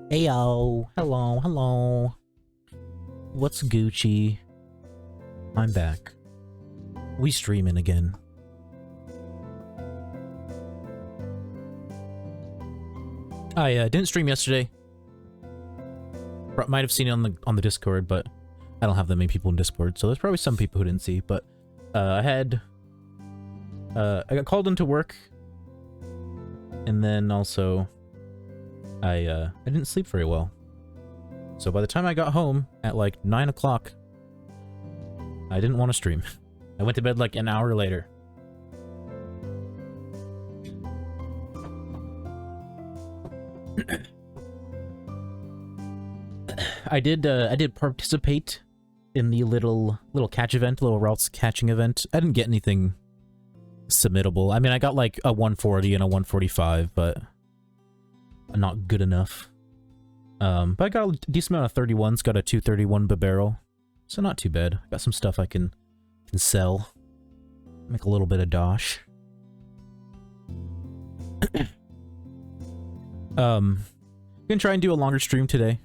Heyo, hello, hello. What's Gucci? I'm back. We streaming again. I didn't stream yesterday. Might have seen it on the Discord, but I don't have that many people in Discord, so there's probably some people who didn't see. But I got called into work, and then also I didn't sleep very well. So by the time I got home at like 9 o'clock, I didn't want to stream. I went to bed like an hour later. I did participate in the little catch event, little routes catching event. I didn't get anything submittable. I mean, I got like a 140 and a 145, but not good enough. But I got a decent amount of 31s, got a 231 barrel, so not too bad. Got some stuff I can sell, make a little bit of dosh. Gonna try and do a longer stream today.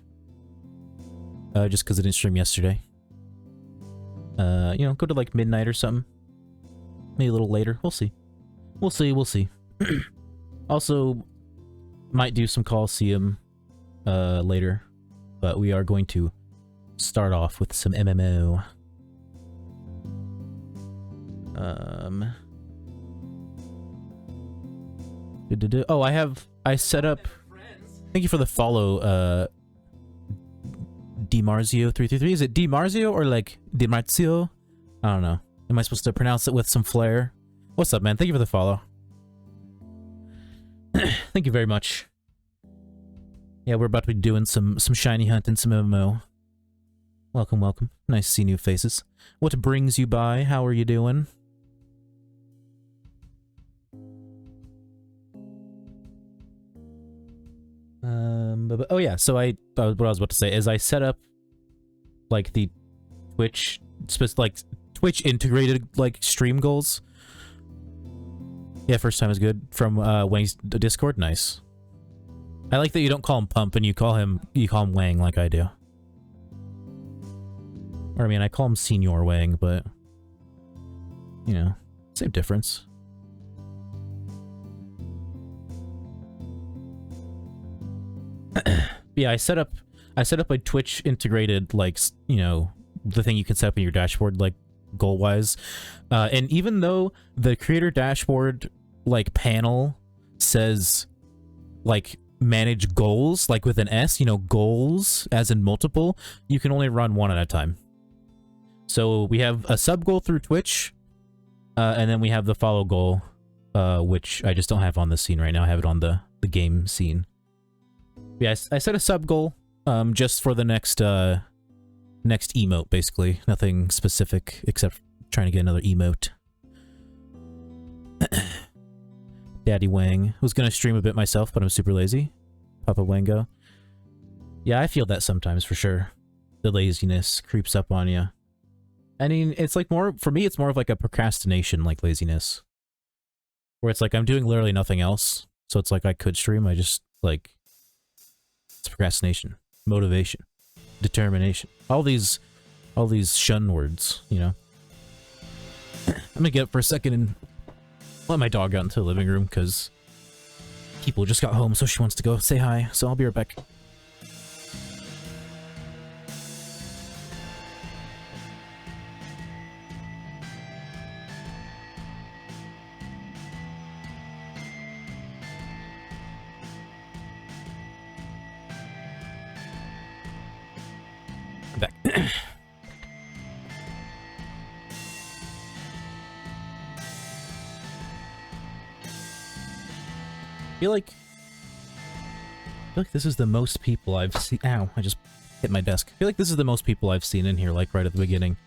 Just because I didn't stream yesterday. You know, go to like midnight or something. Maybe a little later. We'll see. We'll see. Also, might do some Coliseum later. But we are going to start off with some MMO. Oh, I set up... Thank you for the follow, DiMarzio333. Is it DiMarzio or like DiMarzio? I don't know. Am I supposed to pronounce it with some flair? What's up, man? Thank you for the follow. Thank you very much. Yeah, we're about to be doing some shiny hunt and some MMO. Welcome, welcome. Nice to see new faces. What brings you by? How are you doing? Oh yeah, so what I was about to say is I set up like the Twitch integrated like stream goals. Yeah, first time is good. From Wang's Discord, nice. I like that you don't call him Pump and you call him Wang like I do. Or I mean, I call him Senior Wang, but you know, same difference. Yeah, I set up a Twitch integrated, like, you know, the thing you can set up in your dashboard, like, goal-wise. And even though the creator dashboard, like, panel says, like, manage goals, like with an S, you know, goals, as in multiple, you can only run one at a time. So we have a sub-goal through Twitch, and then we have the follow goal, which I just don't have on the scene right now. I have it on the game scene. Yeah, I set a sub goal, just for the next emote, basically. Nothing specific, except trying to get another emote. Daddy Wang. Was gonna stream a bit myself, but I'm super lazy. Papa Wango. Yeah, I feel that sometimes, for sure. The laziness creeps up on you. I mean, it's like for me, it's more of like a procrastination, like laziness. Where it's like, I'm doing literally nothing else. So it's like, I could stream, I just, like... It's procrastination, motivation, determination. All these shun words, you know. I'm gonna get up for a second and let my dog out into the living room because people just got home, so she wants to go say hi. So I'll be right back. Back. I feel like this is the most people I've seen. Ow, I just hit my desk. I feel like this is the most people I've seen in here, like right at the beginning.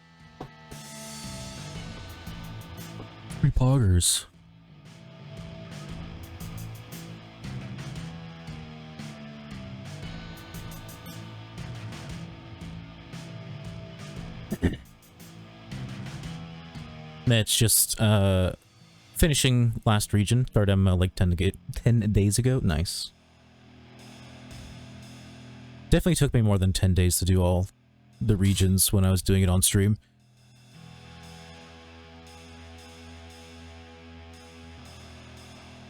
3 poggers. It's just finishing last region. Started like 10 days ago. Nice. Definitely took me more than 10 days to do all the regions when I was doing it on stream.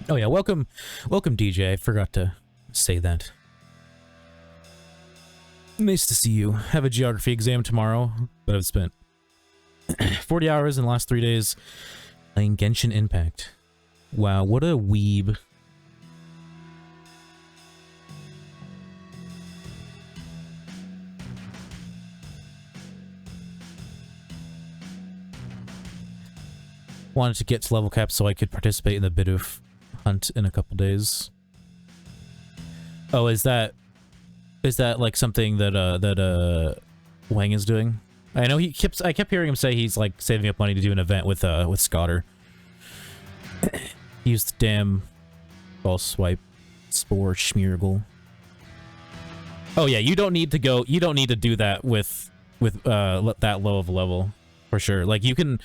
Oh yeah, welcome DJ. I forgot to say that. Nice to see you. Have a geography exam tomorrow, but I've spent 40 hours in the last 3 days playing Genshin Impact. Wow, what a weeb. Wanted to get to level cap so I could participate in the Bidoof hunt in a couple days. Oh, is that like something that Wang is doing? I know I kept hearing him say he's like saving up money to do an event with Scotter. He used the damn false swipe spore schmeargle. Oh yeah, you don't need to do that with that low of a level for sure. Like you can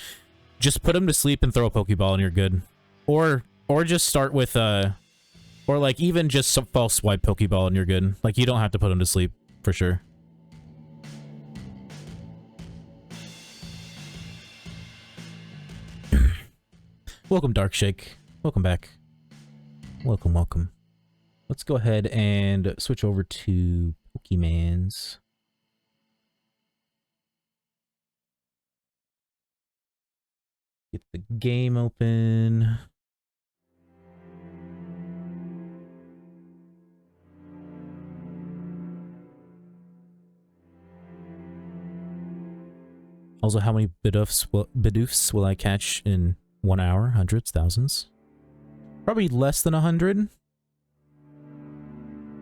just put him to sleep and throw a Pokeball and you're good. Or just start with or like even just some false swipe Pokeball and you're good. Like you don't have to put him to sleep for sure. Welcome Darkshake. Welcome back. Welcome. Let's go ahead and switch over to Pokemans. Get the game open. Also, how many Bidoofs will I catch in 1 hour? Hundreds? Thousands? Probably less than 100.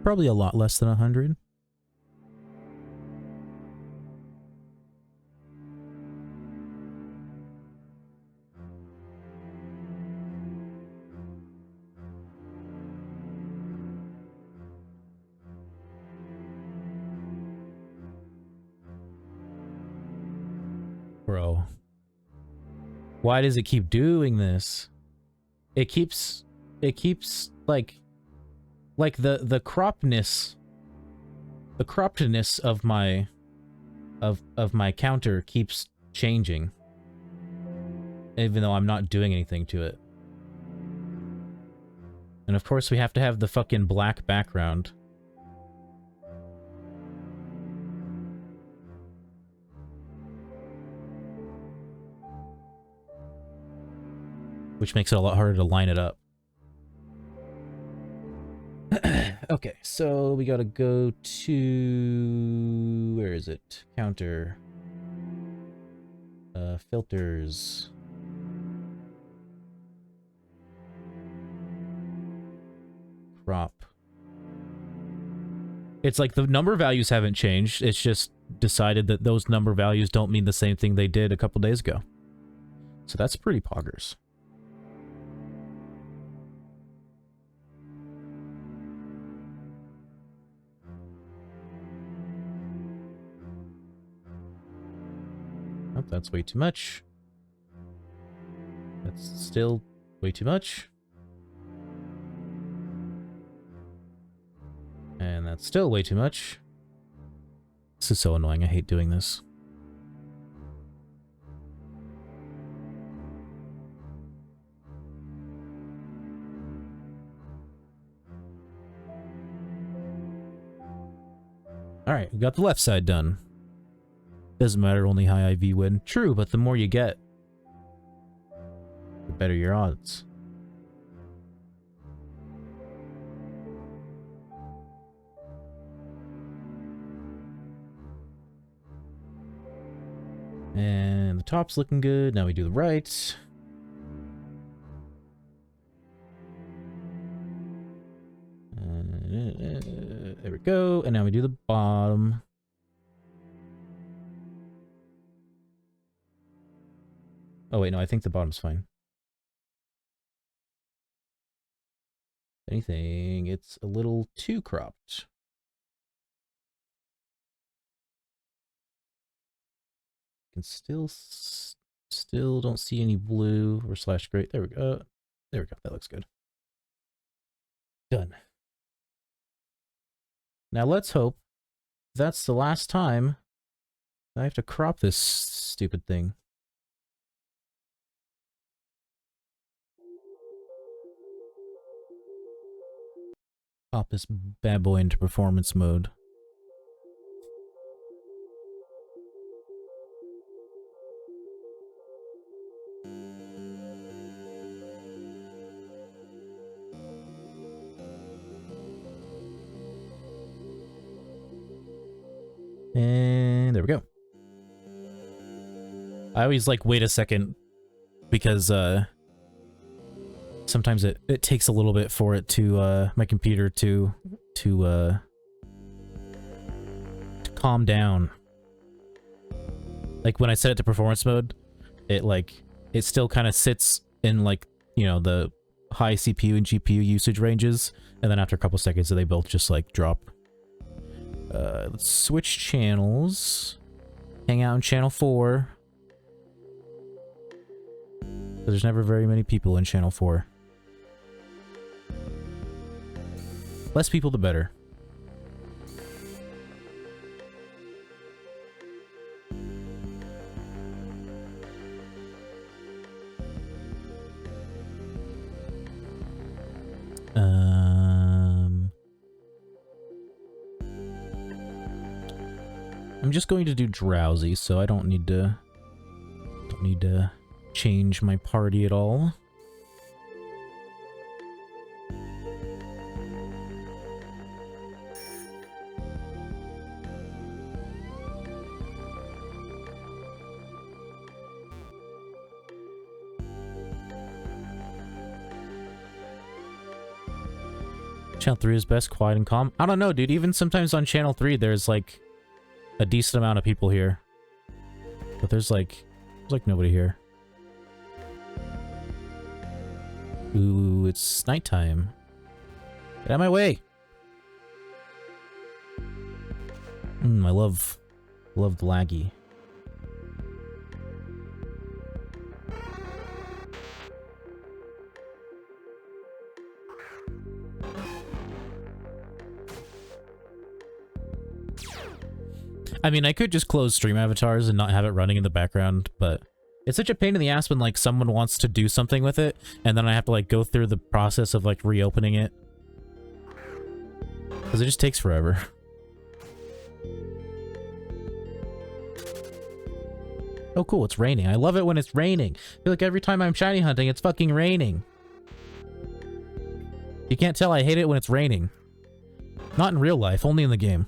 Probably a lot less than 100. Bro. Why does it keep doing this? It keeps like the croppedness of my counter keeps changing. Even though I'm not doing anything to it. And of course we have to have the fucking black background. Which makes it a lot harder to line it up. Okay, so we gotta go to... where is it? Counter. Filters. Crop. It's like the number values haven't changed, it's just decided that those number values don't mean the same thing they did a couple days ago. So that's pretty poggers. Oh, that's way too much. That's still way too much. And that's still way too much. This is so annoying. I hate doing this. Alright, we got the left side done. Doesn't matter, only high IV win. True, but the more you get, the better your odds. And the top's looking good. Now we do the right. There we go. And now we do the bottom. Oh wait, no, I think the bottom's fine. If anything, it's a little too cropped. Can still don't see any blue or slash gray. There we go. There we go. That looks good. Done. Now let's hope that's the last time I have to crop this stupid thing. Pop this bad boy into performance mode. And there we go. I always like wait a second because sometimes it takes a little bit for it to my computer to calm down. Like when I set it to performance mode, it still kind of sits in like, you know, the high CPU and GPU usage ranges, and then after a couple seconds they both just like drop. Let's switch channels. Hang out in channel 4. There's never very many people in channel 4. Less people, the better. I'm just going to do drowsy, so I don't need to change my party at all. Channel 3 is best, quiet and calm. I don't know, dude. Even sometimes on channel 3, there's like a decent amount of people here, but there's like nobody here. Ooh, it's nighttime. Get out of my way. I love the laggy. I mean, I could just close stream avatars and not have it running in the background, but it's such a pain in the ass when, like, someone wants to do something with it, and then I have to, like, go through the process of, like, reopening it. Because it just takes forever. Oh, cool, it's raining. I love it when it's raining. I feel like every time I'm shiny hunting, it's fucking raining. You can't tell I hate it when it's raining. Not in real life, only in the game.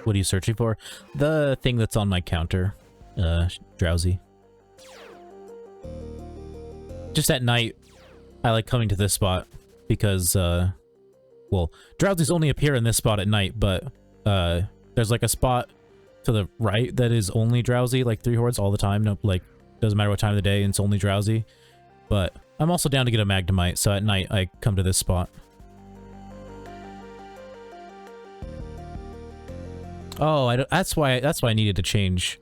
What are you searching for? The thing that's on my counter. Drowsy. Just at night, I like coming to this spot because, well, drowsies only appear in this spot at night, but, there's like a spot to the right that is only drowsy, like 3 hordes all the time. No, like, doesn't matter what time of the day, and it's only drowsy. But I'm also down to get a Magnemite, so at night I come to this spot. Oh, that's why I needed to change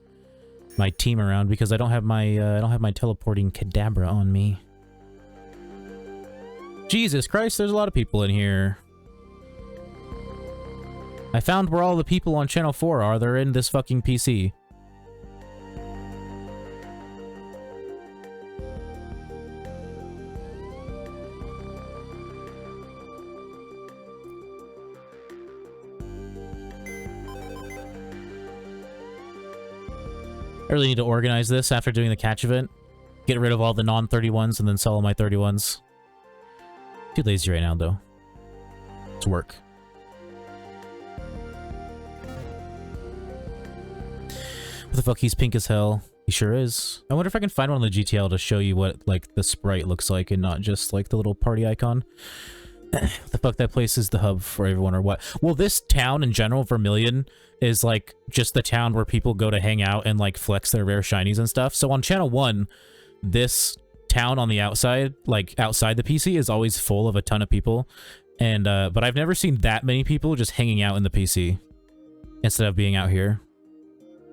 my team around, because I don't have my teleporting Kadabra on me. Jesus Christ, there's a lot of people in here. I found where all the people on channel 4 are. They're in this fucking PC. I really need to organize this after doing the catch event. Get rid of all the non-31s and then sell all my 31s. Too lazy right now, though. It's work. What the fuck? He's pink as hell. He sure is. I wonder if I can find one on the GTL to show you what, like, the sprite looks like and not just, like, the little party icon. The fuck, that place is the hub for everyone or what? Well, this town in general, Vermilion, is like just the town where people go to hang out and like flex their rare shinies and stuff. So on channel 1, this town on the outside, like outside the PC, is always full of a ton of people. And but I've never seen that many people just hanging out in the PC instead of being out here.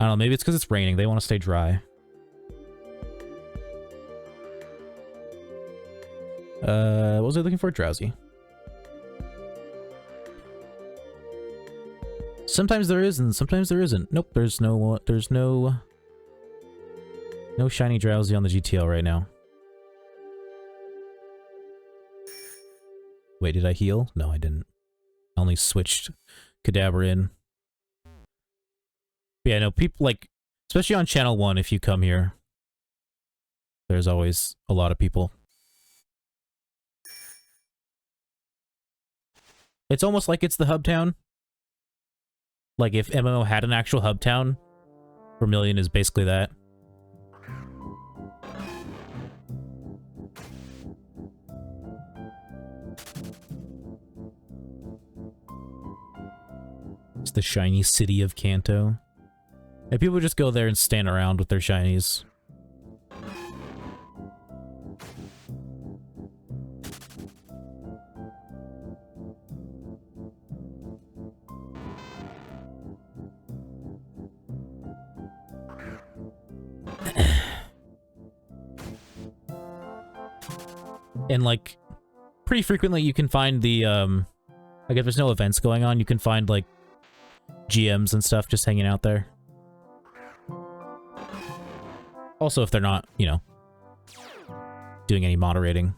I don't know, maybe it's because it's raining. They want to stay dry. What was I looking for? Drowsy. Sometimes there is, and sometimes there isn't. Nope, there's no shiny Drowsy on the GTL right now. Wait, did I heal? No, I didn't. I only switched Cadaver in. But yeah, no, people, like, especially on channel 1, if you come here, there's always a lot of people. It's almost like it's the hub town. Like, if MMO had an actual hub town, Vermilion is basically that. It's the shiny city of Kanto. And people just go there and stand around with their shinies. And, like, pretty frequently you can find the, like, if there's no events going on, you can find, like, GMs and stuff just hanging out there. Also, if they're not, you know, doing any moderating.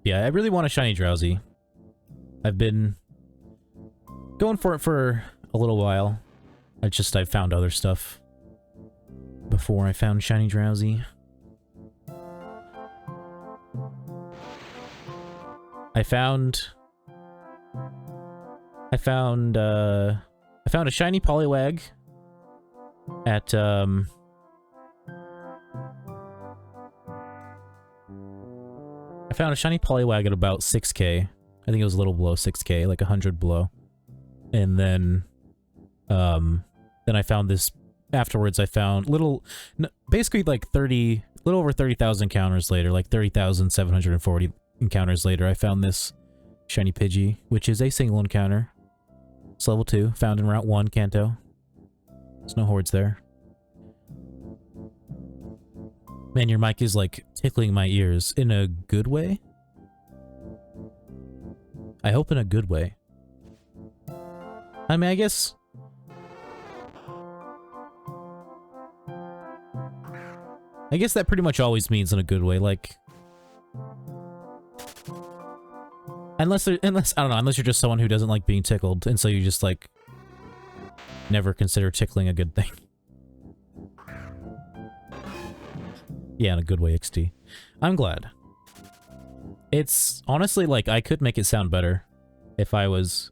Yeah, I really want a shiny Drowsy. I've been going for it for a little while. I've found other stuff before I found shiny Drowsy. I found a shiny Poliwag at I found a shiny Poliwag at about 6k. I think it was a little below 6k, like 100 below. And then I found this afterwards. I found basically like little over 30,000 encounters later, like 30,740 encounters later, I found this shiny Pidgey, which is a single encounter. It's level 2, found in Route 1, Kanto. There's no hordes there. Man, your mic is like tickling my ears in a good way. I hope in a good way. I mean, I guess that pretty much always means in a good way, like unless I don't know, unless you're just someone who doesn't like being tickled, and so you just like never consider tickling a good thing. Yeah, in a good way, XD. I'm glad. It's honestly like I could make it sound better if I was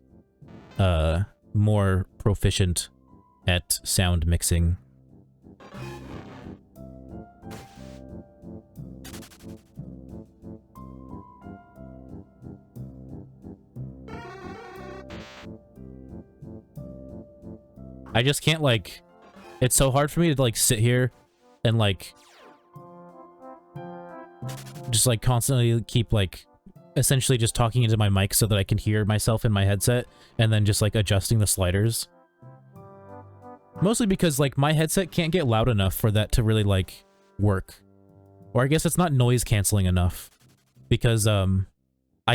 more proficient at sound mixing. I just can't, like, it's so hard for me to like sit here and like just like constantly keep like essentially just talking into my mic so that I can hear myself in my headset and then just like adjusting the sliders. Mostly because like my headset can't get loud enough for that to really like work. Or I guess it's not noise canceling enough because I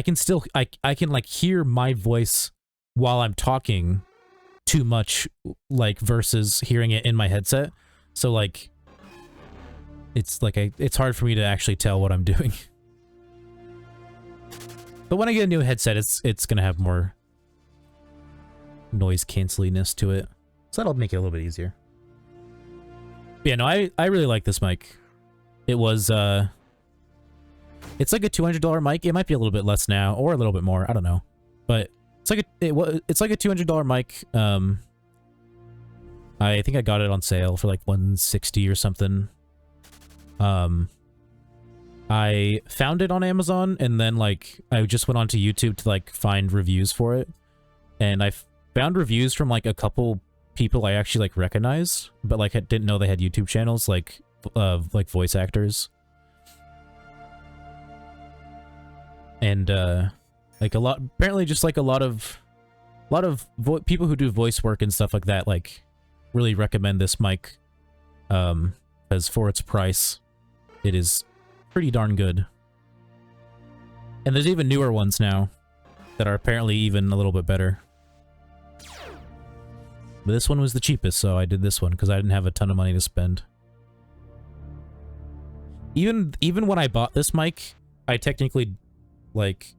can still I can like hear my voice while I'm talking too much, like versus hearing it in my headset. So like it's like it's hard for me to actually tell what I'm doing. But when I get a new headset, it's gonna have more noise canceliness to it. So that'll make it a little bit easier. But yeah, no, I really like this mic. It was It's like a $200 mic. It might be a little bit less now, or a little bit more. I don't know, but it's like it's like a $200 mic. I think I got it on sale for like $160 or something. I found it on Amazon, and then like I just went onto YouTube to like find reviews for it, and I found reviews from like a couple people I actually like recognized, but like I didn't know they had YouTube channels, like voice actors. And like a lot, apparently just like a lot of people who do voice work and stuff like that like really recommend this mic, because for its price it is pretty darn good. And there's even newer ones now that are apparently even a little bit better. But this one was the cheapest, so I did this one because I didn't have a ton of money to spend. Even when I bought this mic, I technically like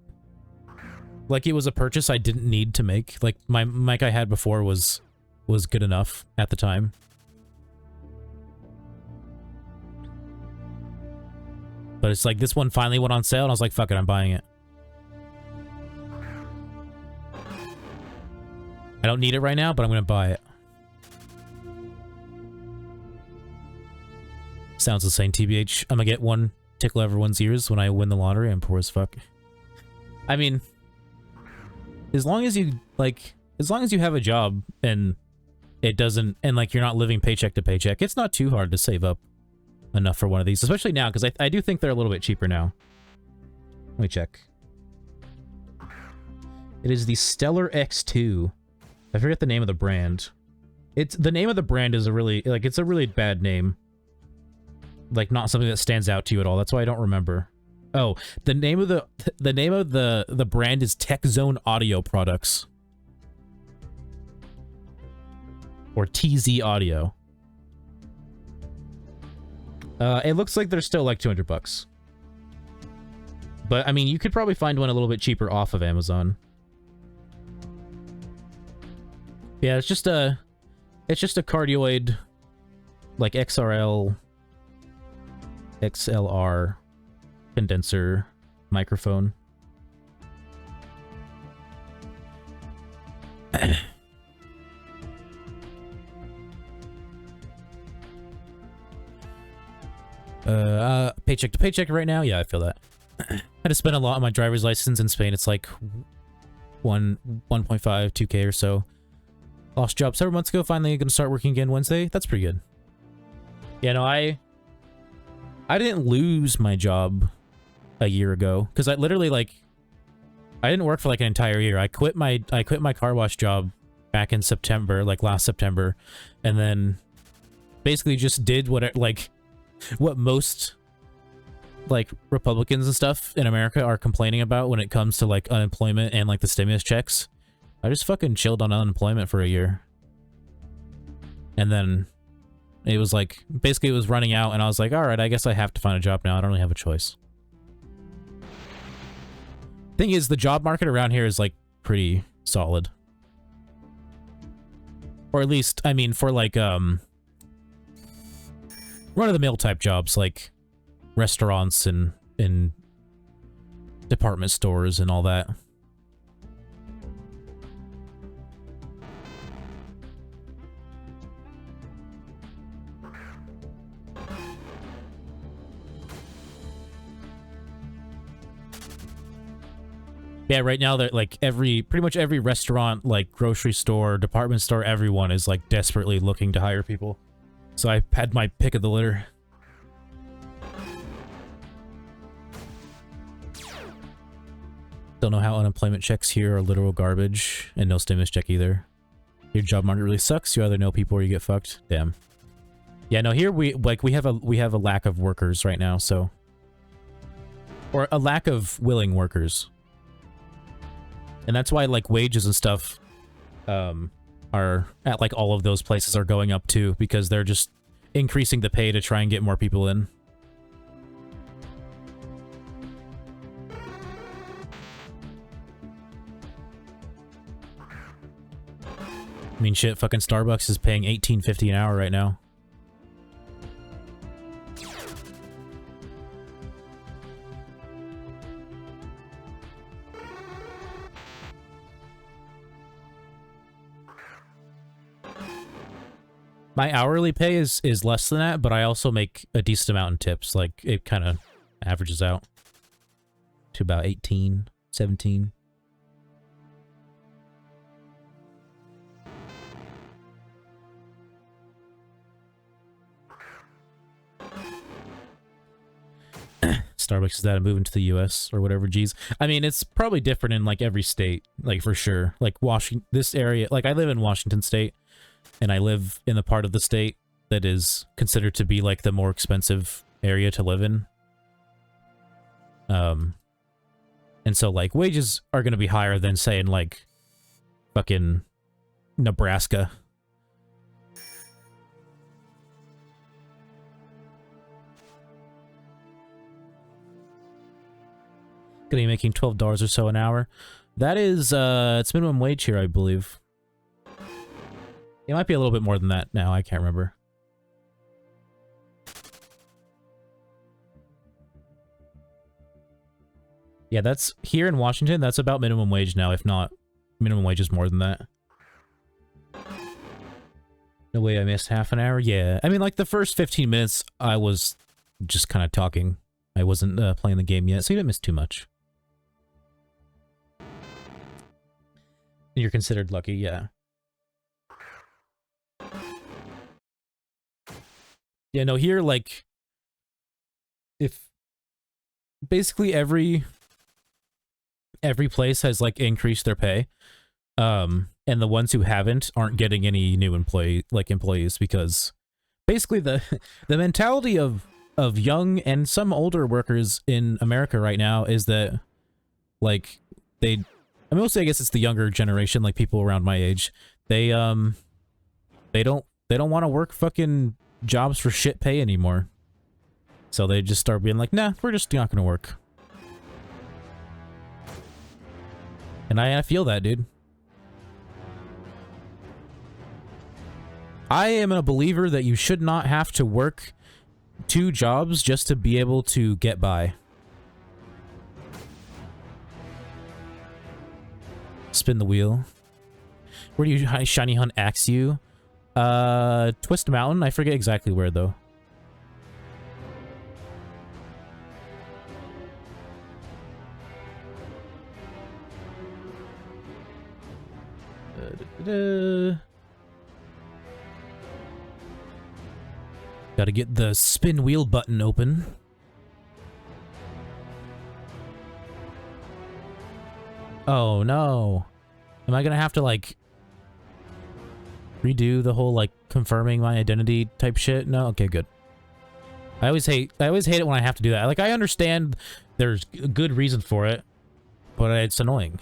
it was a purchase I didn't need to make. Like my mic I had before was good enough at the time. But it's like this one finally went on sale and I was like, fuck it, I'm buying it. I don't need it right now, but I'm gonna buy it. Sounds insane, TBH. I'm gonna get one, tickle everyone's ears when I win the lottery. I'm poor as fuck. I mean, as long as you have a job and it doesn't, and like you're not living paycheck to paycheck, it's not too hard to save up enough for one of these, especially now, because I do think they're a little bit cheaper now. Let me check. It is the Stellar X2. I forget the name of the brand. The name of the brand is a really, like, it's a really bad name. Like, not something that stands out to you at all. That's why I don't remember. Oh, the name of the brand is Tech Zone Audio Products. Or TZ Audio. It looks like they're still like $200. But I mean, you could probably find one a little bit cheaper off of Amazon. Yeah, it's just a cardioid, like XLR condenser microphone. Paycheck to paycheck right now. Yeah, I feel that. I had to spend a lot on my driver's license in Spain. It's like 1.5, 2K or so. Lost job several months ago. Finally gonna start working again Wednesday. That's pretty good. Yeah, no, I didn't lose my job a year ago because I literally like I didn't work for like an entire year. I quit my car wash job back in September, like last September, and then basically just did what most like Republicans and stuff in America are complaining about when it comes to like unemployment and like the stimulus checks. I just fucking chilled on unemployment for a year. And then it was like, basically it was running out and I was like, all right, I guess I have to find a job now. I don't really have a choice. Thing is, the job market around here is like pretty solid. Or at least, I mean, for like, run-of-the-mill type jobs like restaurants and department stores and all that. Yeah, right now that like pretty much every restaurant, like grocery store, department store, everyone is like desperately looking to hire people. So I had my pick of the litter. Don't know how unemployment checks here are literal garbage, and no stimulus check either. Your job market really sucks. You either know people or you get fucked. Damn. Yeah, no, here we have a lack of workers right now, so, or a lack of willing workers. And that's why like wages and stuff are at like all of those places are going up too, because they're just increasing the pay to try and get more people in. I mean, shit, fucking Starbucks is paying $18.50 an hour right now. My hourly pay is less than that, but I also make a decent amount in tips. Like, it kind of averages out to about 18, 17. Starbucks is that moving to the US or whatever, geez. I mean, it's probably different in like every state, like for sure. Like Washington, this area, like I live in Washington state and I live in the part of the state that is considered to be like the more expensive area to live in. And so like wages are going to be higher than say in like fucking Nebraska. Gonna be making $12 or so an hour. That is, it's minimum wage here, I believe. It might be a little bit more than that now, I can't remember. Yeah, that's, here in Washington, that's about minimum wage now, if not, minimum wage is more than that. No way I missed half an hour? Yeah, I mean, like, the first 15 minutes, I was just kind of talking. I wasn't playing the game yet, so you didn't miss too much. You're considered lucky, yeah. Yeah, no, here, like, if basically every place has, like, increased their pay, and the ones who haven't aren't getting any new employees, because basically the mentality of young and some older workers in America right now is that, like, mostly I guess it's the younger generation, like people around my age. They don't want to work fucking jobs for shit pay anymore. So they just start being like, nah, we're just not gonna work. And I feel that, dude. I am a believer that you should not have to work 2 jobs just to be able to get by. Spin the wheel. Where do you shiny hunt axe you? Twist Mountain. I forget exactly where though. Gotta get the spin wheel button open. Oh no. Am I gonna have to like redo the whole like confirming my identity type shit? No? Okay, good. I always hate it when I have to do that. Like I understand there's a good reason for it, but it's annoying.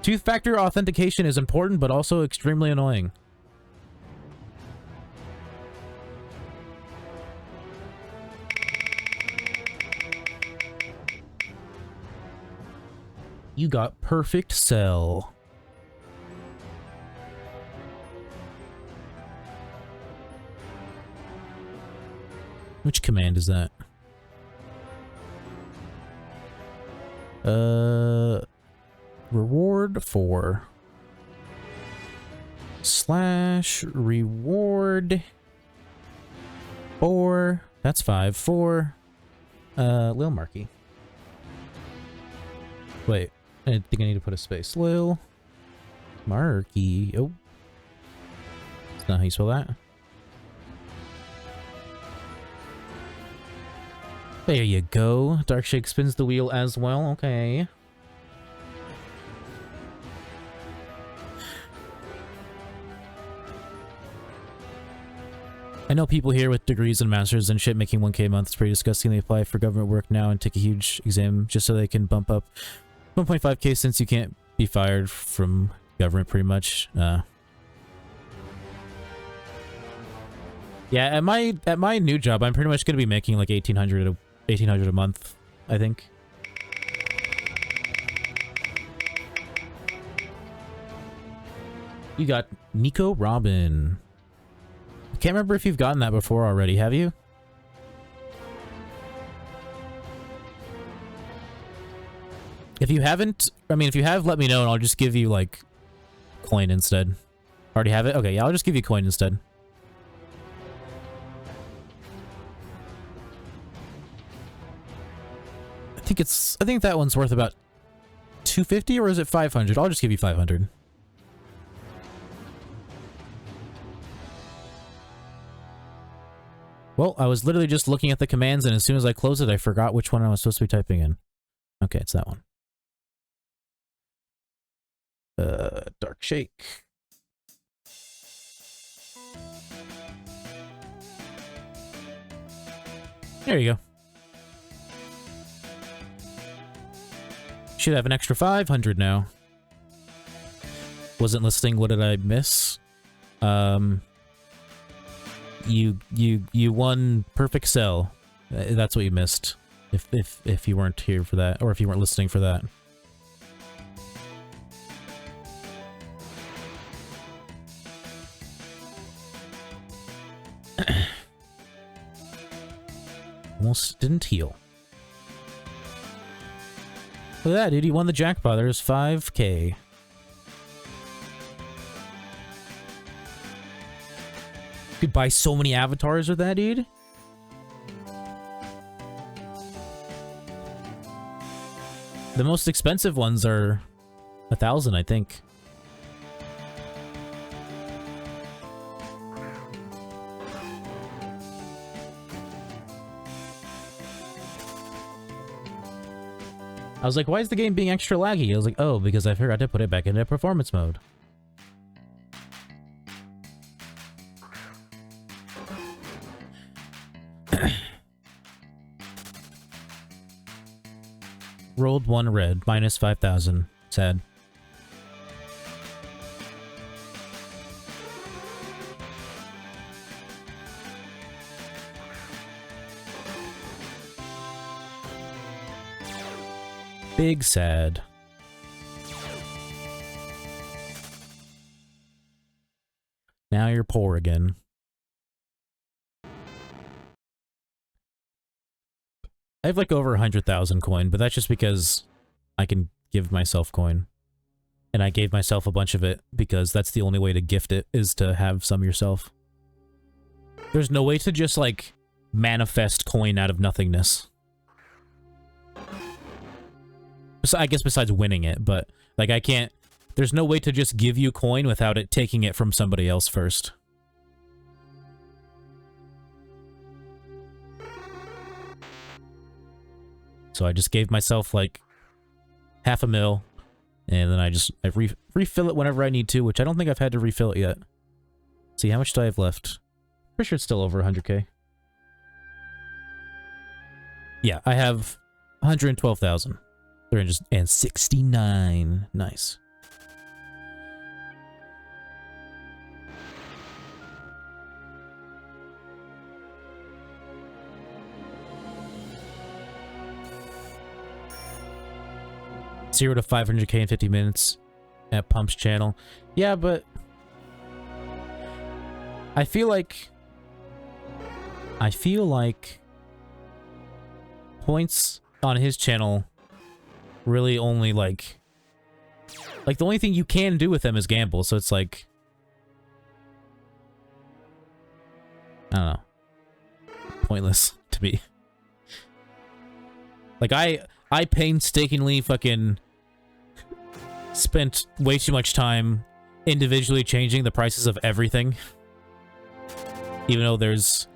Two-factor authentication is important, but also extremely annoying. You got perfect cell. Which command is that? Reward for / reward for, that's 5 for Lil Marky. Wait, I think I need to put a space. Lil Marky. Oh, that's not how you spell that. There you go. Darkshake spins the wheel as well. Okay. I know people here with degrees and masters and shit making 1K a month. It's pretty disgusting. They apply for government work now and take a huge exam just so they can bump up 1.5K since you can't be fired from government pretty much. Yeah, at my new job, I'm pretty much going to be making like 1800 a month, I think. You got Nico Robin. I can't remember if you've gotten that before already, have you? If you haven't, I mean, if you have, let me know and I'll just give you, like, coin instead. Already have it? Okay, yeah, I'll just give you coin instead. I think that one's worth about 250, or is it 500? I'll just give you 500. Well, I was literally just looking at the commands, and as soon as I closed it, I forgot which one I was supposed to be typing in. Okay, it's that one. Dark Shake. There you go. Should have an extra 500 now. Wasn't listening. What did I miss? You won Perfect Cell. That's what you missed. If you weren't here for that, or if you weren't listening for that. Almost didn't heal. Look at that, dude. You won the jackpot. There's 5K. You could buy so many avatars with that, dude. The most expensive ones are 1,000, I think. I was like, why is the game being extra laggy? I was like, oh, because I forgot to put it back into performance mode. Rolled 1 red, minus 5,000. Sad. Big sad. Now you're poor again. I have like over 100,000 coin, but that's just because I can give myself coin. And I gave myself a bunch of it because that's the only way to gift it, is to have some yourself. There's no way to just like manifest coin out of nothingness. I guess besides winning it, but like I can't, there's no way to just give you coin without it taking it from somebody else first. So I just gave myself like $500,000, and then I refill it whenever I need to, which I don't think I've had to refill it yet. See, how much do I have left? Pretty sure it's still over 100K. Yeah, I have 112,000. 369. Nice. Zero to 500K in 50 minutes at Pump's channel. Yeah, but I feel like points on his channel really only like the only thing you can do with them is gamble, so it's like I don't know, pointless to me. Like I painstakingly fucking spent way too much time individually changing the prices of everything, even though there's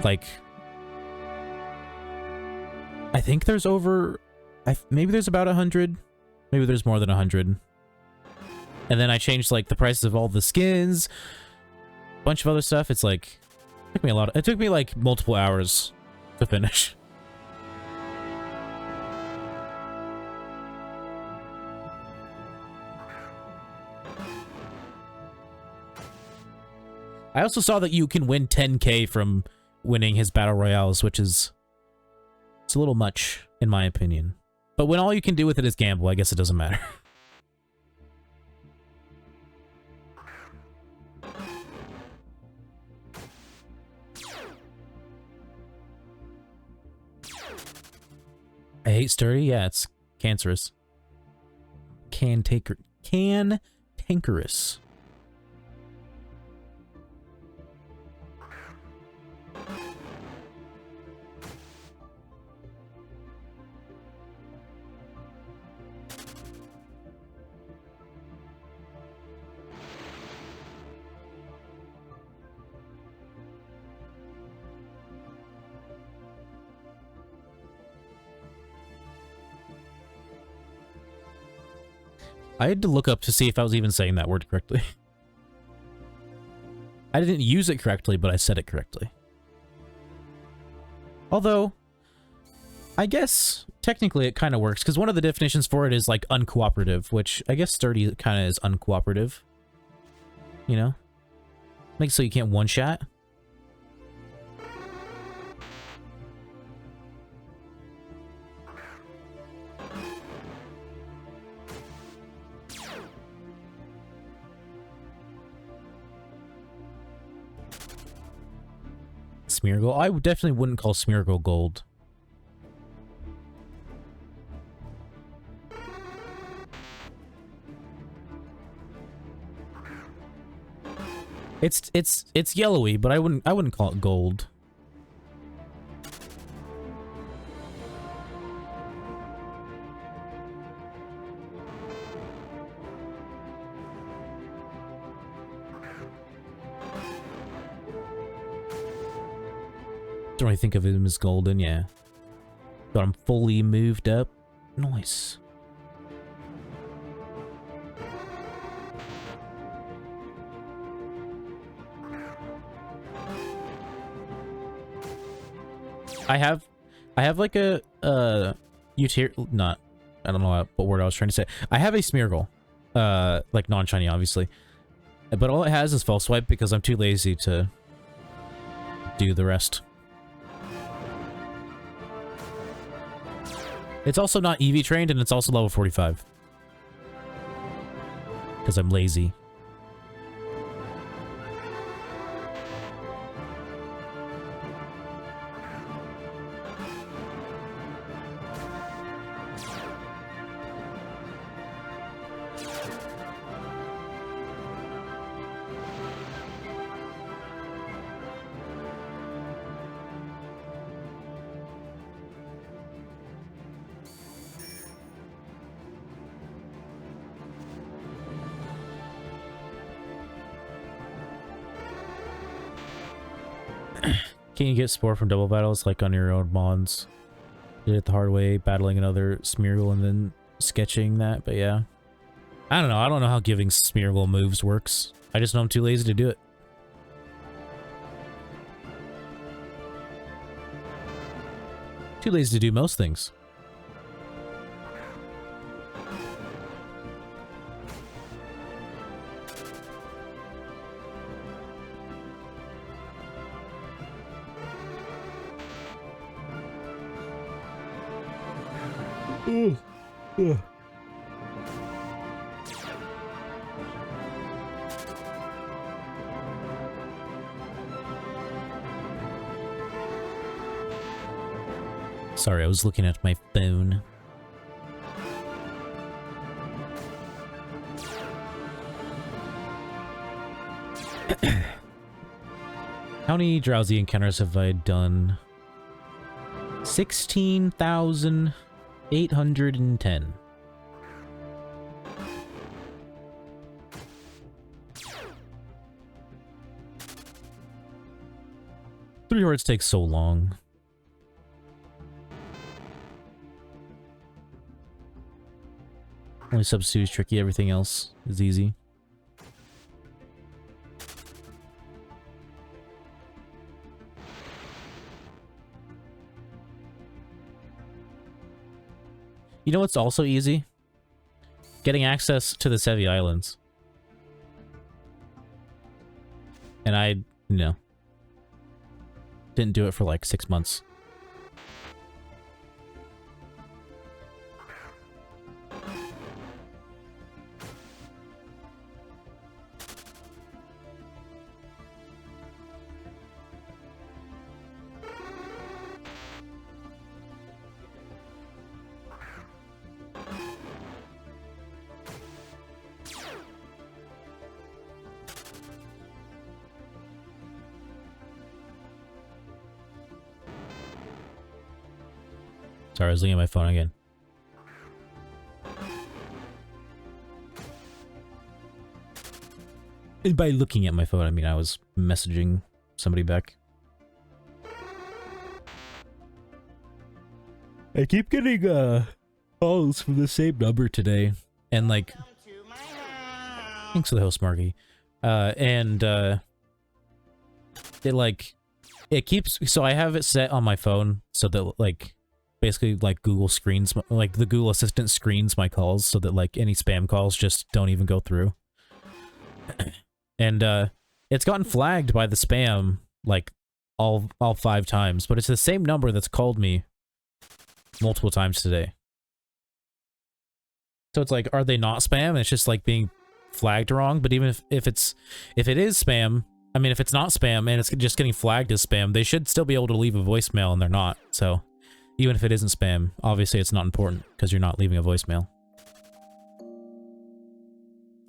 like I think there's over maybe there's about 100, maybe there's more than 100. And then I changed like the prices of all the skins, a bunch of other stuff. It's like it took me like multiple hours to finish. I also saw that you can win 10K from winning his battle royales, which is it's a little much in my opinion. But when all you can do with it is gamble, I guess it doesn't matter. I hate sturdy? Yeah, it's cancerous. Cantankerous. I had to look up to see if I was even saying that word correctly. I didn't use it correctly, but I said it correctly. Although, I guess technically it kind of works, because one of the definitions for it is like uncooperative, which I guess sturdy kind of is uncooperative. You know? Makes so you can't one-shot. Smeargle? I definitely wouldn't call Smeargle gold. It's yellowy, but I wouldn't call it gold. Don't really think of him as golden, yeah. Got him fully moved up. Nice. I have like a not, I don't know what word I was trying to say. I have a Smeargle, like non-shiny obviously, but all it has is False Swipe because I'm too lazy to do the rest. It's also not EV trained, and it's also level 45 because I'm lazy. Can you get Spore from double battles like on your own mons? Did it the hard way, battling another Smeargle and then sketching that, but yeah. I don't know. I don't know how giving Smeargle moves works. I just know I'm too lazy to do it. Too lazy to do most things. Sorry, I was looking at my phone. How many drowsy encounters have I done? 16,810. Three words take so long. Only substitute is tricky, everything else is easy. You know what's also easy? Getting access to the Sevi Islands. And I, didn't do it for like 6 months. Sorry, I was looking at my phone again. And by looking at my phone, I mean I was messaging somebody back. I keep getting calls from the same number today. And like, Thanks for the host, Marky. It keeps, so I have it set on my phone so that like basically like Google screens, like the Google Assistant screens my calls so that like any spam calls just don't even go through. And it's gotten flagged by the spam like all 5 times, but it's the same number that's called me multiple times today. So it's like, are they not spam? And it's just like being flagged wrong. But even if it is spam, I mean, if it's not spam and it's just getting flagged as spam, they should still be able to leave a voicemail, and they're not. So even if it isn't spam, obviously it's not important because you're not leaving a voicemail.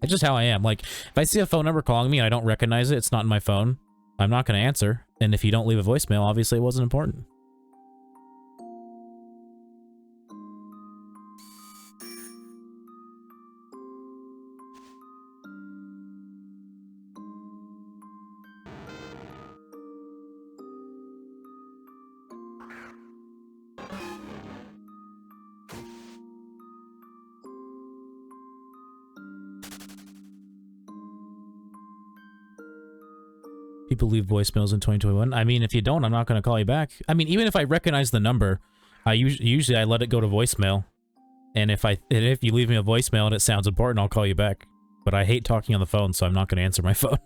It's just how I am. Like, if I see a phone number calling me and I don't recognize it, it's not in my phone, I'm not going to answer. And if you don't leave a voicemail, obviously it wasn't important. People leave voicemails in 2021. I mean, if you don't, I'm not going to call you back. I mean, even if I recognize the number, I usually I let it go to voicemail. And if you leave me a voicemail and it sounds important, I'll call you back. But I hate talking on the phone, so I'm not going to answer my phone.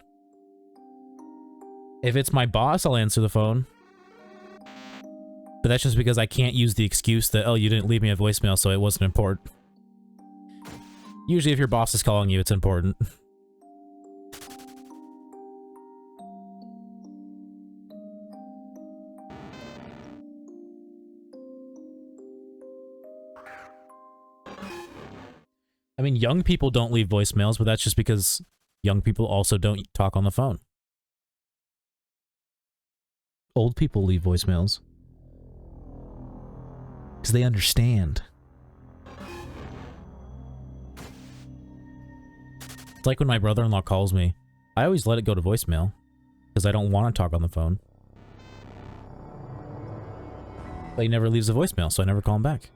If it's my boss, I'll answer the phone. But that's just because I can't use the excuse that, oh, you didn't leave me a voicemail, so it wasn't important. Usually if your boss is calling you, it's important. I mean, young people don't leave voicemails, but that's just because young people also don't talk on the phone. Old people leave voicemails. Because they understand. It's like when my brother-in-law calls me. I always let it go to voicemail. Because I don't want to talk on the phone. But he never leaves a voicemail, so I never call him back.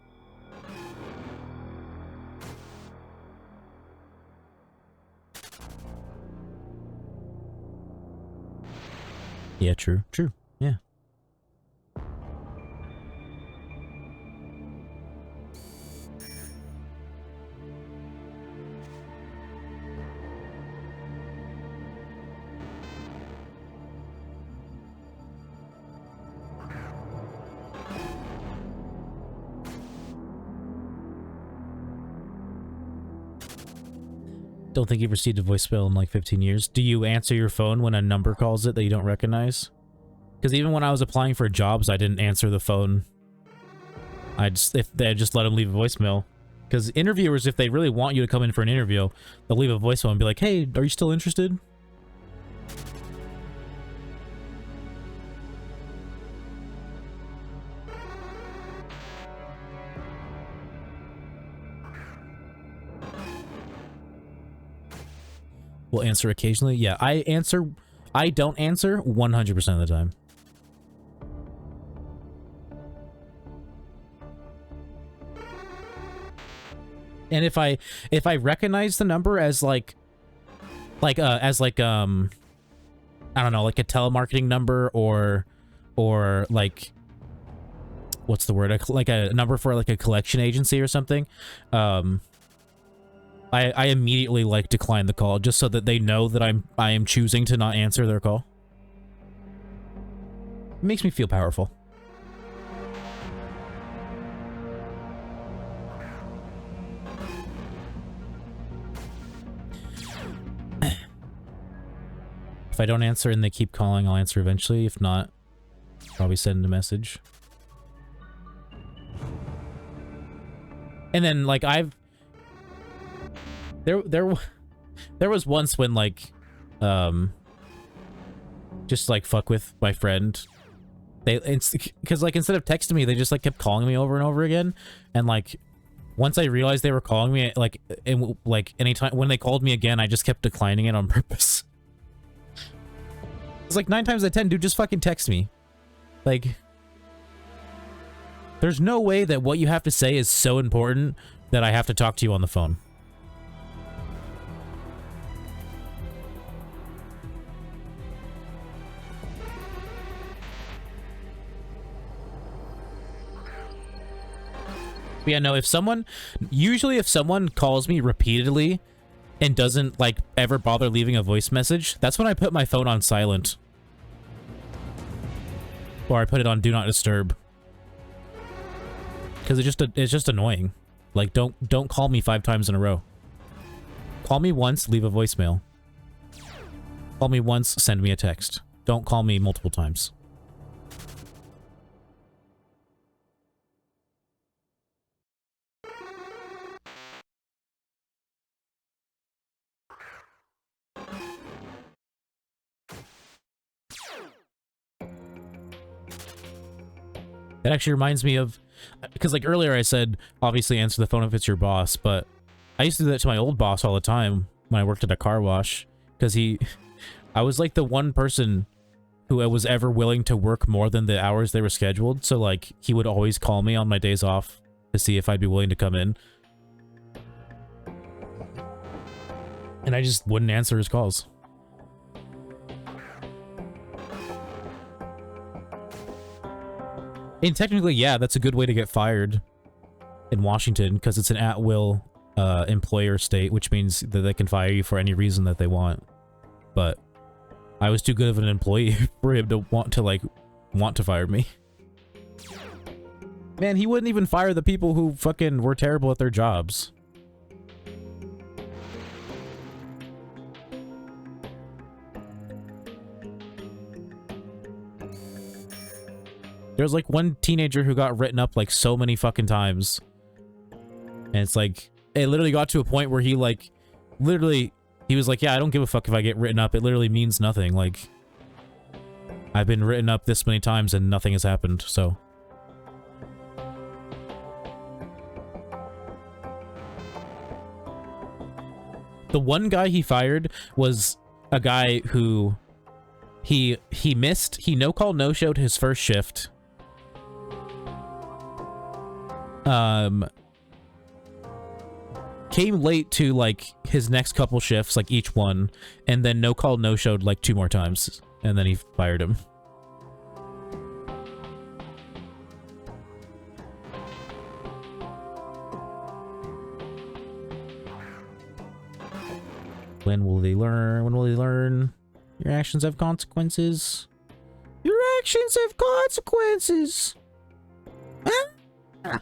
Yeah, true. True. Yeah. Don't think you've received a voicemail in like 15 years. Do you answer your phone when a number calls it that you don't recognize? Because even when I was applying for jobs, I didn't answer the phone. I just let them leave a voicemail. Because interviewers, if they really want you to come in for an interview, they'll leave a voicemail and be like, hey, are you still interested? Will answer occasionally. Yeah, I don't answer 100% of the time. And if I recognize the number as I don't know, like a telemarketing number or like, what's the word? Like a number for like a collection agency or something, I immediately like decline the call just so that they know that I am choosing to not answer their call. It makes me feel powerful. If I don't answer and they keep calling, I'll answer eventually. If not, probably send a message. And then like there was once when like just like fuck with my friend, because like instead of texting me, they just like kept calling me over and over again, and like once I realized they were calling me, like anytime when they called me again, I just kept declining it on purpose. It's like 9 times out of 10, dude, just fucking text me. Like, there's no way that what you have to say is so important that I have to talk to you on the phone. But yeah, no, usually if someone calls me repeatedly and doesn't, like, ever bother leaving a voice message, that's when I put my phone on silent. Or I put it on Do Not Disturb. Because it's just annoying. Like, don't call me 5 times in a row. Call me once, leave a voicemail. Call me once, send me a text. Don't call me multiple times. That actually reminds me of, because like earlier I said, obviously answer the phone if it's your boss, but I used to do that to my old boss all the time when I worked at a car wash, because I was like the one person who was ever willing to work more than the hours they were scheduled, so like he would always call me on my days off to see if I'd be willing to come in. And I just wouldn't answer his calls. And technically, yeah, that's a good way to get fired in Washington, because it's an at-will employer state, which means that they can fire you for any reason that they want. But I was too good of an employee for him to want to fire me. Man, he wouldn't even fire the people who fucking were terrible at their jobs. There's like one teenager who got written up like so many fucking times. And it's like, it literally got to a point where he like, he was like, yeah, I don't give a fuck if I get written up. It literally means nothing. Like, I've been written up this many times and nothing has happened, so. The one guy he fired was a guy who he no-call, no-showed his first shift. Came late to like his next couple shifts, like each one, and then no-call, no-showed like 2 more times, and then he fired him. When will they learn? When will they learn? Your actions have consequences. Your actions have consequences. Ah.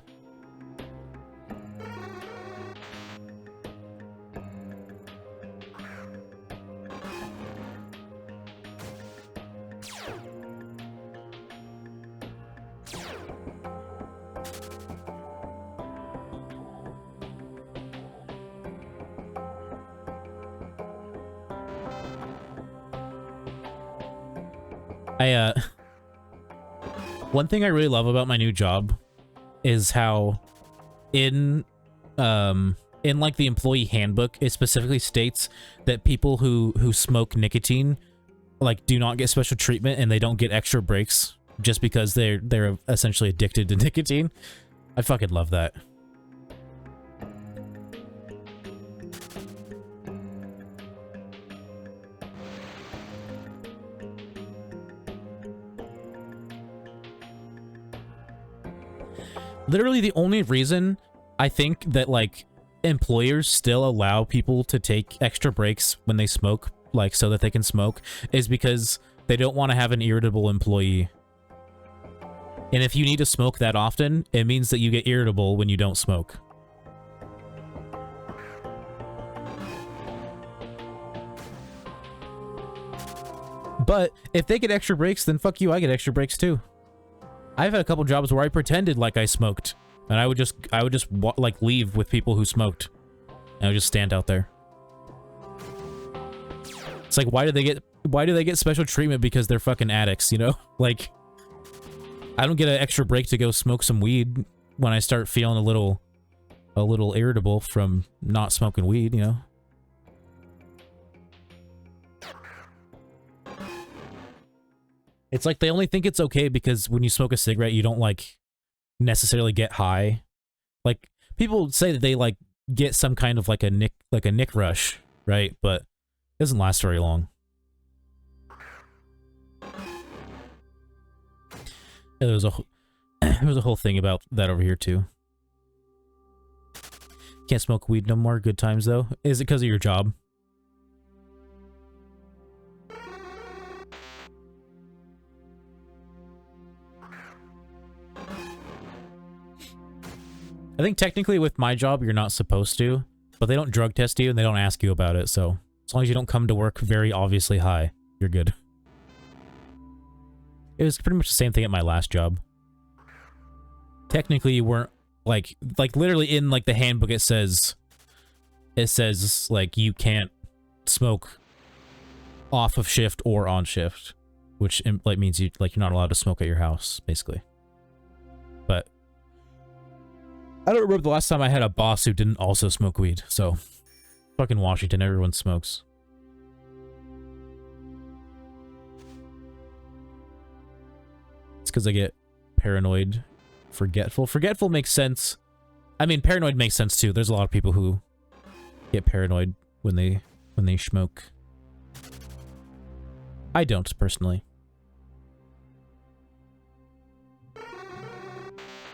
One thing I really love about my new job is how in like the employee handbook, it specifically states that people who smoke nicotine like do not get special treatment and they don't get extra breaks just because they're essentially addicted to nicotine. I fucking love that. Literally the only reason I think that, like, employers still allow people to take extra breaks when they smoke, like, so that they can smoke, is because they don't want to have an irritable employee. And if you need to smoke that often, it means that you get irritable when you don't smoke. But if they get extra breaks, then fuck you, I get extra breaks too. I've had a couple jobs where I pretended like I smoked, and I would just like leave with people who smoked, and I would just stand out there. It's like, why do they get special treatment because they're fucking addicts, you know? Like, I don't get an extra break to go smoke some weed when I start feeling a little irritable from not smoking weed, you know? It's like they only think it's okay because when you smoke a cigarette, you don't, like, necessarily get high. Like, people say that they, like, get some kind of, like a nick rush, right? But it doesn't last very long. Yeah, there was a whole thing about that over here, too. Can't smoke weed no more. Good times, though. Is it because of your job? I think technically with my job, you're not supposed to, but they don't drug test you and they don't ask you about it, so as long as you don't come to work very obviously high, you're good. It was pretty much the same thing at my last job. Technically, you weren't, like literally in, like, the handbook it says, like, you can't smoke off of shift or on shift, which, like, means you, like, you're not allowed to smoke at your house, basically. But I don't remember the last time I had a boss who didn't also smoke weed, so fucking Washington, everyone smokes. It's because I get paranoid, forgetful. Forgetful makes sense. I mean, paranoid makes sense too. There's a lot of people who get paranoid when they smoke. I don't, personally.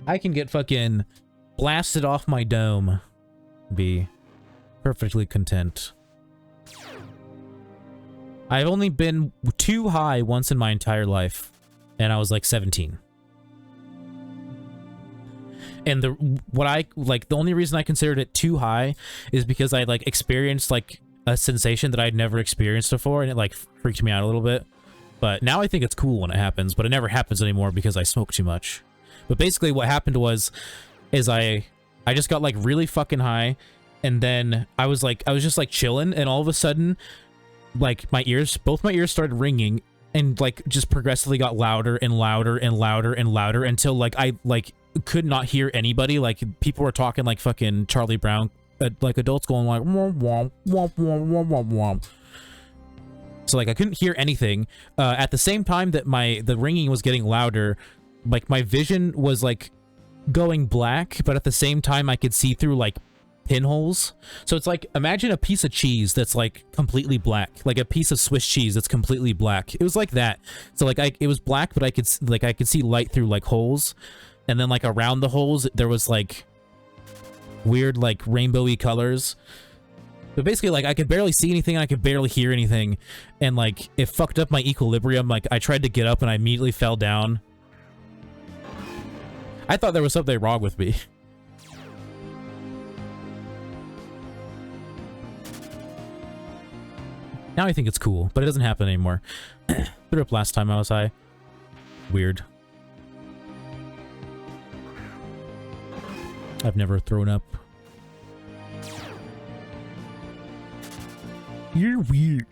I can get fucking blasted off my dome, be perfectly content. I've only been too high once in my entire life, and I was like 17. And the only reason I considered it too high is because I like experienced like a sensation that I'd never experienced before, and it like freaked me out a little bit. But now I think it's cool when it happens, but it never happens anymore because I smoke too much. But basically what happened was I just got like really fucking high, and then I was just like chilling, and all of a sudden like both my ears started ringing, and like just progressively got louder and louder and louder and louder until like I like could not hear anybody. Like people were talking like fucking Charlie Brown, like adults going like womp womp womp womp womp womp womp. So like I couldn't hear anything. At the same time that the ringing was getting louder, like my vision was like going black, but at the same time I could see through like pinholes. So it's like, imagine a piece of cheese that's like completely black, like a piece of Swiss cheese that's completely black. It was like that. So like it was black, but I could see light through like holes, and then like around the holes there was like weird like rainbowy colors. But basically like I could barely see anything and I could barely hear anything, and like it fucked up my equilibrium. Like I tried to get up and I immediately fell down. I thought there was something wrong with me. Now I think it's cool, but it doesn't happen anymore. Threw up last time I was high. Weird. I've never thrown up. You're weird.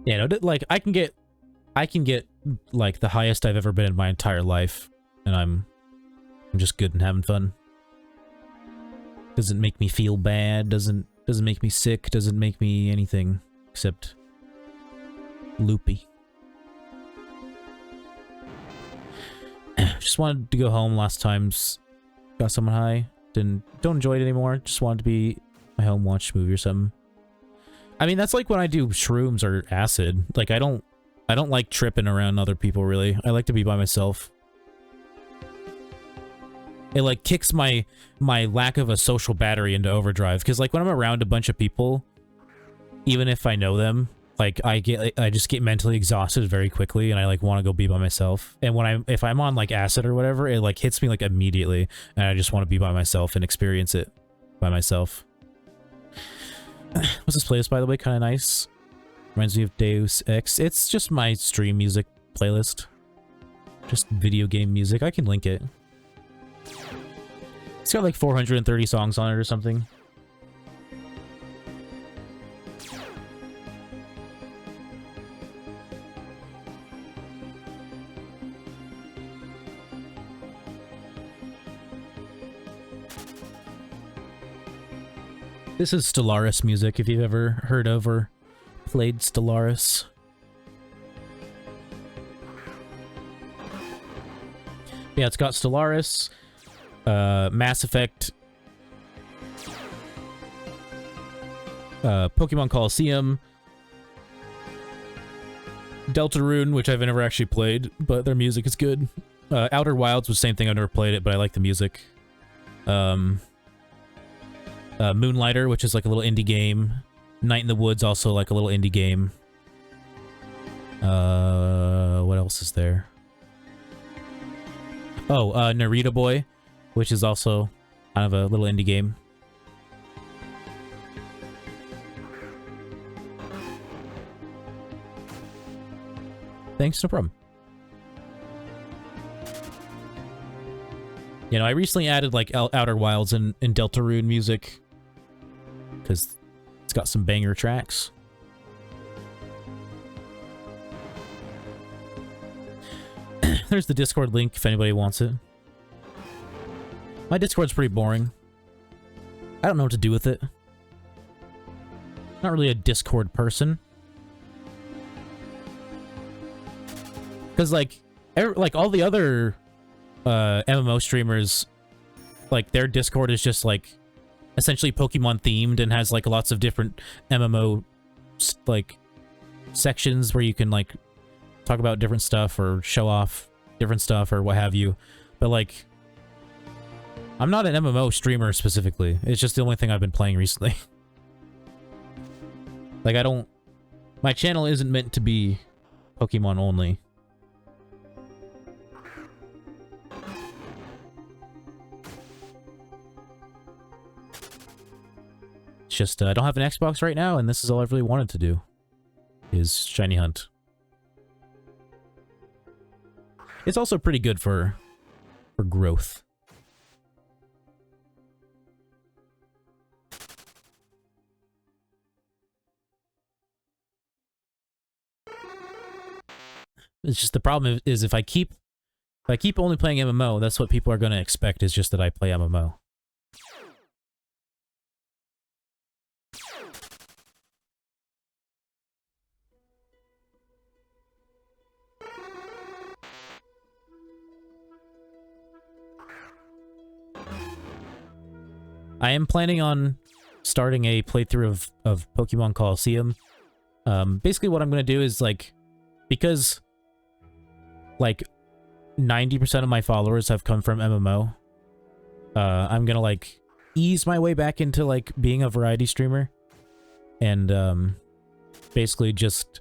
Yeah, no, like I can get like the highest I've ever been in my entire life, and I'm just good and having fun. Doesn't make me feel bad, doesn't make me sick, doesn't make me anything except loopy. Just wanted to go home last time's got someone high. Don't enjoy it anymore. Just wanted to be at my home, watch a movie or something. I mean, that's like when I do shrooms or acid. Like I don't like tripping around other people really. I like to be by myself. It like kicks my lack of a social battery into overdrive, because like when I'm around a bunch of people, even if I know them, like I just get mentally exhausted very quickly, and I like want to go be by myself. And if I'm on like acid or whatever, it like hits me like immediately, and I just want to be by myself and experience it by myself. What's this playlist, by the way? Kind of nice. Reminds me of Deus Ex. It's just my stream music playlist. Just video game music. I can link it. It's got like 430 songs on it or something. This is Stellaris music, if you've ever heard of or played Stellaris. Yeah, it's got Stellaris, Mass Effect, Pokemon Coliseum, Deltarune, which I've never actually played, but their music is good. Outer Wilds was the same thing, I've never played it, but I like the music. Moonlighter, which is like a little indie game. Night in the Woods, also like a little indie game. What else is there? Oh, Narita Boy, which is also kind of a little indie game. Thanks, no problem. You know, I recently added like Outer Wilds and Deltarune music because it's got some banger tracks. There's the Discord link if anybody wants it. My Discord's pretty boring. I don't know what to do with it. Not really a Discord person. Because like all the other MMO streamers, like their Discord is just like essentially Pokemon themed and has like lots of different MMO like sections where you can like talk about different stuff or show off different stuff or what have you. But like, I'm not an MMO streamer specifically. It's just the only thing I've been playing recently. Like my channel isn't meant to be Pokemon only. It's just, I don't have an Xbox right now, and this is all I've really wanted to do, is Shiny Hunt. It's also pretty good for growth. It's just the problem is if I keep only playing MMO, that's what people are going to expect, is just that I play MMO. I am planning on starting a playthrough of Pokemon Coliseum. Basically what I'm going to do is, like, because, like, 90% of my followers have come from MMO, I'm going to, like, ease my way back into, like, being a variety streamer. And, basically just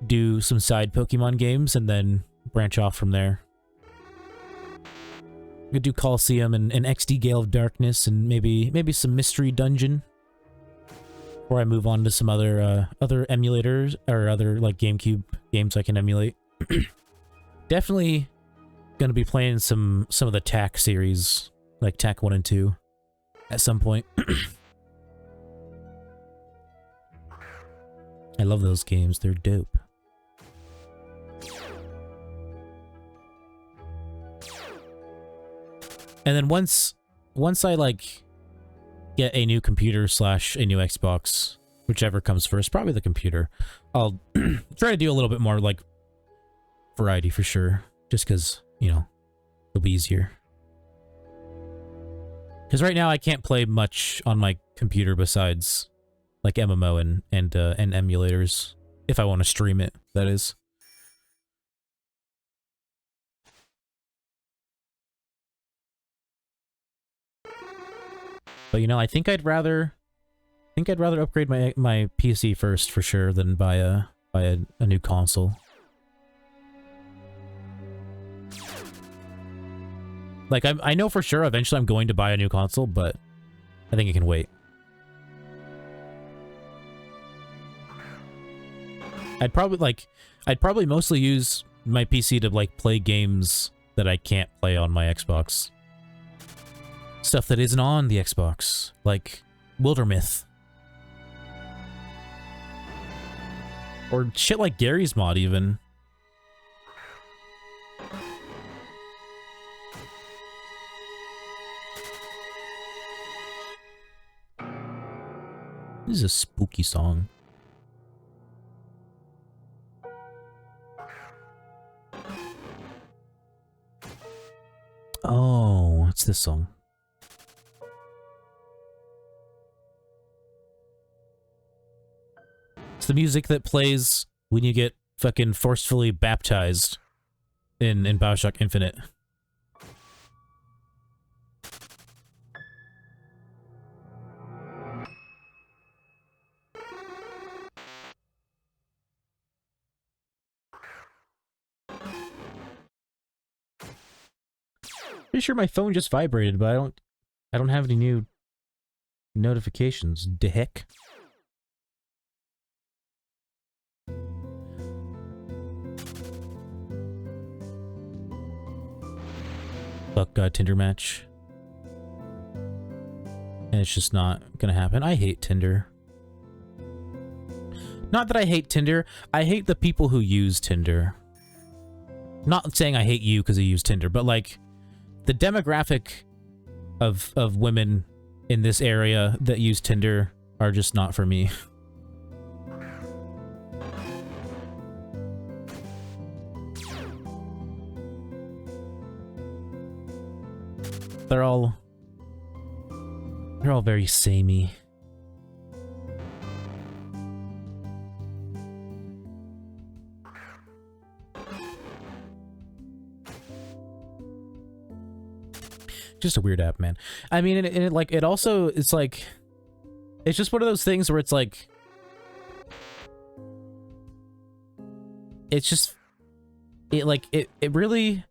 do some side Pokemon games and then branch off from there. We could do Coliseum and XD Gale of Darkness and maybe some Mystery Dungeon. Before I move on to some other emulators or other like GameCube games I can emulate. Definitely gonna be playing some of the TAC series, like TAC 1 and 2, at some point. I love those games, they're dope. And then once I, like, get a new computer / a new Xbox, whichever comes first, probably the computer, I'll try to do a little bit more, like, variety for sure. Just because, you know, it'll be easier. Because right now I can't play much on my computer besides, like, MMO and emulators. If I want to stream it, that is. But you know, I think I'd rather upgrade my PC first for sure than buy a new console. Like I know for sure eventually I'm going to buy a new console, but I think it can wait. I'd probably mostly use my PC to like play games that I can't play on my Xbox. Stuff that isn't on the Xbox, like Wildermyth. Or shit like Gary's Mod, even. This is a spooky song. this song? It's the music that plays when you get fucking forcefully baptized in Bioshock Infinite. Pretty sure my phone just vibrated, but I don't have any new notifications. De heck. Fuck Tinder match. And it's just not gonna happen. I hate Tinder. Not that I hate Tinder, I hate the people who use Tinder. Not saying I hate you because you use Tinder, but like the demographic of women in this area that use Tinder are just not for me. They're all very samey. Just a weird app, man. I mean, it also, it's like, it's just one of those things where it's like, it's just, it really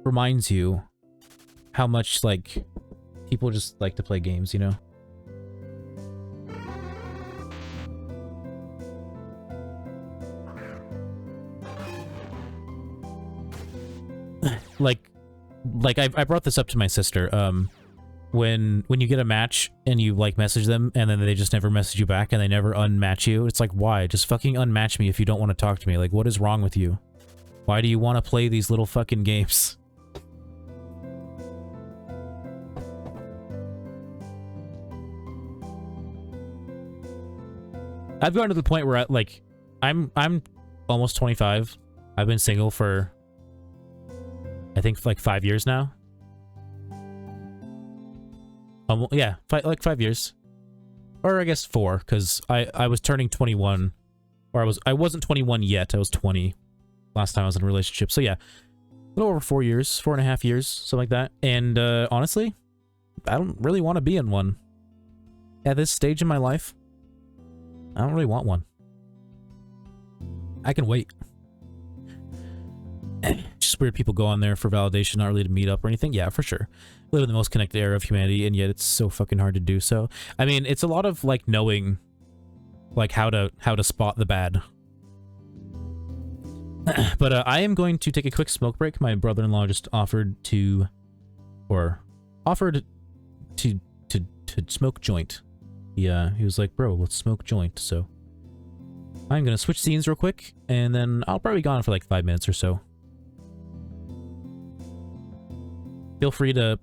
reminds you how much, like, people just like to play games, you know? Like I brought this up to my sister. When you get a match and you like message them and then they just never message you back and they never unmatch you, it's like, why? Just fucking unmatch me if you don't want to talk to me. Like, what is wrong with you? Why do you want to play these little fucking games? I've gotten to the point where I'm almost 25. I've been single for I think like 5 years now. Yeah, like 5 years, or I guess 4, because I was turning 21, or I wasn't 21 yet. I was 20 last time I was in a relationship. So yeah, a little over 4 years, 4.5 years, something like that. And honestly, I don't really want to be in one at this stage in my life. I don't really want one. I can wait. Just weird people go on there for validation, not really to meet up or anything. Yeah, for sure. We live in the most connected era of humanity, and yet it's so fucking hard to do so. I mean, it's a lot of like knowing like how to spot the bad. But I am going to take a quick smoke break. My brother-in-law just offered to smoke joint. Yeah, he was like, bro, let's smoke joint. So I'm gonna switch scenes real quick, and then I'll probably be gone for like 5 minutes or so. Feel free to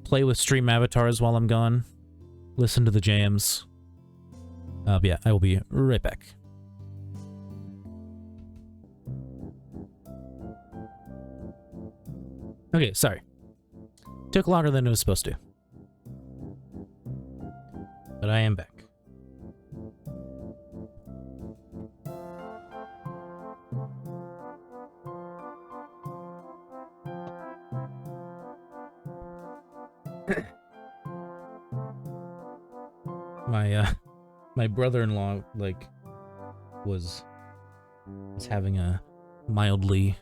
play with stream avatars while I'm gone. Listen to the jams. But yeah, I will be right back. Okay, sorry. Took longer than it was supposed to. But I am back. My brother-in-law like was having a mildly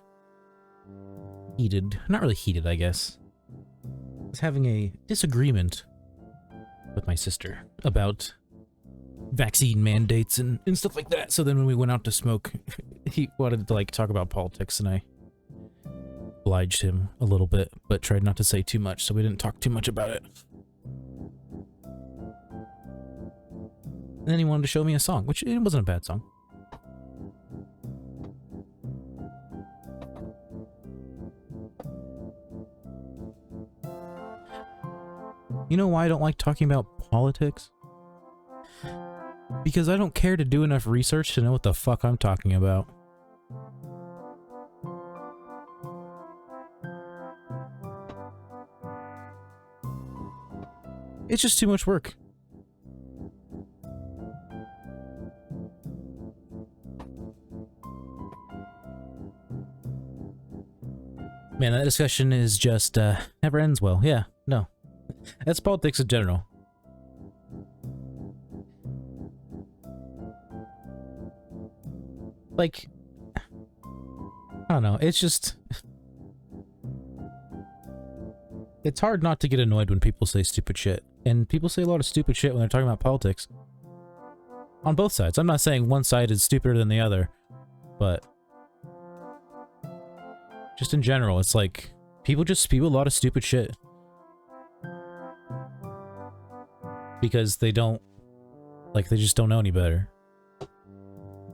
heated, not really heated, I guess. Was having a disagreement with my sister about vaccine mandates and stuff like that. So then when we went out to smoke, he wanted to like talk about politics, and I obliged him a little bit, but tried not to say too much, so we didn't talk too much about it. And then he wanted to show me a song, which it wasn't a bad song. You know why I don't like talking about politics? Because I don't care to do enough research to know what the fuck I'm talking about. It's just too much work. Man, that discussion is just, never ends well. Yeah, no. That's politics in general. Like, I don't know, it's just... It's hard not to get annoyed when people say stupid shit. And people say a lot of stupid shit when they're talking about politics. On both sides. I'm not saying one side is stupider than the other, but... just in general, it's like, people just spew a lot of stupid shit. Because they don't... like, they just don't know any better.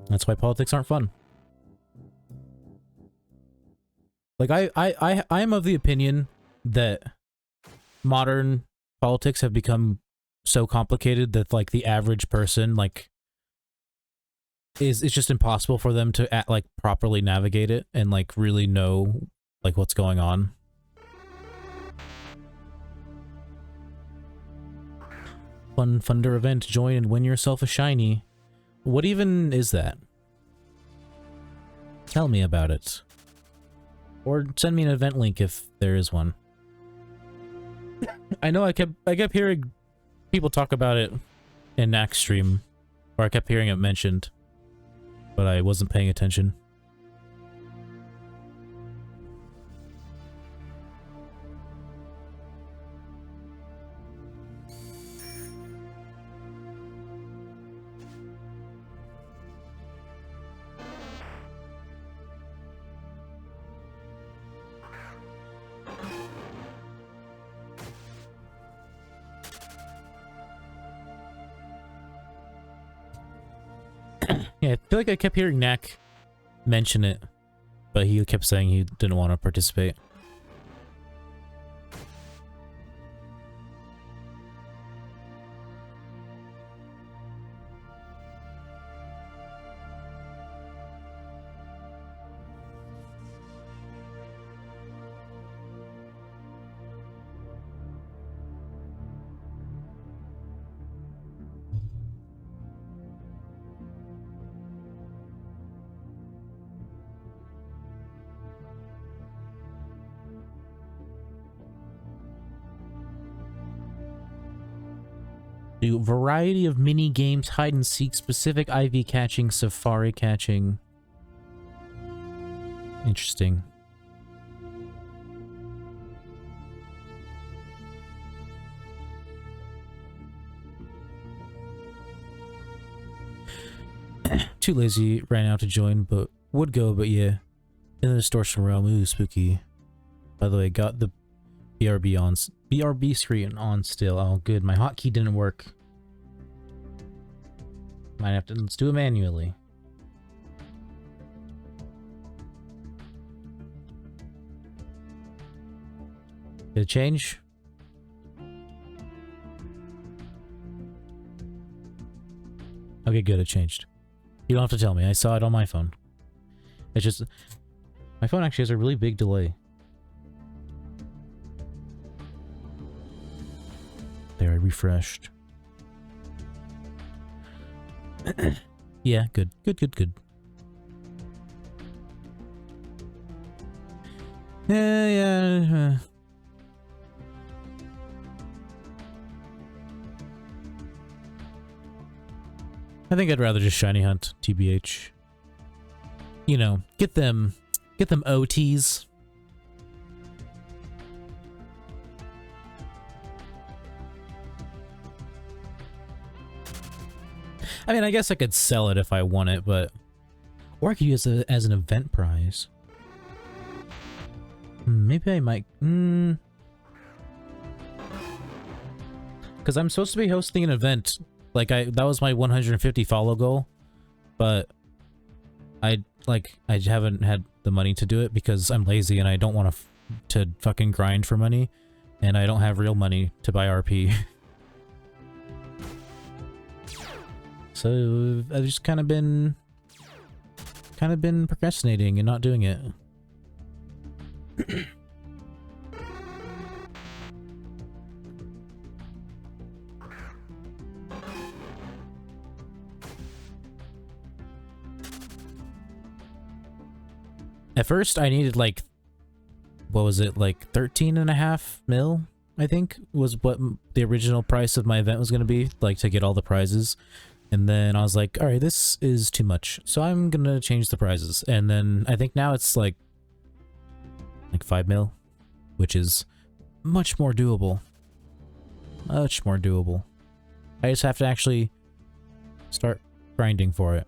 That's why politics aren't fun. Like, I'm of the opinion that modern politics have become so complicated that, like, the average person, like, it's just impossible for them to, like, properly navigate it and, like, really know, like, what's going on. Fun Funder event, join and win yourself a shiny. What even is that? Tell me about it. Or send me an event link if there is one. I know I kept hearing people talk about it in Knack's stream, or I kept hearing it mentioned, but I wasn't paying attention. Yeah, I feel like I kept hearing Knack mention it, but he kept saying he didn't want to participate. Do variety of mini games, hide and seek, specific IV catching, safari catching. Interesting. Too lazy right now to join, but would go, but yeah. In the distortion realm, ooh, spooky. By the way, got the BRB screen on still. Oh, good. My hotkey didn't work. Might have to. Let's do it manually. Did it change? Okay, good. It changed. You don't have to tell me. I saw it on my phone. It's just... my phone actually has a really big delay. There, I refreshed. Yeah, good. Good. Yeah. I think I'd rather just shiny hunt, TBH. You know, get them OTs. I mean, I guess I could sell it if I want it, but... or I could use it as an event prize. Maybe I might... because I'm supposed to be hosting an event. Like, that was my 150 follow goal. But... I haven't had the money to do it because I'm lazy and I don't want to fucking grind for money. And I don't have real money to buy RP. So I've just kind of been procrastinating and not doing it. At first, I needed like, what was it, like 13.5 mil, I think, was what the original price of my event was going to be, like, to get all the prizes. And then I was like, alright, this is too much, so I'm going to change the prizes. And then I think now it's like 5 mil, which is much more doable. Much more doable. I just have to actually start grinding for it.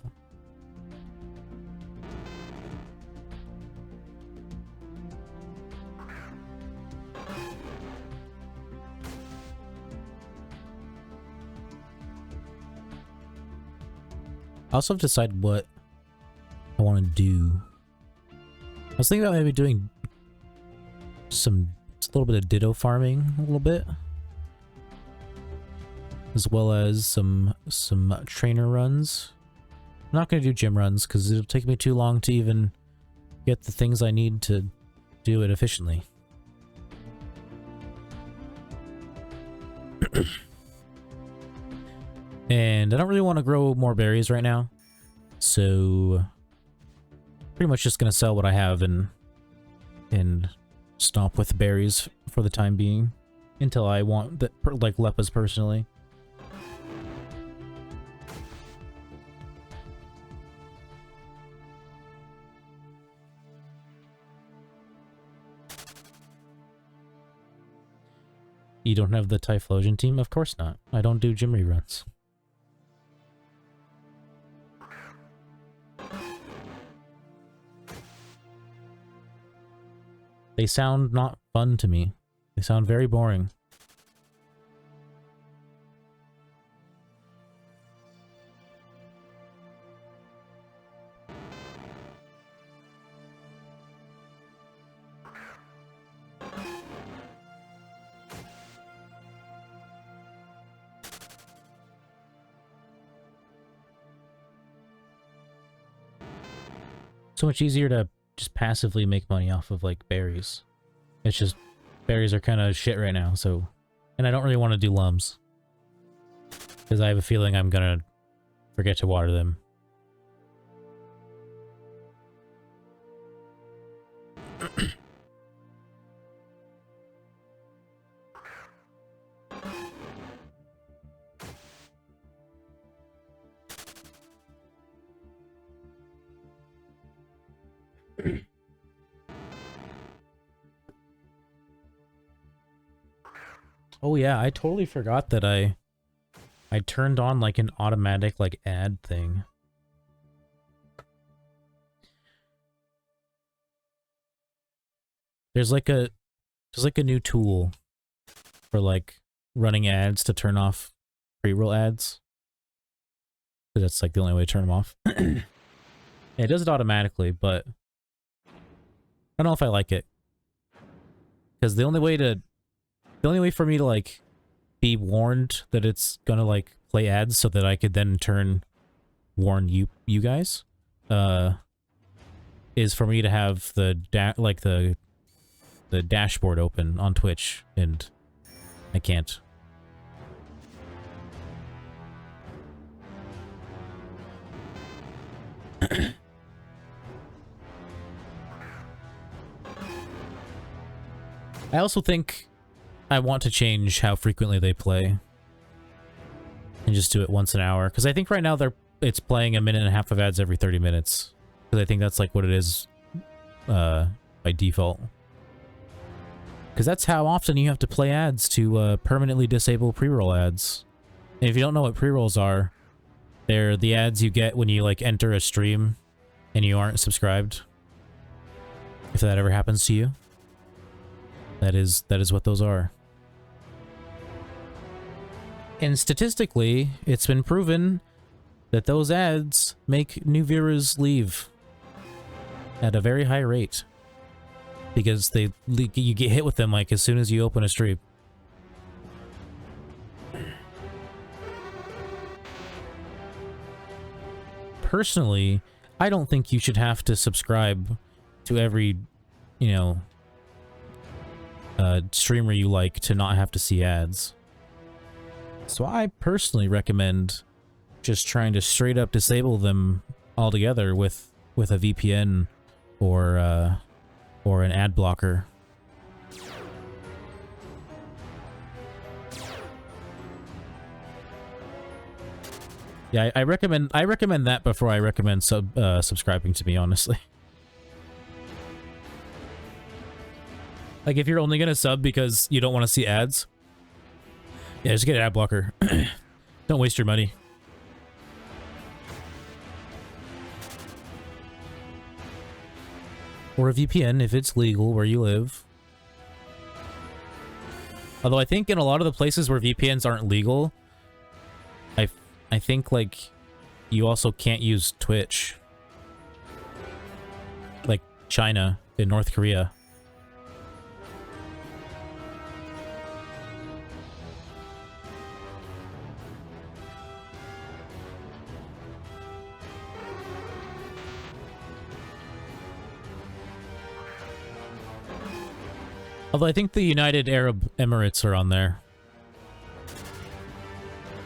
I also have to decide what I want to do. I was thinking about maybe doing a little bit of ditto farming, a little bit, as well as some trainer runs. I'm not going to do gym runs because it'll take me too long to even get the things I need to do it efficiently. And I don't really want to grow more berries right now, so pretty much just gonna sell what I have and stop with berries for the time being until I want the like lepas personally. You don't have the Typhlosion team? Of course not. I don't do gym reruns. They sound not fun to me. They sound very boring. So much easier to just passively make money off of like berries. It's just berries are kind of shit right now, so, and I don't really want to do lums because I have a feeling I'm gonna forget to water them. Oh yeah, I totally forgot that I turned on like an automatic like ad thing. There's like a new tool for like running ads to turn off pre-roll ads. That's like the only way to turn them off. It does it automatically, but I don't know if I like it. Because the only way for me to like be warned that it's gonna like play ads so that I could then in turn warn you guys is for me to have the dashboard open on Twitch, and I can't. I also think I want to change how frequently they play and just do it once an hour, because I think right now it's playing 1.5 minutes of ads every 30 minutes, because I think that's like what it is by default. Because that's how often you have to play ads to permanently disable pre-roll ads. And if you don't know what pre-rolls are, they're the ads you get when you like enter a stream and you aren't subscribed. If that ever happens to you, that is what those are. And statistically, it's been proven that those ads make new viewers leave at a very high rate. Because you get hit with them like as soon as you open a stream. Personally, I don't think you should have to subscribe to every, you know, streamer you like to not have to see ads. So I personally recommend just trying to straight up disable them altogether with a VPN or an ad blocker. Yeah, I recommend that before I recommend subscribing to me, honestly. Like, if you're only gonna sub because you don't want to see ads, yeah, just get an ad blocker. Don't waste your money. Or a VPN if it's legal where you live. Although I think in a lot of the places where VPNs aren't legal, I think, like, you also can't use Twitch. Like China and North Korea. Although I think the United Arab Emirates are on there.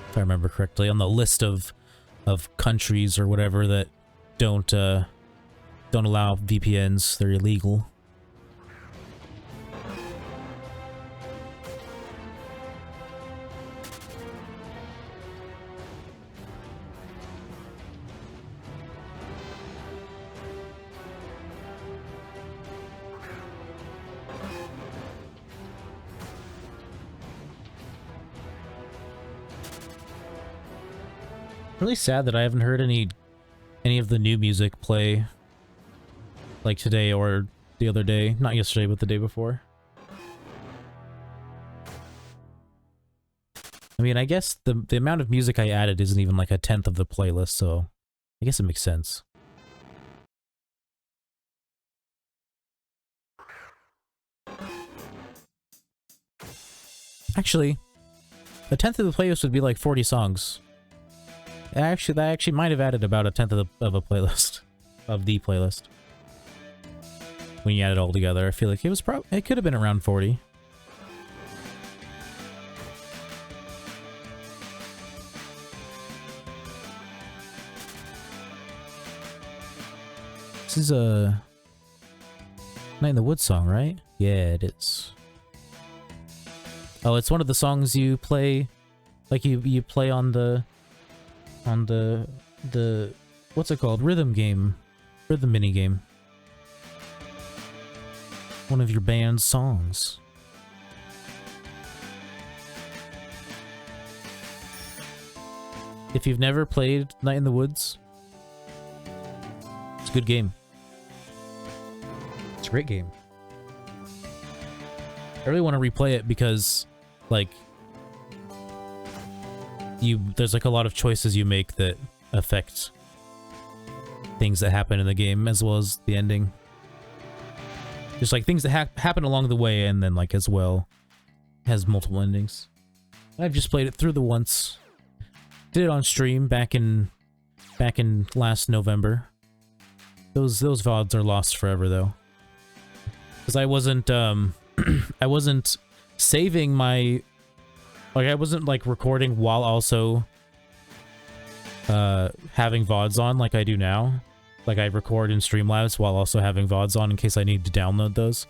If I remember correctly, on the list of countries or whatever that don't allow VPNs. They're illegal. Really sad that I haven't heard any of the new music play, like today or the other day. Not yesterday, but the day before. I mean, I guess the amount of music I added isn't even like a 10th of the playlist, so I guess it makes sense. Actually, a 10th of the playlist would be like 40 songs. Actually, that actually might have added about a 10th of a playlist, of the playlist. When you add it all together, I feel like it could have been around 40. This is a Night in the Woods song, right? Yeah, it is. Oh, it's one of the songs you play, like you play on the what's it called? Rhythm mini game. One of your band's songs. If you've never played Night in the Woods, it's a good game. It's a great game. I really want to replay it because, like, there's like a lot of choices you make that affect things that happen in the game as well as the ending. Just like things that happen along the way, and then like as well has multiple endings. I've just played it through the once. Did it on stream back in last November. Those VODs are lost forever though. Because I wasn't I wasn't saving my, like, I wasn't like recording while also having VODs on like I do now. Like, I record in Streamlabs while also having VODs on in case I need to download those.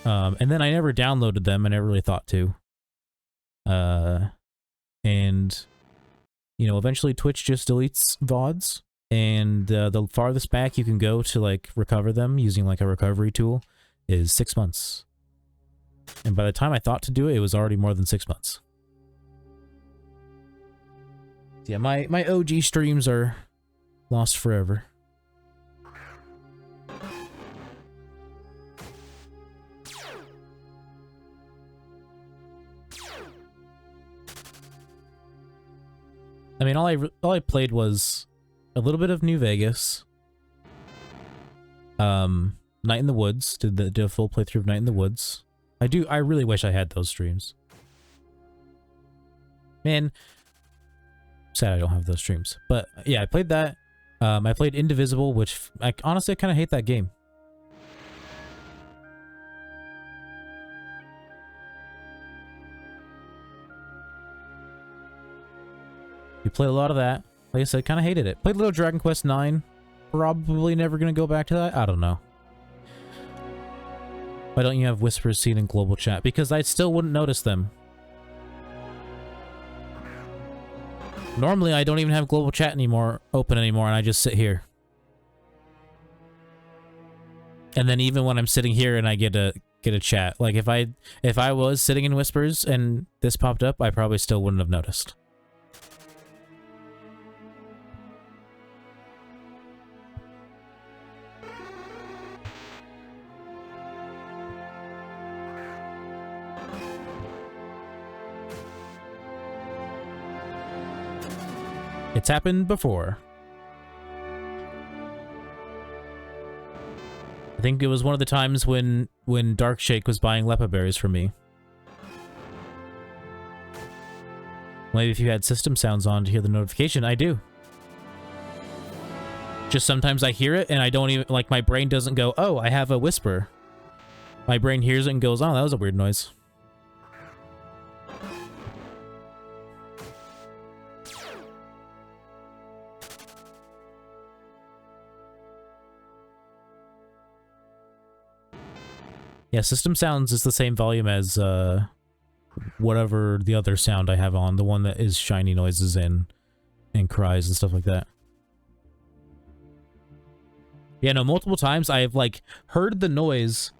And then I never downloaded them. I never really thought to. And, you know, eventually Twitch just deletes VODs. And the farthest back you can go to, like, recover them using, like, a recovery tool is 6 months. And by the time I thought to do it, it was already more than 6 months. Yeah, my OG streams are lost forever. I mean, all I played was a little bit of New Vegas. Night in the Woods. Did a full playthrough of Night in the Woods. I really wish I had those streams. Man, sad I don't have those streams. But yeah, I played that. I played Indivisible, which honestly I kind of hate that game. We played a lot of that. Like I said, kind of hated it. Played a little Dragon Quest 9. Probably never gonna go back to that. I don't know. Why don't you have whispers seen in global chat? Because I still wouldn't notice them. Normally, I don't even have global chat open anymore, and I just sit here. And then even when I'm sitting here and I get a chat, like if I was sitting in whispers and this popped up, I probably still wouldn't have noticed. It's happened before. I think it was one of the times when Darkshake was buying Lepa berries for me. Maybe if you had system sounds on to hear the notification. I do. Just sometimes I hear it and I don't even, like, my brain doesn't go, oh, I have a whisper. My brain hears it and goes, oh, that was a weird noise. Yeah, system sounds is the same volume as whatever the other sound I have on, the one that is shiny noises and cries and stuff like that. Yeah, no, multiple times I've like heard the noise,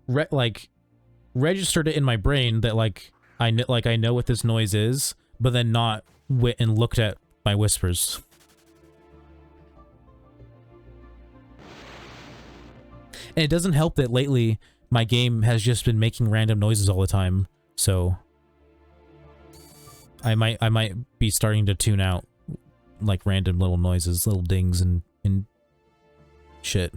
registered it in my brain that I know what this noise is, but then not went and looked at my whispers. And it doesn't help that lately my game has just been making random noises all the time, so I might be starting to tune out like random little noises, little dings and shit.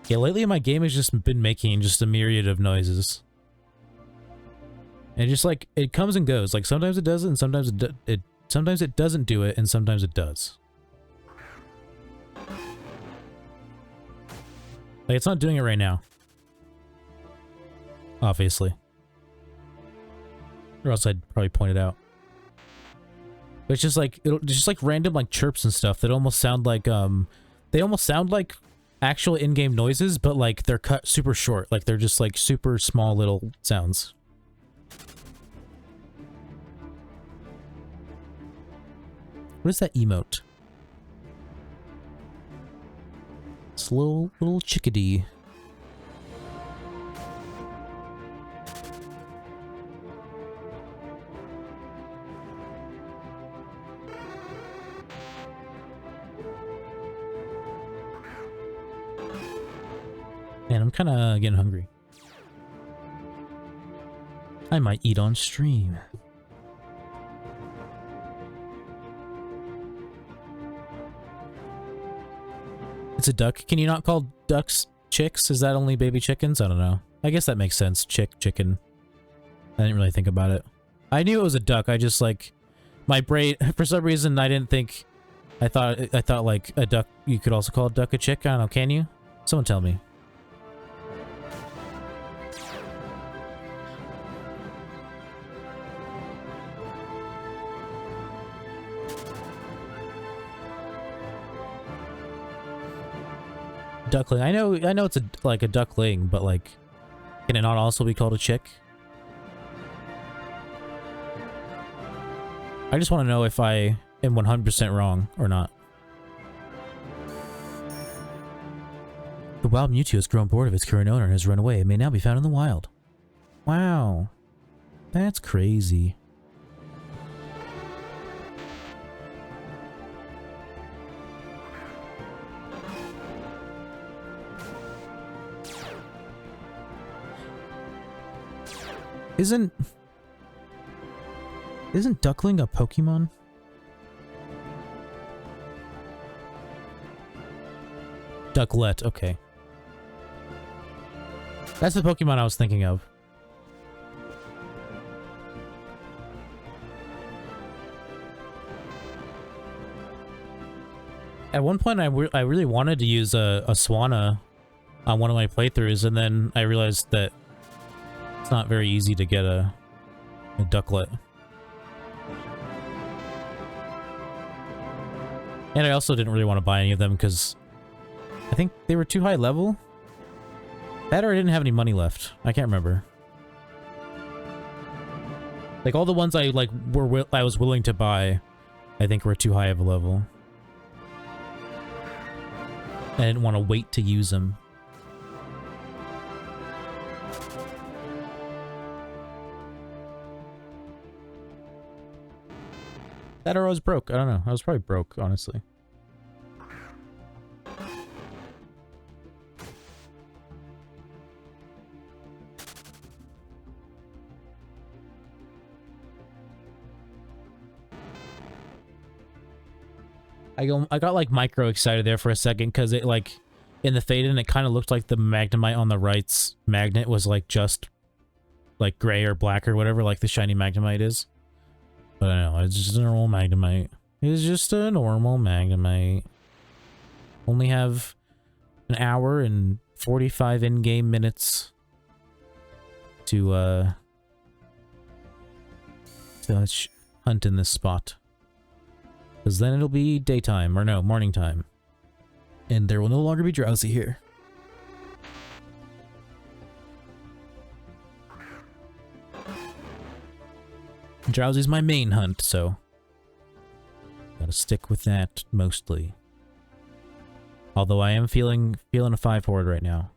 Yeah, lately my game has just been making just a myriad of noises. And just like it comes and goes. Like sometimes it does it, and sometimes sometimes it doesn't do it, and sometimes it does. Like it's not doing it right now. Obviously. Or else I'd probably point it out. But it's just like just like random like chirps and stuff that almost sound like they almost sound like actual in-game noises, but like they're cut super short. Like they're just like super small little sounds. What is that emote? It's a little chickadee. Man, I'm kind of getting hungry. I might eat on stream. It's a duck. Can you not call ducks chicks? Is that only baby chickens? I don't know. I guess that makes sense. Chicken. I didn't really think about it. I knew it was a duck. I just like my brain for some reason I didn't think. I thought like a duck. You could also call a duck a chick. I don't know. Can you? Someone tell me. Duckling. I know it's like a duckling, but like, can it not also be called a chick? I just want to know if I am 100% wrong or not. The wild Mewtwo has grown bored of its current owner and has run away. It may now be found in the wild. Wow. That's crazy. Isn't Duckling a Pokemon? Ducklet, okay. That's the Pokemon I was thinking of. At one point, I really wanted to use a Swanna on one of my playthroughs, and then I realized that it's not very easy to get a ducklet. And I also didn't really want to buy any of them because I think they were too high level. That or I didn't have any money left. I can't remember. Like all the ones I I was willing to buy, I think were too high of a level. I didn't want to wait to use them. That or I was broke. I don't know. I was probably broke, honestly. I got like micro excited there for a second because it like in the fade-in it kind of looked like the Magnemite on the right's magnet was like just like gray or black or whatever like the shiny Magnemite is. But I know it's just a normal Magnemite. It's just a normal Magnemite. Only have an hour and 45 in-game minutes to hunt in this spot. Because then it'll be daytime, or no, morning time. And there will no longer be drowsy here. Drowsy's my main hunt, so gotta stick with that mostly. Although I am feeling a 5 horde right now.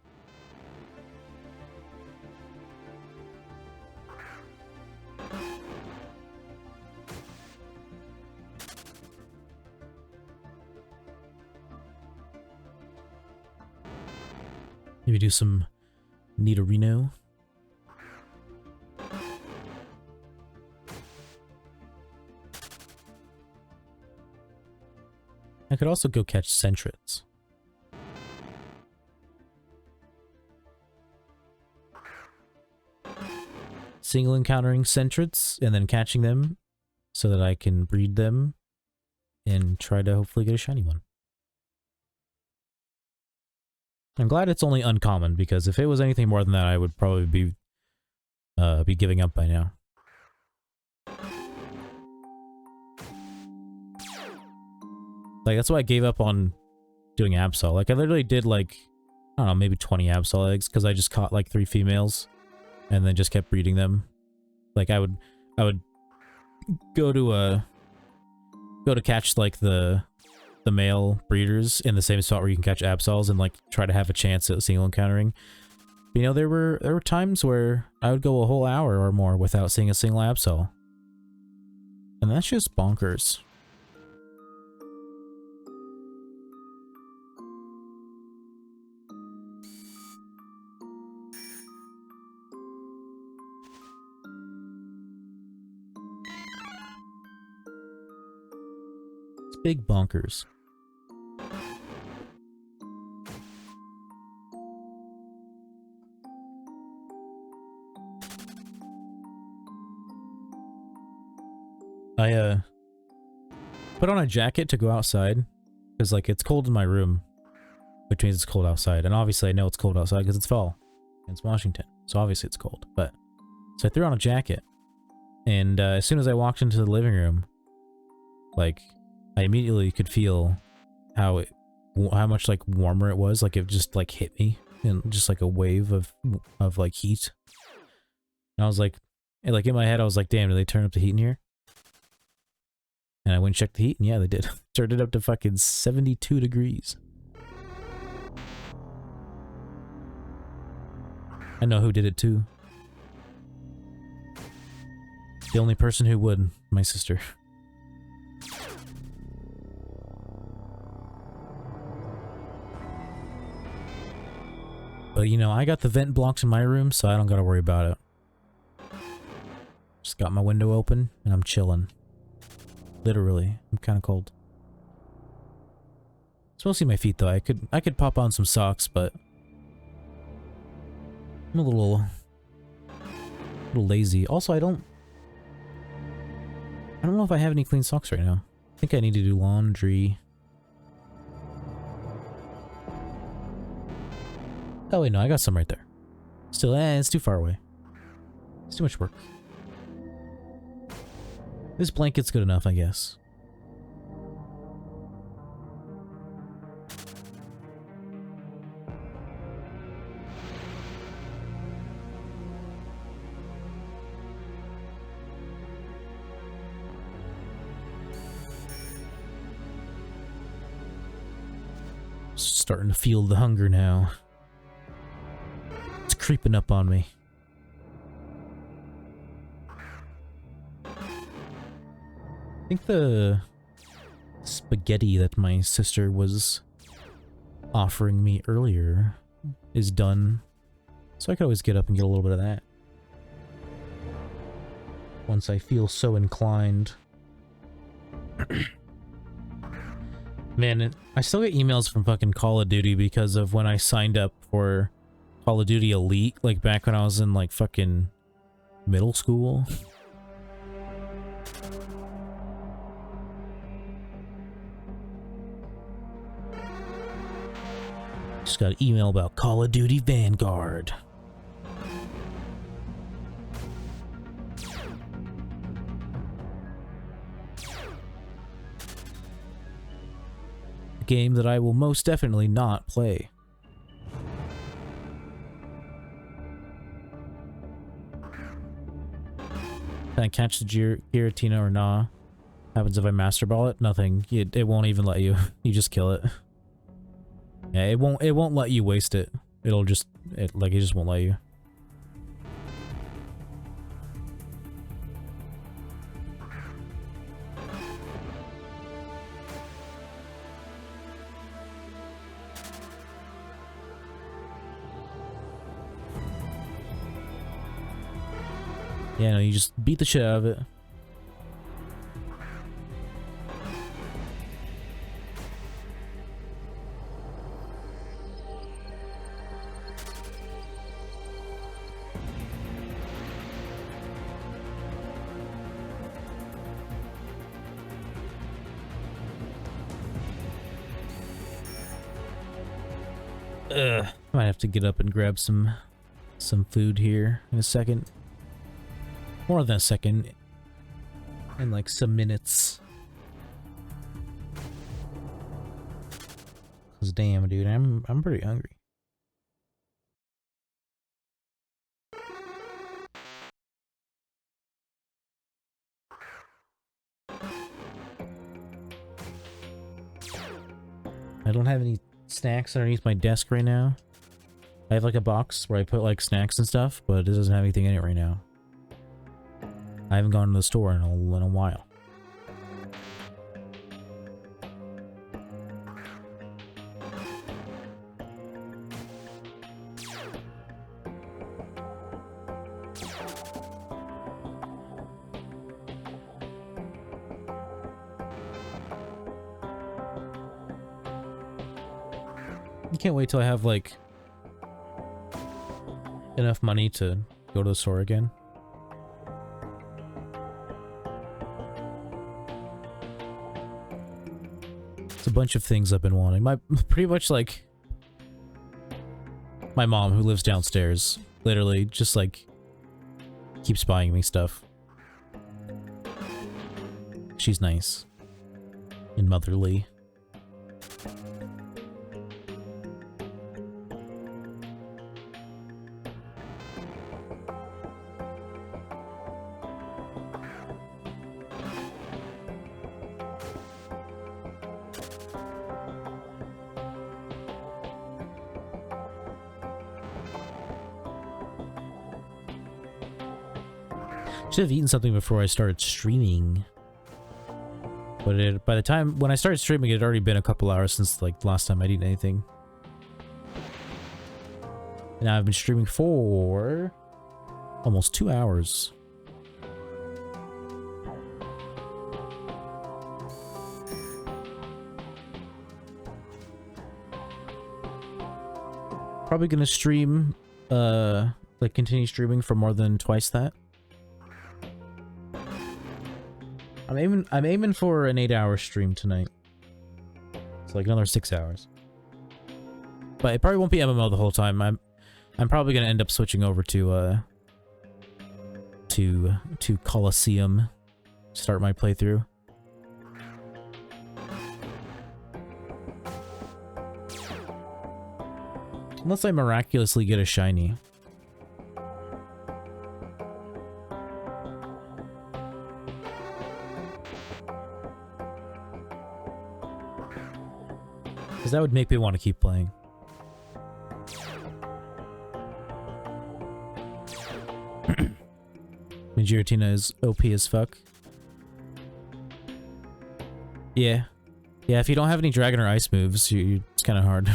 Maybe do some Nidorino. I could also go catch Sentrets. Single encountering Sentrets and then catching them so that I can breed them and try to hopefully get a shiny one. I'm glad it's only uncommon, because if it was anything more than that, I would probably be giving up by now. Like, that's why I gave up on doing Absol. Like, I literally did, like, I don't know, maybe 20 Absol eggs, because I just caught, like, 3 females, and then just kept breeding them. Like, I would go to catch, like, the male breeders in the same spot where you can catch Absols and like try to have a chance at single encountering. But, you know, there were times where I would go a whole hour or more without seeing a single Absol. And that's just bonkers. It's big bonkers. I put on a jacket to go outside because like it's cold in my room, which means it's cold outside. And obviously I know it's cold outside because it's fall and it's Washington, so obviously it's cold. But so I threw on a jacket, and as soon as I walked into the living room, like I immediately could feel how much like warmer it was. Like it just like hit me in just like a wave of like heat. And I was like in my head I was like, damn, did they turn up the heat in here? And I went and checked the heat, and yeah, they did. Turned it up to fucking 72 degrees. I know who did it too. The only person who would, my sister. But you know, I got the vent blocks in my room, so I don't gotta worry about it. Just got my window open, and I'm chilling. Literally, I'm kind of cold. It's mostly my feet though. I could pop on some socks, but I'm a little lazy. Also, I don't know if I have any clean socks right now. I think I need to do laundry. Oh wait, no, I got some right there. Still, it's too far away. It's too much work. This blanket's good enough, I guess. Starting to feel the hunger now. It's creeping up on me. I think the spaghetti that my sister was offering me earlier is done. So I could always get up and get a little bit of that. Once I feel so inclined. Man, I still get emails from fucking Call of Duty because of when I signed up for Call of Duty Elite, like back when I was in like fucking middle school. Just got an email about Call of Duty Vanguard. A game that I will most definitely not play. Can I catch the Giratina or nah? Happens if I master ball it? Nothing. It won't even let you. You just kill it. Yeah, it won't let you waste it. It'll just it just won't let you. Yeah, no, you just beat the shit out of it. I might have to get up and grab some food here in a second. More than a second. In like some minutes. 'Cause damn, dude, I'm pretty hungry. I don't have any snacks underneath my desk right now. I have like a box where I put like snacks and stuff, but it doesn't have anything in it right now. I haven't gone to the store in a while. I can't wait till I have like enough money to go to the store again. It's a bunch of things I've been wanting. Pretty much like my mom, who lives downstairs, literally just like keeps buying me stuff. She's nice and motherly. Should have eaten something before I started streaming. But by the time when I started streaming, it had already been a couple hours since like the last time I'd eaten anything. And now I've been streaming for almost 2 hours. Probably gonna stream, like continue streaming for more than twice that. I'm aiming for an 8-hour stream tonight. It's like another 6 hours. But it probably won't be MMO the whole time. I'm probably gonna end up switching over to Colosseum. Start my playthrough. Unless I miraculously get a shiny. Because that would make me want to keep playing. Giratina is OP as fuck. Yeah. Yeah, if you don't have any dragon or ice moves, it's kind of hard.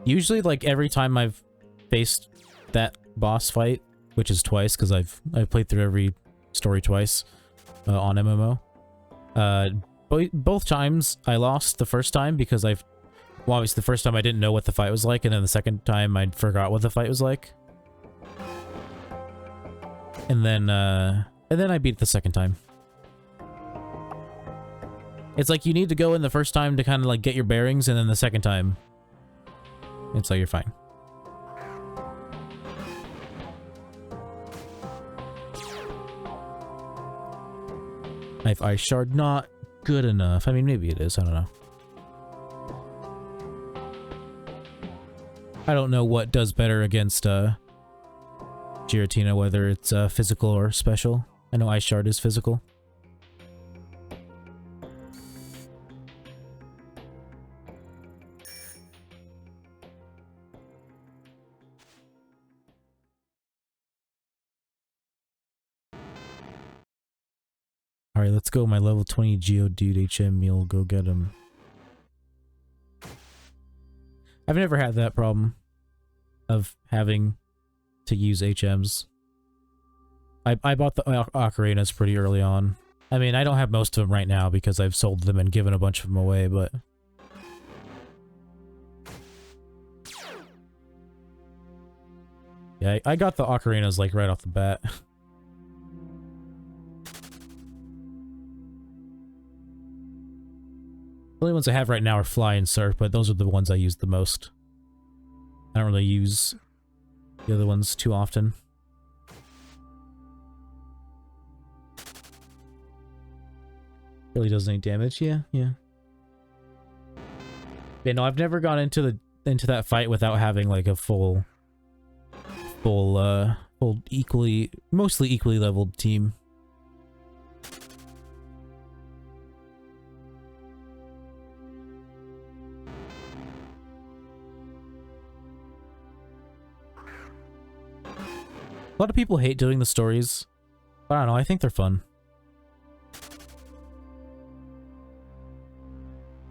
Usually, like, every time I've faced that boss fight, which is twice, because I've played through every story twice on MMO. Both times I lost the first time because well, obviously the first time I didn't know what the fight was like, and then the second time I forgot what the fight was like. And then I beat it the second time. It's like you need to go in the first time to kind of like get your bearings, and then the second time, it's like you're fine. Knife Ice Shard, not good enough. I mean, maybe it is, I don't know. I don't know what does better against Giratina, whether it's physical or special. I know Ice Shard is physical. Alright, let's go. My level 20 Geodude HM meal. Go get him. I've never had that problem of having to use HMs. I bought the ocarinas pretty early on. I mean, I don't have most of them right now because I've sold them and given a bunch of them away, but... yeah, I got the ocarinas, like, right off the bat. The only ones I have right now are Fly and Surf, but those are the ones I use the most. I don't really use the other ones too often. Really does any damage, yeah. Yeah, no, I've never gone into that fight without having like a full mostly equally leveled team. A lot of people hate doing the stories, but I don't know, I think they're fun.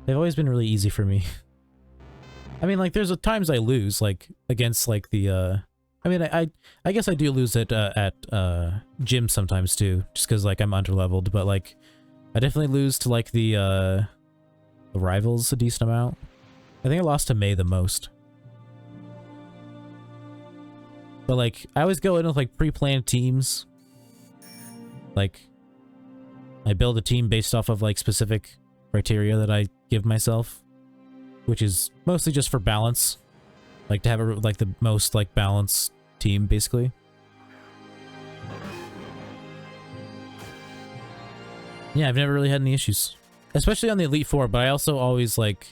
They've always been really easy for me. I mean, like, there's times I lose, like, against, like, the, I mean, I guess I do lose at gym sometimes, too, just because, like, I'm underleveled, but, like, I definitely lose to, like, the rivals a decent amount. I think I lost to May the most. But, like, I always go in with, like, pre-planned teams. Like, I build a team based off of, like, specific criteria that I give myself. Which is mostly just for balance. Like, to have, like, the most, like, balanced team, basically. Yeah, I've never really had any issues. Especially on the Elite Four, but I also always, like...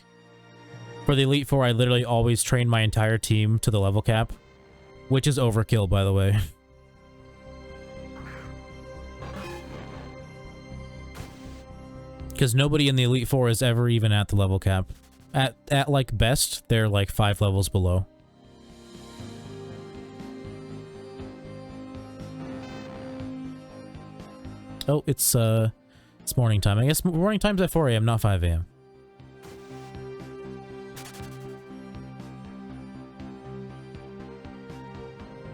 For the Elite Four, I literally always train my entire team to the level cap. Which is overkill, by the way. Because nobody in the Elite Four is ever even at the level cap. At like best, they're like 5 levels below. Oh, it's morning time. I guess morning time's at 4 AM, not 5 AM.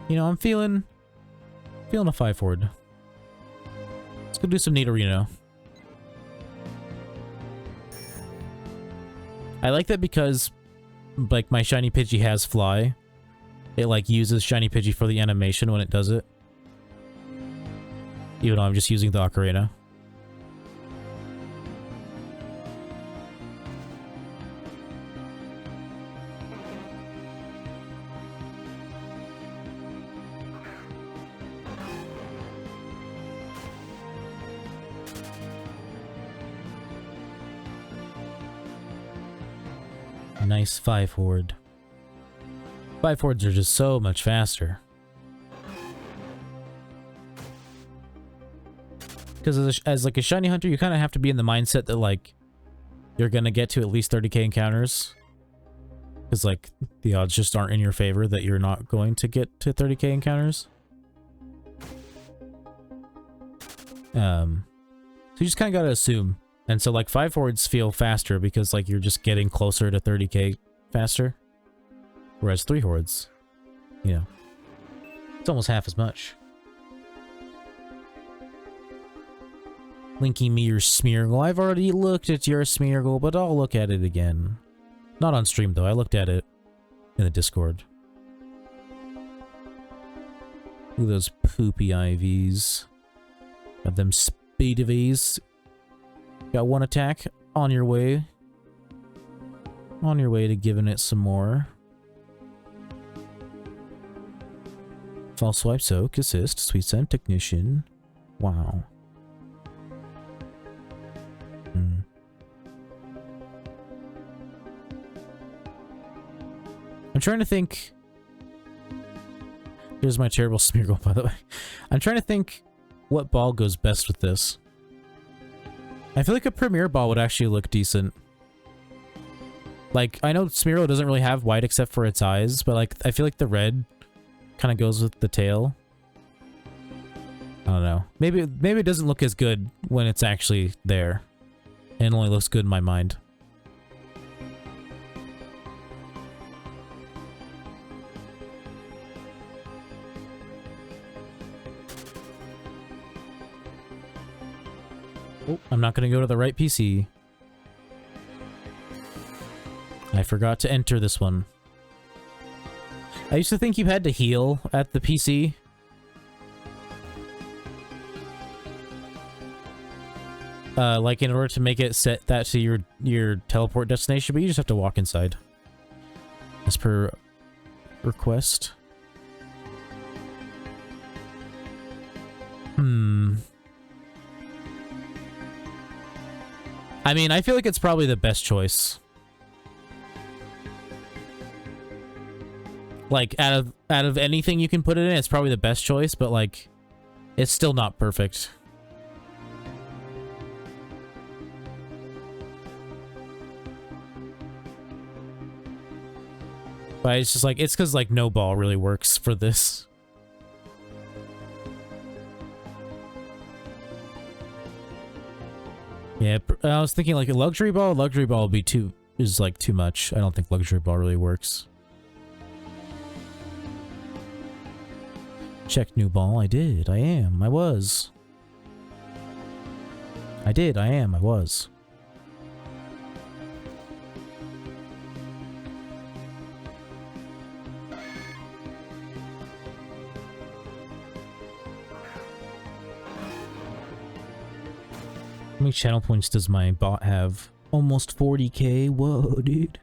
You know, I'm feeling a 5 forward. Let's go do some Nidorino. I like that because, like, my Shiny Pidgey has Fly. It, like, uses Shiny Pidgey for the animation when it does it. Even though I'm just using the Ocarina. nice 5 horde. 5 hordes are just so much faster. Because as like a shiny hunter, you kind of have to be in the mindset that like you're gonna get to at least 30k encounters. Because like the odds just aren't in your favor that you're not going to get to 30k encounters. So you just kind of gotta assume. And so like 5 hordes feel faster because like you're just getting closer to 30k faster. Whereas 3 hordes, you know, it's almost half as much. Linking me your Smeargle. I've already looked at your Smeargle, but I'll look at it again. Not on stream though, I looked at it in the Discord. Look at those poopy IVs. Got them speed Vs. Got 1 attack. On your way. On your way to giving it some more. False swipe, soak, assist, sweet scent, technician. Wow. I'm trying to think. Here's my terrible Smeargle, by the way. I'm trying to think what ball goes best with this. I feel like a Premier ball would actually look decent. Like, I know Smeargle doesn't really have white except for its eyes, but like, I feel like the red kind of goes with the tail. I don't know. Maybe it doesn't look as good when it's actually there. And only looks good in my mind. Oh, I'm not going to go to the right PC. I forgot to enter this one. I used to think you had to heal at the PC. Like in order to make it set that to your teleport destination, but you just have to walk inside. As per request. I mean, I feel like it's probably the best choice. Like, out of anything you can put it in, it's probably the best choice, but like, it's still not perfect. But it's just like, it's because like no ball really works for this. Yeah, I was thinking like a luxury ball would be is like too much. I don't think luxury ball really works. Check new ball. I did. I am. I was. I did. I am. I was. How many channel points does my bot have? Almost 40k. Whoa, dude.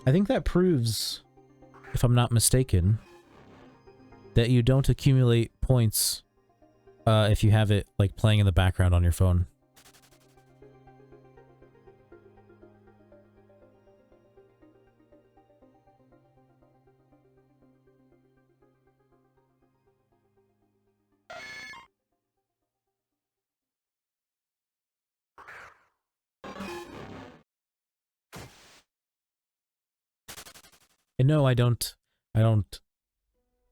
I think that proves, if I'm not mistaken, that you don't accumulate points if you have it like playing in the background on your phone. And no, I don't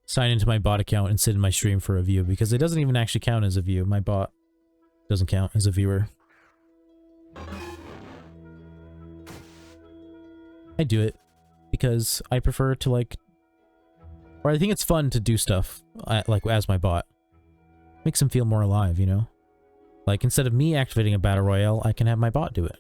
sign into my bot account and sit in my stream for a view because it doesn't even actually count as a view. My bot doesn't count as a viewer. I do it because I prefer to like, or I think it's fun to do stuff like as my bot. Makes him feel more alive, you know? Like instead of me activating a battle royale, I can have my bot do it.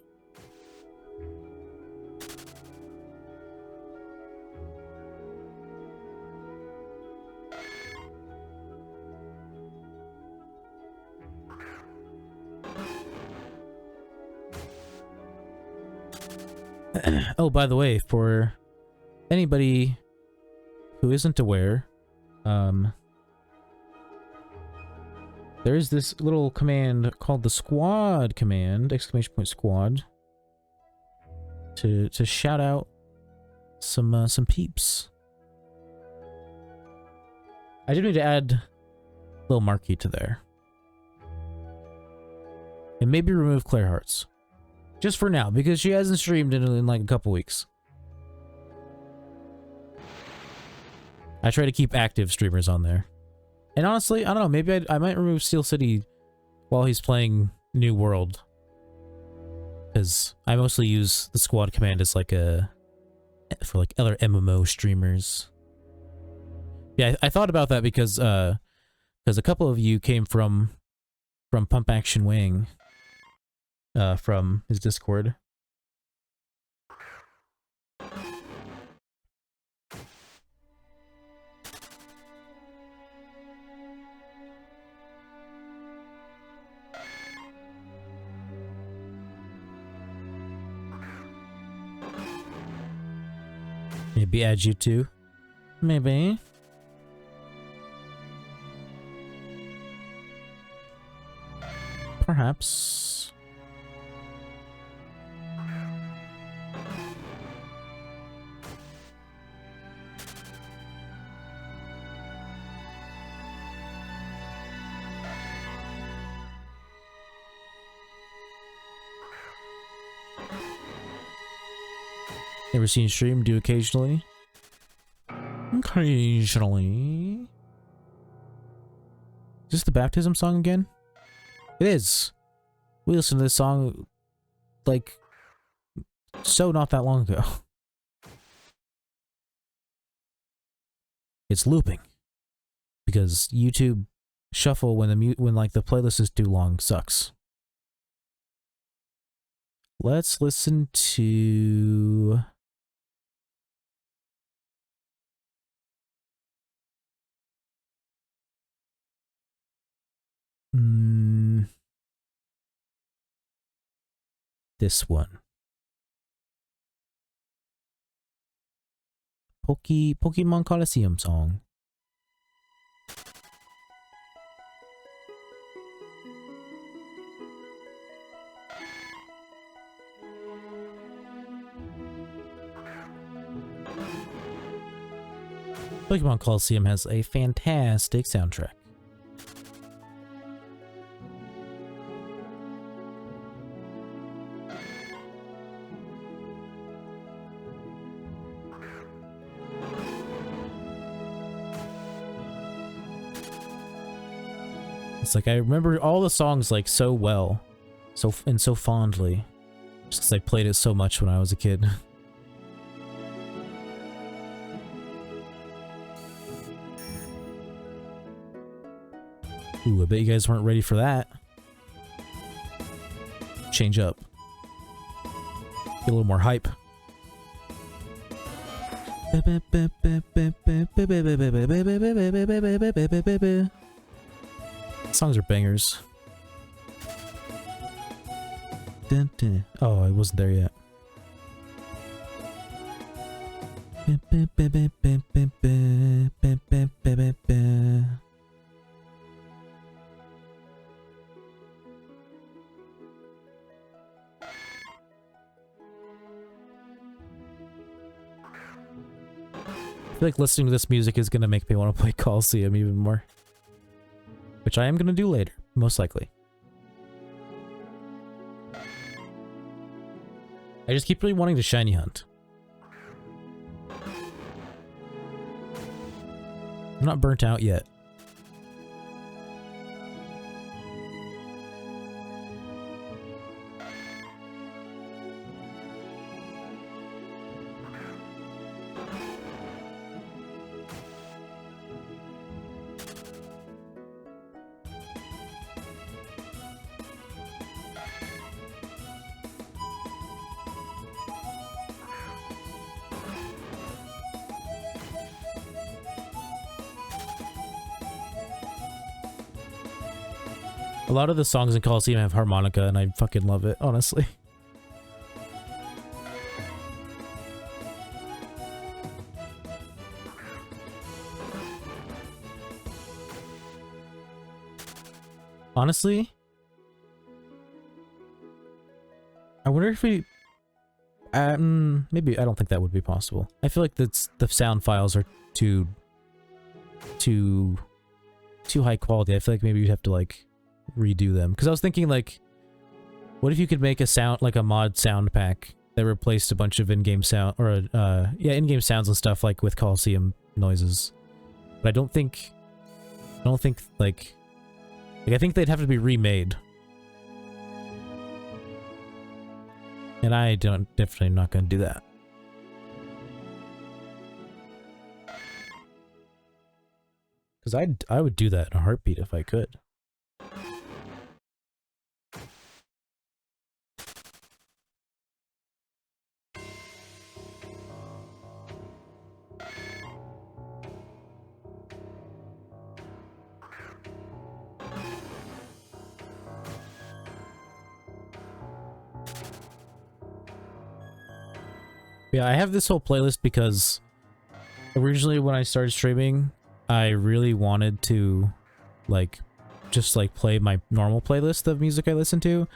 Oh, by the way, for anybody who isn't aware, There's this little command called the squad command, exclamation point squad, to shout out some peeps. I do need to add a little marquee to there. And maybe remove Claire Hearts. Just for now, because she hasn't streamed in like a couple weeks. I try to keep active streamers on there. And honestly, I don't know, maybe I might remove Steel City while he's playing New World. Because I mostly use the squad command as like for like other MMO streamers. Yeah, I thought about that because a couple of you came from Pump Action Wing, from his Discord. Maybe add you too. Maybe. Perhaps. Never seen stream, do occasionally. Occasionally. Is this the baptism song again? It is. We listened to this song like so not that long ago. It's looping because YouTube Shuffle when like the playlist is too long sucks. Let's listen to this one. Pokemon Coliseum song. Pokemon Coliseum has a fantastic soundtrack. It's like I remember all the songs like so well, so fondly, just because I played it so much when I was a kid. Ooh, I bet you guys weren't ready for that. Change up. Get a little more hype. Songs are bangers. Dun, dun. Oh, I wasn't there yet. I feel like listening to this music is gonna make me want to play Coliseum even more. Which I am gonna do later, most likely. I just keep really wanting to shiny hunt. I'm not burnt out yet. A lot of the songs in Coliseum have harmonica, and I fucking love it, honestly. Honestly, I wonder if we... maybe I don't think that would be possible. I feel like the sound files are too high quality. I feel like maybe you'd have to like redo them. Because I was thinking like, what if you could make a sound like a mod sound pack that replaced a bunch of in-game sound or yeah, in-game sounds and stuff like with Coliseum noises. But I don't think like I think they'd have to be remade. And I definitely not gonna do that. Because I would do that in a heartbeat if I could. Yeah, I have this whole playlist because originally when I started streaming, I really wanted to like just like play my normal playlist of music I listen to.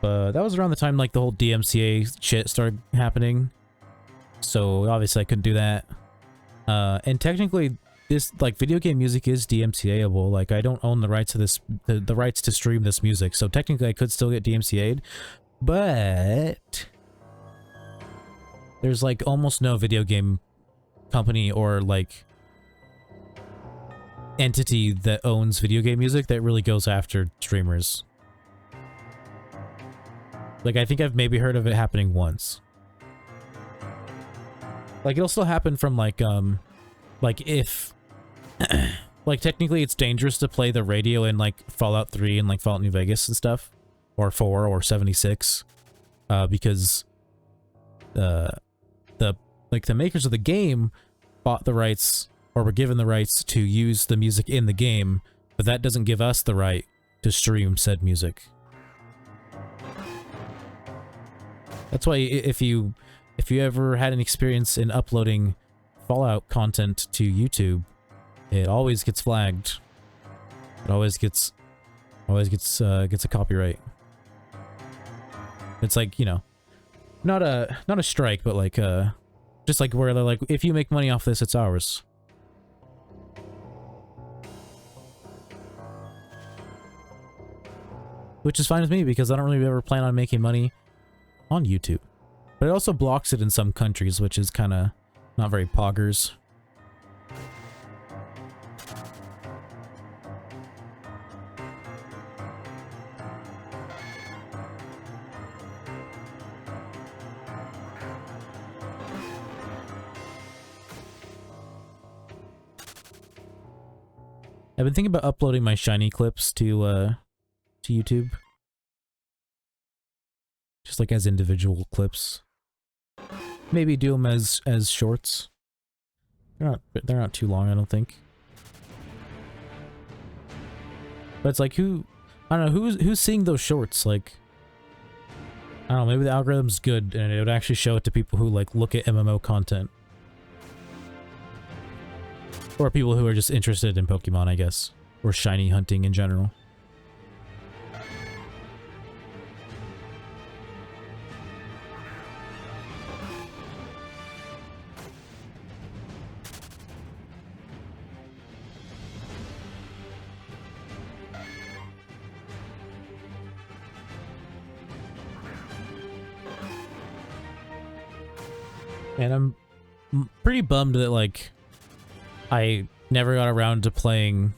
But that was around the time like the whole DMCA shit started happening. So obviously I couldn't do that. And technically this like video game music is DMCA-able. Like I don't own the rights to this the rights to stream this music. So technically I could still get DMCA'd. But there's like almost no video game company or like entity that owns video game music that really goes after streamers. Like I think I've maybe heard of it happening once. Like it'll still happen from like if like technically it's dangerous to play the radio in like Fallout 3 and like Fallout New Vegas and stuff, or 4 or 76, because the makers of the game bought the rights or were given the rights to use the music in the game, but that doesn't give us the right to stream said music. That's why if you ever had an experience in uploading Fallout content to YouTube, it always gets flagged. It always gets a copyright. It's like, you know, not a strike, but like just like where they're like, if you make money off this, it's ours. Which is fine with me because I don't really ever plan on making money on YouTube. But it also blocks it in some countries, which is kind of not very poggers. I've been thinking about uploading my shiny clips to YouTube. Just like as individual clips. Maybe do them as shorts. They're not too long, I don't think. But it's like I don't know, who's seeing those shorts? Like, I don't know, maybe the algorithm's good and it would actually show it to people who like look at MMO content. Or people who are just interested in Pokemon, I guess. Or shiny hunting in general. And I'm pretty bummed that, like, I never got around to playing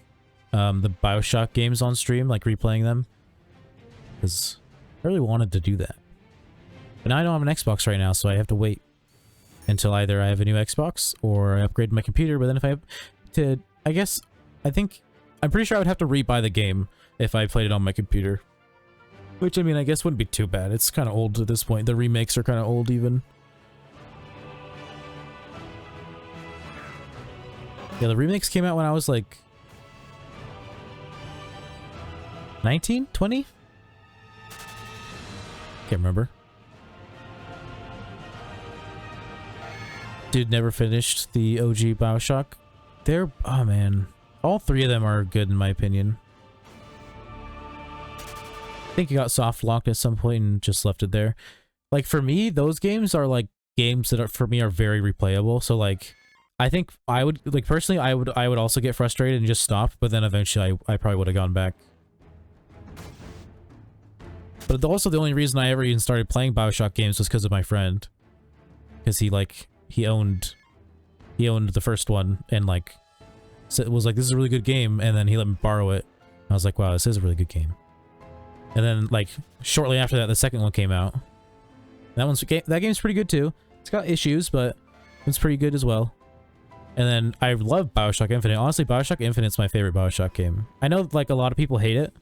the Bioshock games on stream, like replaying them. Because I really wanted to do that. But now I don't have an Xbox right now, so I have to wait until either I have a new Xbox or I upgrade my computer. But then if I have to, I'm pretty sure I would have to rebuy the game if I played it on my computer. Which, I mean, I guess wouldn't be too bad. It's kind of old at this point. The remakes are kind of old even. Yeah, the remakes came out when I was like 19, 20? Can't remember. Dude, never finished the OG Bioshock. Oh man, all three of them are good in my opinion. I think it got soft locked at some point and just left it there. Like for me, those games are like games that are, for me, are very replayable. So like, I think I would, like personally, I would also get frustrated and just stop, but then eventually I probably would have gone back. But also the only reason I ever even started playing Bioshock games was because of my friend. Because he owned the first one and like, so it was like, this is a really good game, and then he let me borrow it. I was like, wow, this is a really good game. And then like, shortly after that, the second one came out. That game's pretty good too. It's got issues, but it's pretty good as well. And then I love Bioshock Infinite. Honestly, Bioshock Infinite's my favorite Bioshock game. I know like a lot of people hate it,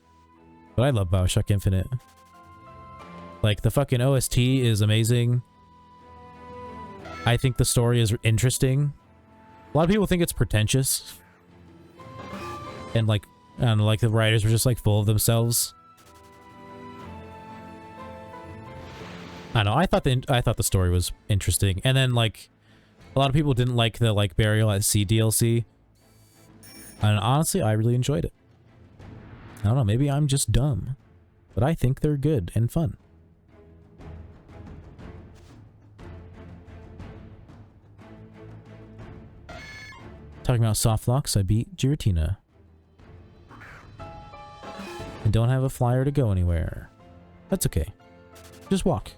but I love Bioshock Infinite. Like the fucking OST is amazing. I think the story is interesting. A lot of people think it's pretentious. And like, I don't know, like the writers were just like full of themselves. I don't know, I thought the story was interesting. And then like, a lot of people didn't like the like Burial at Sea DLC. And honestly, I really enjoyed it. I don't know, maybe I'm just dumb. But I think they're good and fun. Talking about soft locks, I beat Giratina. And don't have a flyer to go anywhere. That's okay. Just walk.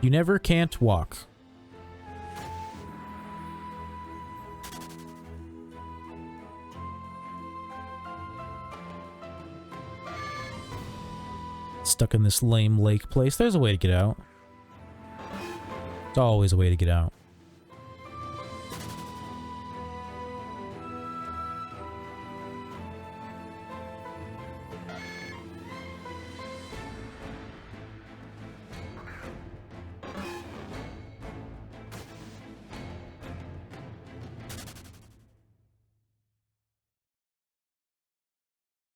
You never can't walk. Stuck in this lame lake place. There's a way to get out. There's always a way to get out.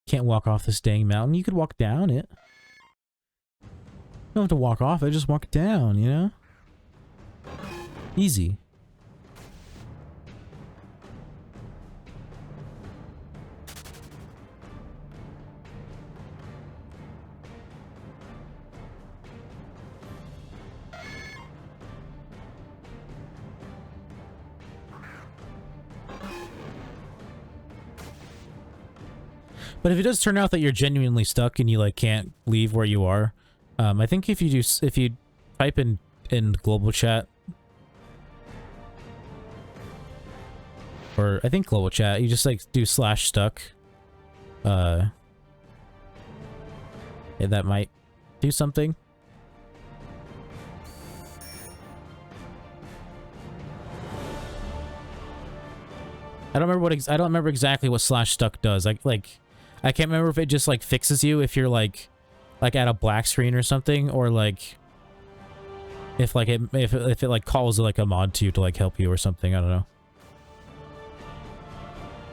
Can't walk off this dang mountain. You could walk down it. You don't have to walk off it, just walk down, you know? Easy. But if it does turn out that you're genuinely stuck and you like can't leave where you are, I think if you type in global chat, or I think global chat, you just like do /stuck. Yeah, that might do something. I don't remember exactly what /stuck does. I can't remember if it just like fixes you if you're like at a black screen or something, or like if it like calls like a mod to you to like help you or something. I don't know.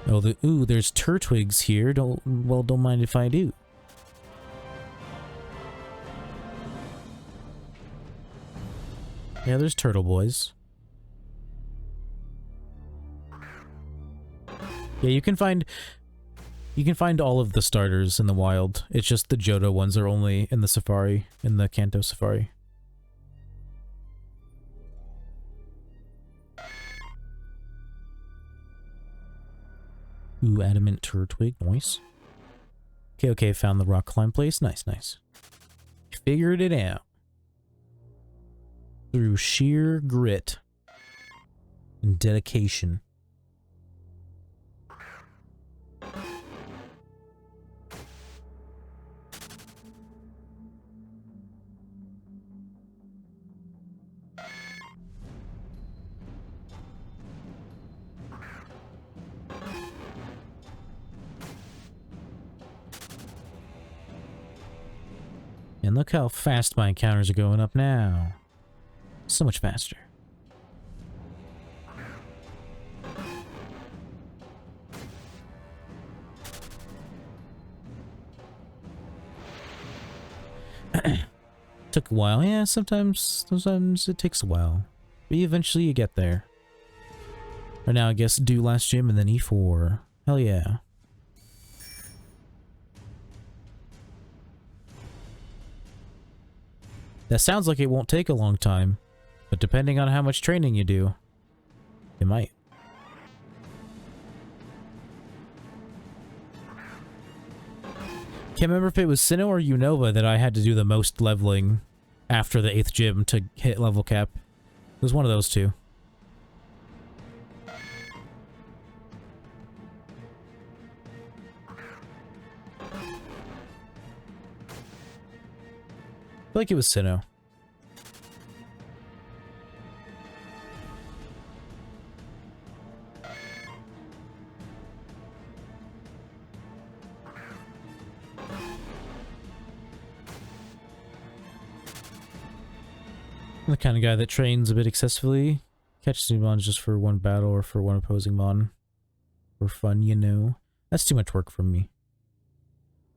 Oh, ooh, there's turtwigs here. Don't mind if I do. Yeah, there's turtle boys. Yeah, you can find all of the starters in the wild. It's just the Johto ones are only in the Safari, in the Kanto Safari. Ooh, adamant turtwig, nice. Okay, found the rock climb place. Nice. Figured it out. Through sheer grit and dedication. And look how fast my encounters are going up now. So much faster. Took a while. Yeah, sometimes it takes a while. But eventually you get there. Right now, I guess do last gym and then E4. Hell yeah. That sounds like it won't take a long time, but depending on how much training you do, it might. Can't remember if it was Sinnoh or Unova that I had to do the most leveling after the 8th gym to hit level cap. It was one of those two. I feel like it was Sinnoh. I'm the kind of guy that trains a bit excessively. Catches new mons just for one battle or for one opposing mon. For fun, you know. That's too much work for me.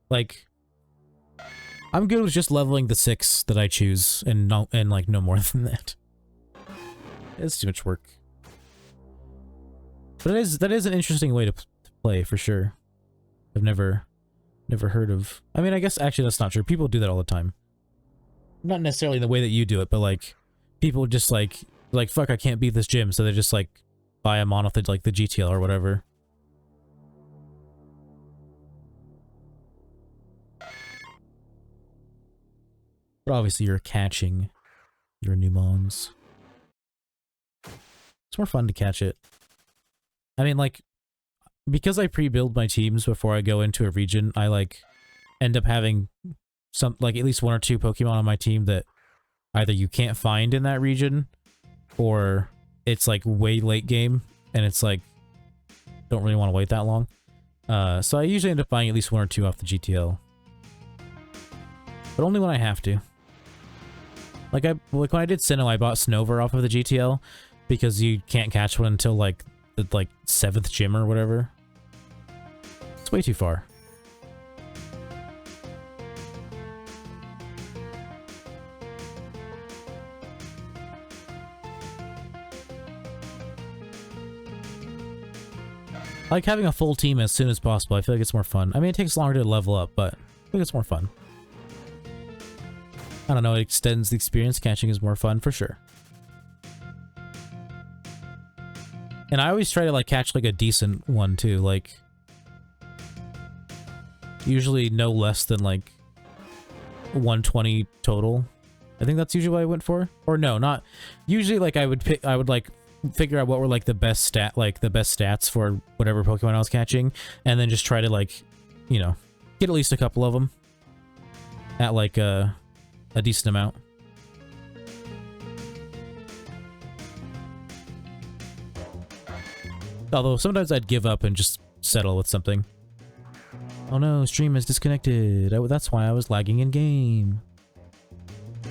Like, I'm good with just leveling the 6 that I choose and like no more than that. It's too much work. But that is an interesting way to play for sure. I've never heard of. I mean, I guess actually that's not true. People do that all the time. Not necessarily the way that you do it, but like people just like fuck, I can't beat this gym, so they just like buy a mon with like the GTL or whatever. But obviously you're catching your new mons. It's more fun to catch it. I mean, like, because I pre-build my teams before I go into a region, I like end up having some, like, at least 1 or 2 Pokemon on my team that either you can't find in that region, or it's like way late game, and it's like, don't really want to wait that long. So I usually end up buying at least 1 or 2 off the GTL. But only when I have to. Like when I did Sinnoh, I bought Snover off of the GTL, because you can't catch one until like the 7th gym or whatever. It's way too far. I like having a full team as soon as possible. I feel like it's more fun. I mean, it takes longer to level up, but I think it's more fun. I don't know, it extends the experience. Catching is more fun for sure. And I always try to like catch like a decent one too, like usually no less than like 120 total. I think that's usually what I went for. Or no, not usually. Like I would like figure out what were like the best stats for whatever Pokemon I was catching, and then just try to like, you know, get at least a couple of them at like a decent amount. Although sometimes I'd give up and just settle with something. Oh no, stream is disconnected. That's why I was lagging in game.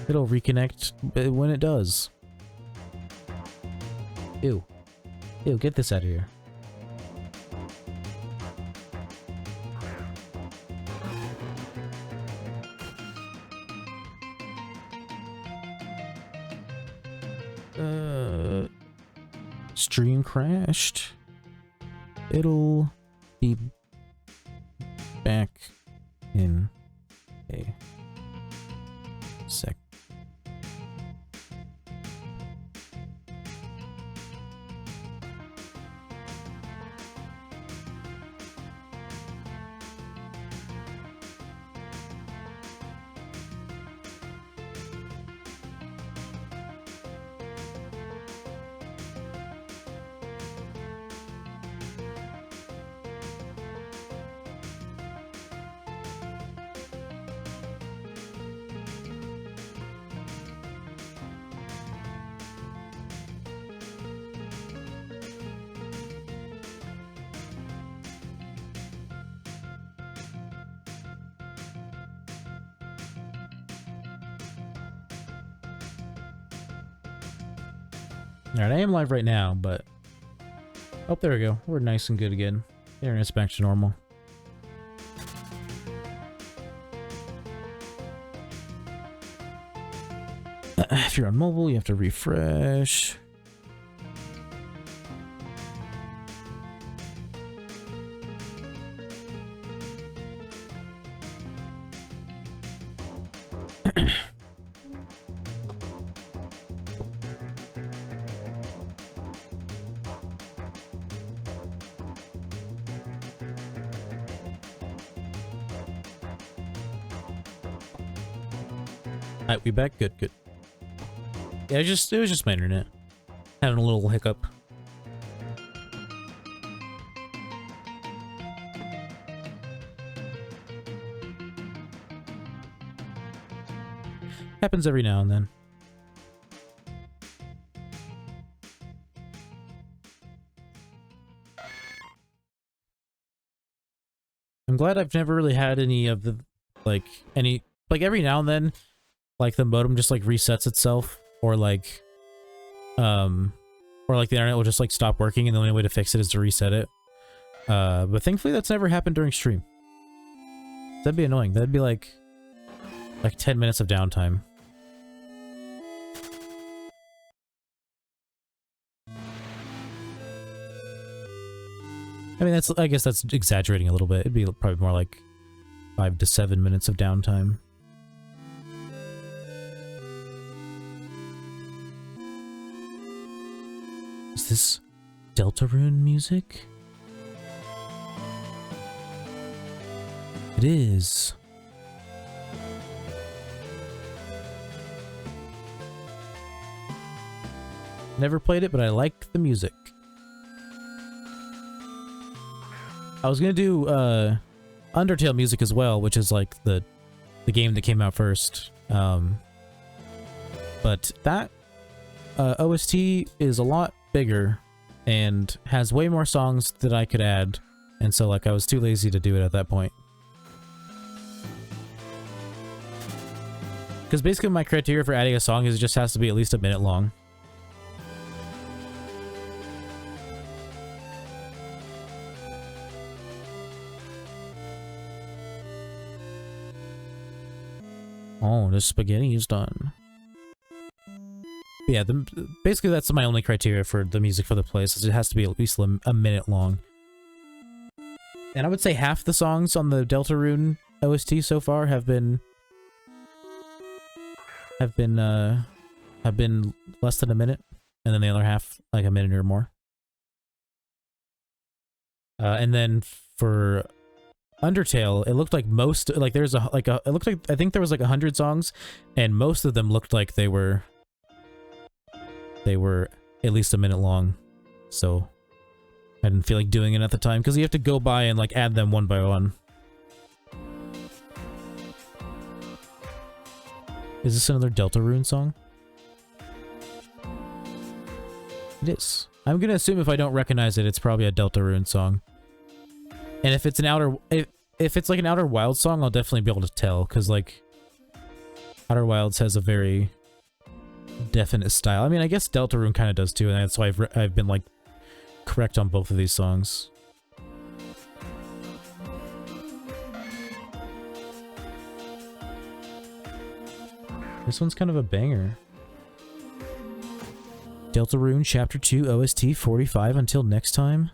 It'll reconnect when it does. Ew. Ew, get this out of here. Stream crashed. It'll be back in a sec. Alright, I am live right now, but... Oh, there we go. We're nice and good again. Internet's back to normal. If you're on mobile, you have to refresh. Alright, we back? Good, good. Yeah, it was just my internet. Having a little hiccup. Happens every now and then. I'm glad I've never really had any of the, like, every now and then, like, the modem just, like, resets itself, or, like, the internet will just, like, stop working, and the only way to fix it is to reset it. But thankfully that's never happened during stream. That'd be annoying. That'd be, like 10 minutes of downtime. I mean, I guess that's exaggerating a little bit. It'd be probably more like 5 to 7 minutes of downtime. Is this Deltarune music? It is. Never played it, but I like the music. I was gonna do Undertale music as well, which is like the game that came out first. But that OST is a lot bigger and has way more songs that I could add, and so like I was too lazy to do it at that point. Because basically my criteria for adding a song is it just has to be at least a minute long. Oh, the spaghetti is done. But yeah, basically that's my only criteria for the music for the place, is it has to be at least a minute long. And I would say half the songs on the Deltarune OST so far have been less than a minute, and then the other half like a minute or more. And then for Undertale, it looked like most, like there's it looked like, I think there was like 100 songs, and most of them looked like they were at least a minute long, so I didn't feel like doing it at the time, because you have to go by and like add them one by one. Is this another Deltarune song? It is. I'm gonna assume if I don't recognize it, it's probably a Deltarune song. And if it's an if it's like an Outer Wilds song, I'll definitely be able to tell, because like Outer Wilds has a very definite style. I mean, I guess Deltarune kind of does too, and that's why I've been like correct on both of these songs. This one's kind of a banger. Deltarune Chapter 2 OST 45 until next time.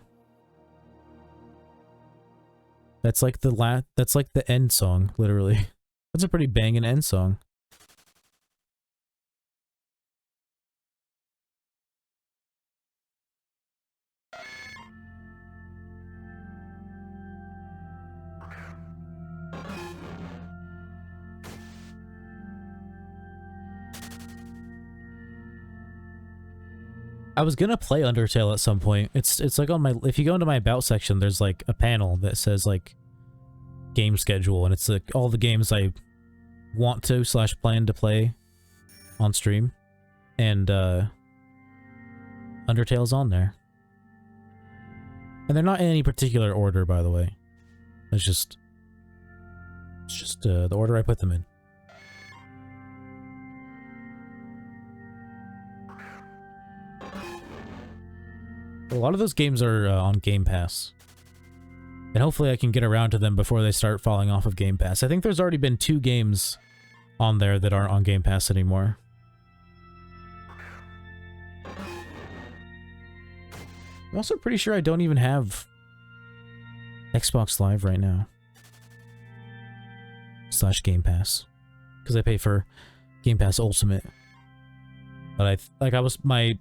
That's like that's like the end song, literally. That's a pretty banging end song. I was gonna play Undertale at some point. It's like on my, if you go into my about section, there's like a panel that says like game schedule, and it's like all the games I want to / plan to play on stream, and Undertale's on there. And they're not in any particular order, by the way. It's just the order I put them in. A lot of those games are on Game Pass. And hopefully I can get around to them before they start falling off of Game Pass. I think there's already been 2 games on there that aren't on Game Pass anymore. I'm also pretty sure I don't even have Xbox Live right now. / Game Pass. because I pay for Game Pass Ultimate. But my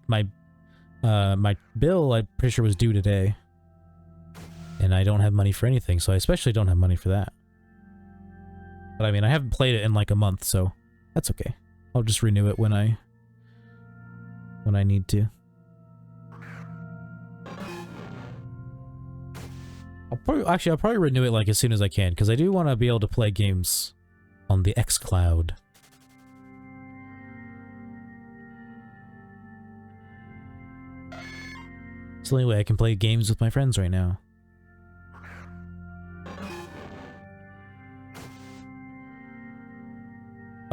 bill, I'm pretty sure was due today. And I don't have money for anything, so I especially don't have money for that. But I mean, I haven't played it in like a month, so that's okay. I'll just renew it when I need to. I'll probably renew it like as soon as I can, because I do want to be able to play games on the xCloud. It's the only way I can play games with my friends right now.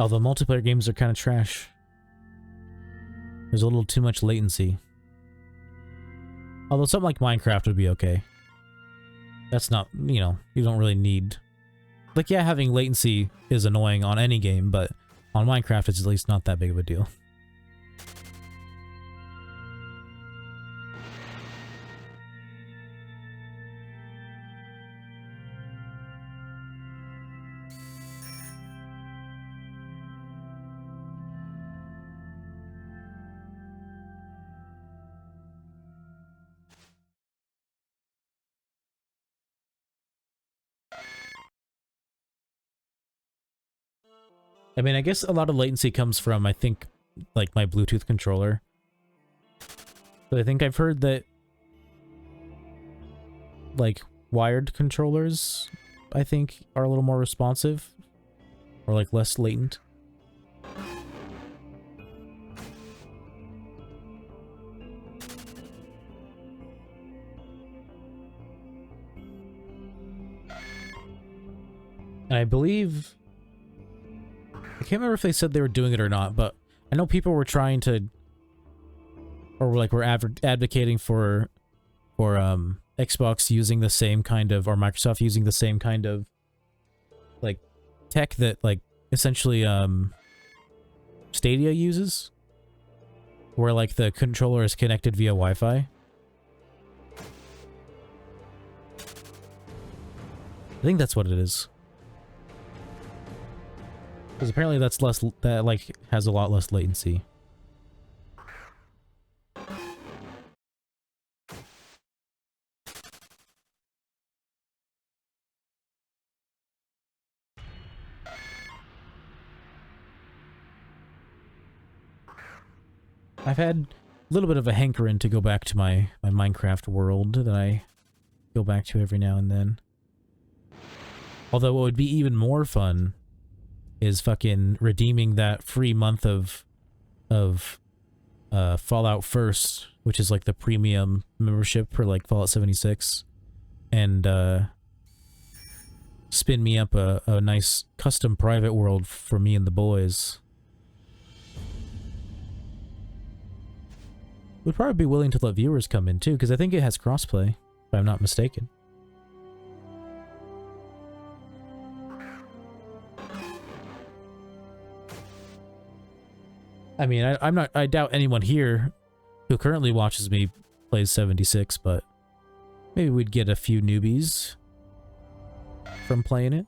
Although multiplayer games are kind of trash. There's a little too much latency. Although something like Minecraft would be okay. That's not, you know, you don't really need... Like, yeah, having latency is annoying on any game, but on Minecraft it's at least not that big of a deal. I mean, I guess a lot of latency comes from, I think, like, my Bluetooth controller. But I think I've heard that, like, wired controllers, I think, are a little more responsive. Or, like, less latent. And I believe... I can't remember if they said they were doing it or not, but I know people were trying to, or like were advocating for Xbox using the same kind of, or Microsoft using the same kind of, like, tech that, like, essentially Stadia uses, where like the controller is connected via Wi-Fi. I think that's what it is. Because apparently that's less, that like has a lot less latency. I've had a little bit of a hankering to go back to my Minecraft world that I go back to every now and then. Although what would be even more fun is fucking redeeming that free month of Fallout First, which is like the premium membership for like Fallout 76, and spin me up a nice custom private world for me and the boys. Would probably be willing to let viewers come in too, because I think it has crossplay, if I'm not mistaken. I mean, I doubt anyone here who currently watches me plays 76, but maybe we'd get a few newbies from playing it.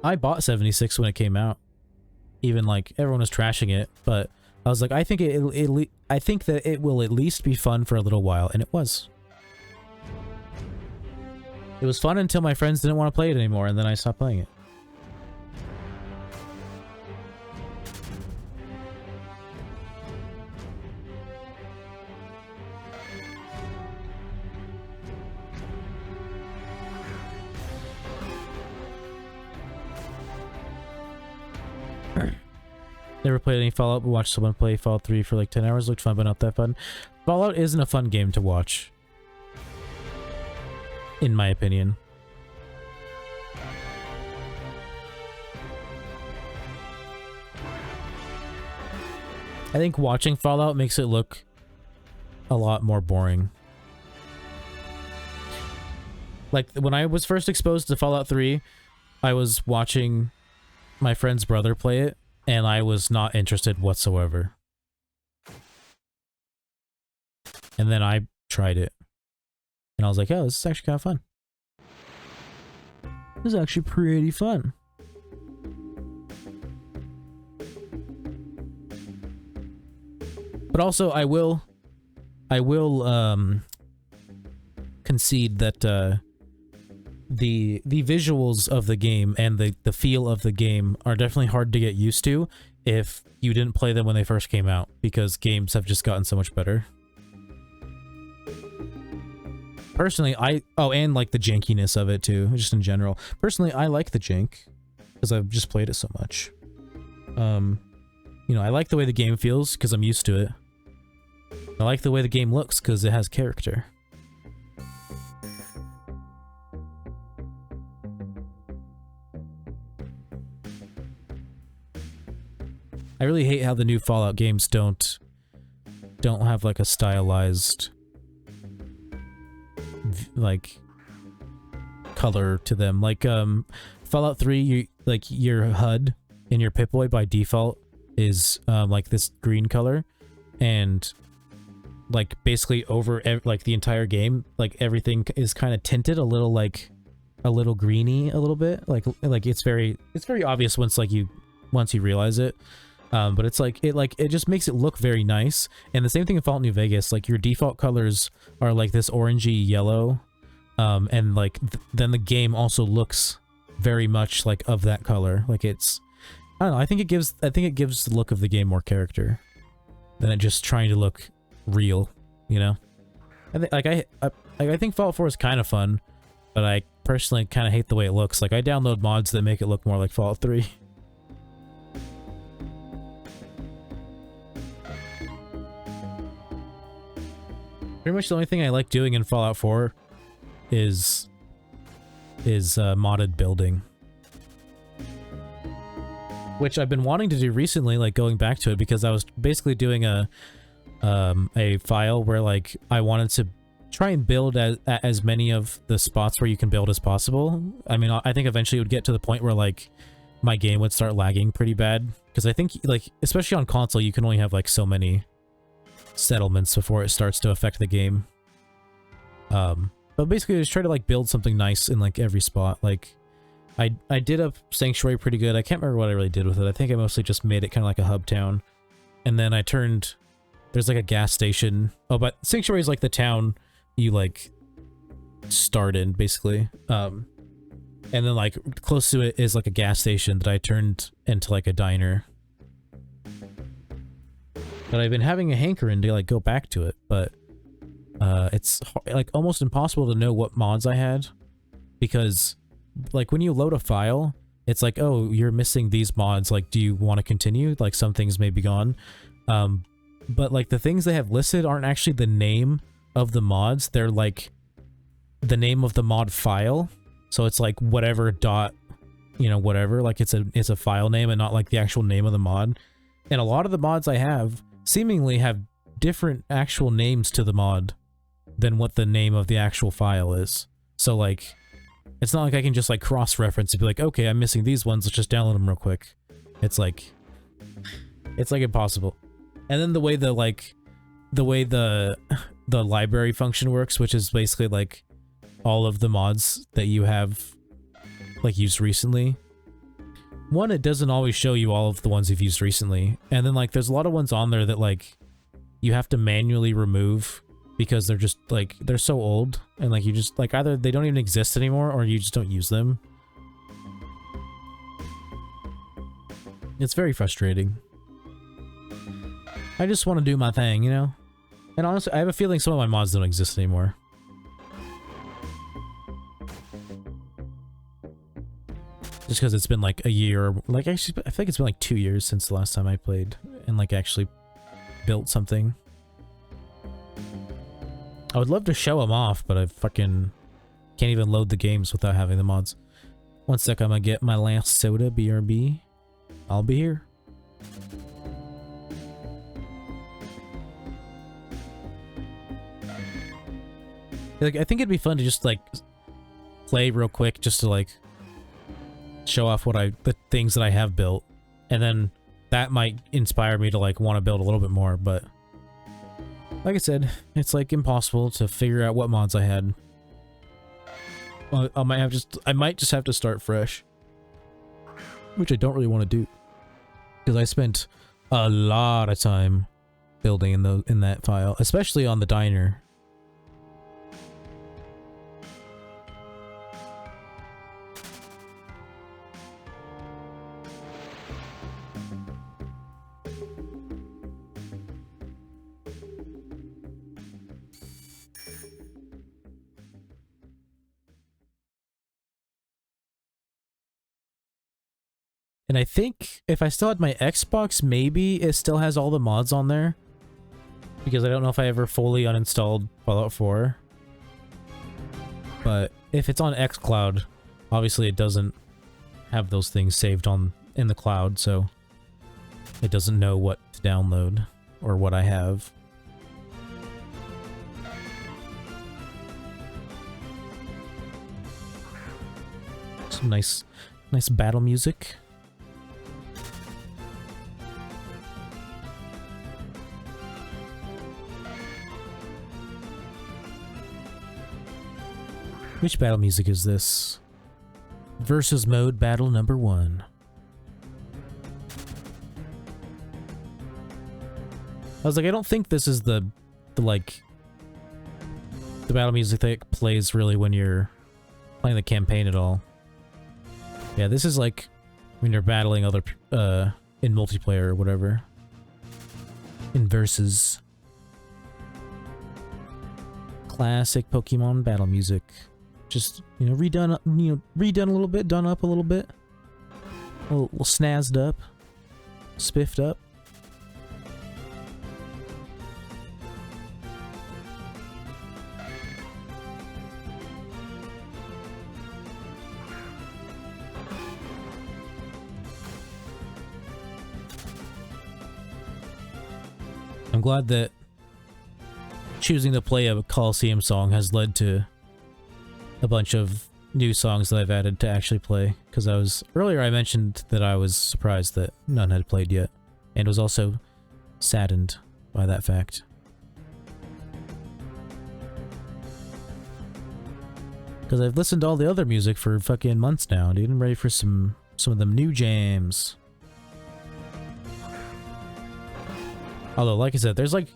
I bought 76 when it came out. Even like everyone was trashing it, but I was like, I think I think that it will at least be fun for a little while, and it was. It was fun until my friends didn't want to play it anymore, and then I stopped playing it. Never played any Fallout, but watched someone play Fallout 3 for like 10 hours. Looked fun, but not that fun. Fallout isn't a fun game to watch, in my opinion. I think watching Fallout makes it look a lot more boring. Like, when I was first exposed to Fallout 3, I was watching my friend's brother play it, and I was not interested whatsoever. And then I tried it, and I was like, oh, this is actually kind of fun. This is actually pretty fun. But also, I will concede that the visuals of the game and the feel of the game are definitely hard to get used to if you didn't play them when they first came out, because games have just gotten so much better. Personally, and like the jankiness of it too, just in general. Personally, I like the jank because I've just played it so much. You know, I like the way the game feels because I'm used to it. I like the way the game looks because it has character. I really hate how the new Fallout games don't have like a stylized like color to them. Like Fallout 3, your HUD in your Pip-Boy by default is like this green color, and like basically over like the entire game, like everything is kind of tinted a little, like a little greeny, a little bit, like it's very obvious once you realize it. But it's like it just makes it look very nice. And the same thing in Fallout New Vegas, like your default colors are like this orangey yellow, and like then the game also looks very much like of that color. Like it's, I don't know, I think it gives the look of the game more character than it just trying to look real, you know? I think Fallout 4 is kind of fun, but I personally kind of hate the way it looks. Like I download mods that make it look more like Fallout 3. Pretty much the only thing I like doing in Fallout 4 is modded building, which I've been wanting to do recently, like going back to it, because I was basically doing a file where like I wanted to try and build as many of the spots where you can build as possible. I mean, I think eventually it would get to the point where like my game would start lagging pretty bad, because I think like especially on console you can only have like so many settlements before it starts to affect the game. But basically I just try to like build something nice in like every spot. Like I did a sanctuary pretty good. I can't remember what I really did with it. I think I mostly just made it kind of like a hub town, and then there's like a gas station. Oh, but sanctuary is like the town you like start in basically. And then like close to it is like a gas station that I turned into like a diner. But I've been having a hankering to like go back to it, but it's like almost impossible to know what mods I had, because like when you load a file, it's like, oh, you're missing these mods, like do you want to continue? Like some things may be gone, but like the things they have listed aren't actually the name of the mods, they're like the name of the mod file. So it's like whatever dot, you know, whatever, like it's a file name and not like the actual name of the mod. And a lot of the mods I have seemingly have different actual names to the mod than what the name of the actual file is. So like, it's not like I can just like cross-reference and be like, okay, I'm missing these ones, let's just download them real quick. It's like impossible. And then the way the library function works, which is basically like all of the mods that you have like used recently. One, it doesn't always show you all of the ones you've used recently, and then like there's a lot of ones on there that like you have to manually remove because they're just like they're so old, and like you just like either they don't even exist anymore or you just don't use them. It's very frustrating. I just want to do my thing, you know? And honestly, I have a feeling some of my mods don't exist anymore. Just because it's been like a year, like actually, I think it's been like 2 years since the last time I played and like actually built something. I would love to show them off, but I fucking can't even load the games without having the mods. One sec, I'm gonna get my last soda, BRB. I'll be here. Like, I think it'd be fun to just like play real quick, just to like show off the things that I have built, and then that might inspire me to like want to build a little bit more. But like I said, it's like impossible to figure out what mods I had. I might just have to start fresh, which I don't really want to do because I spent a lot of time building in that file, especially on the diner. And I think if I still had my Xbox, maybe it still has all the mods on there. Because I don't know if I ever fully uninstalled Fallout 4. But if it's on xCloud, obviously it doesn't have those things saved in the cloud, so it doesn't know what to download or what I have. Some nice battle music. Which battle music is this? Versus mode battle number 1. I was like, I don't think this is the battle music that plays really when you're playing the campaign at all. Yeah, this is like when you're battling other in multiplayer or whatever. In versus. Classic Pokemon battle music. Just, redone a little bit, done up a little bit. A little snazzed up. Spiffed up. I'm glad that choosing to play a Coliseum song has led to a bunch of new songs that I've added to actually play, because earlier I mentioned that I was surprised that none had played yet, and was also saddened by that fact. Because I've listened to all the other music for fucking months now, dude. I'm ready for some of them new jams. Although, like I said, there's like,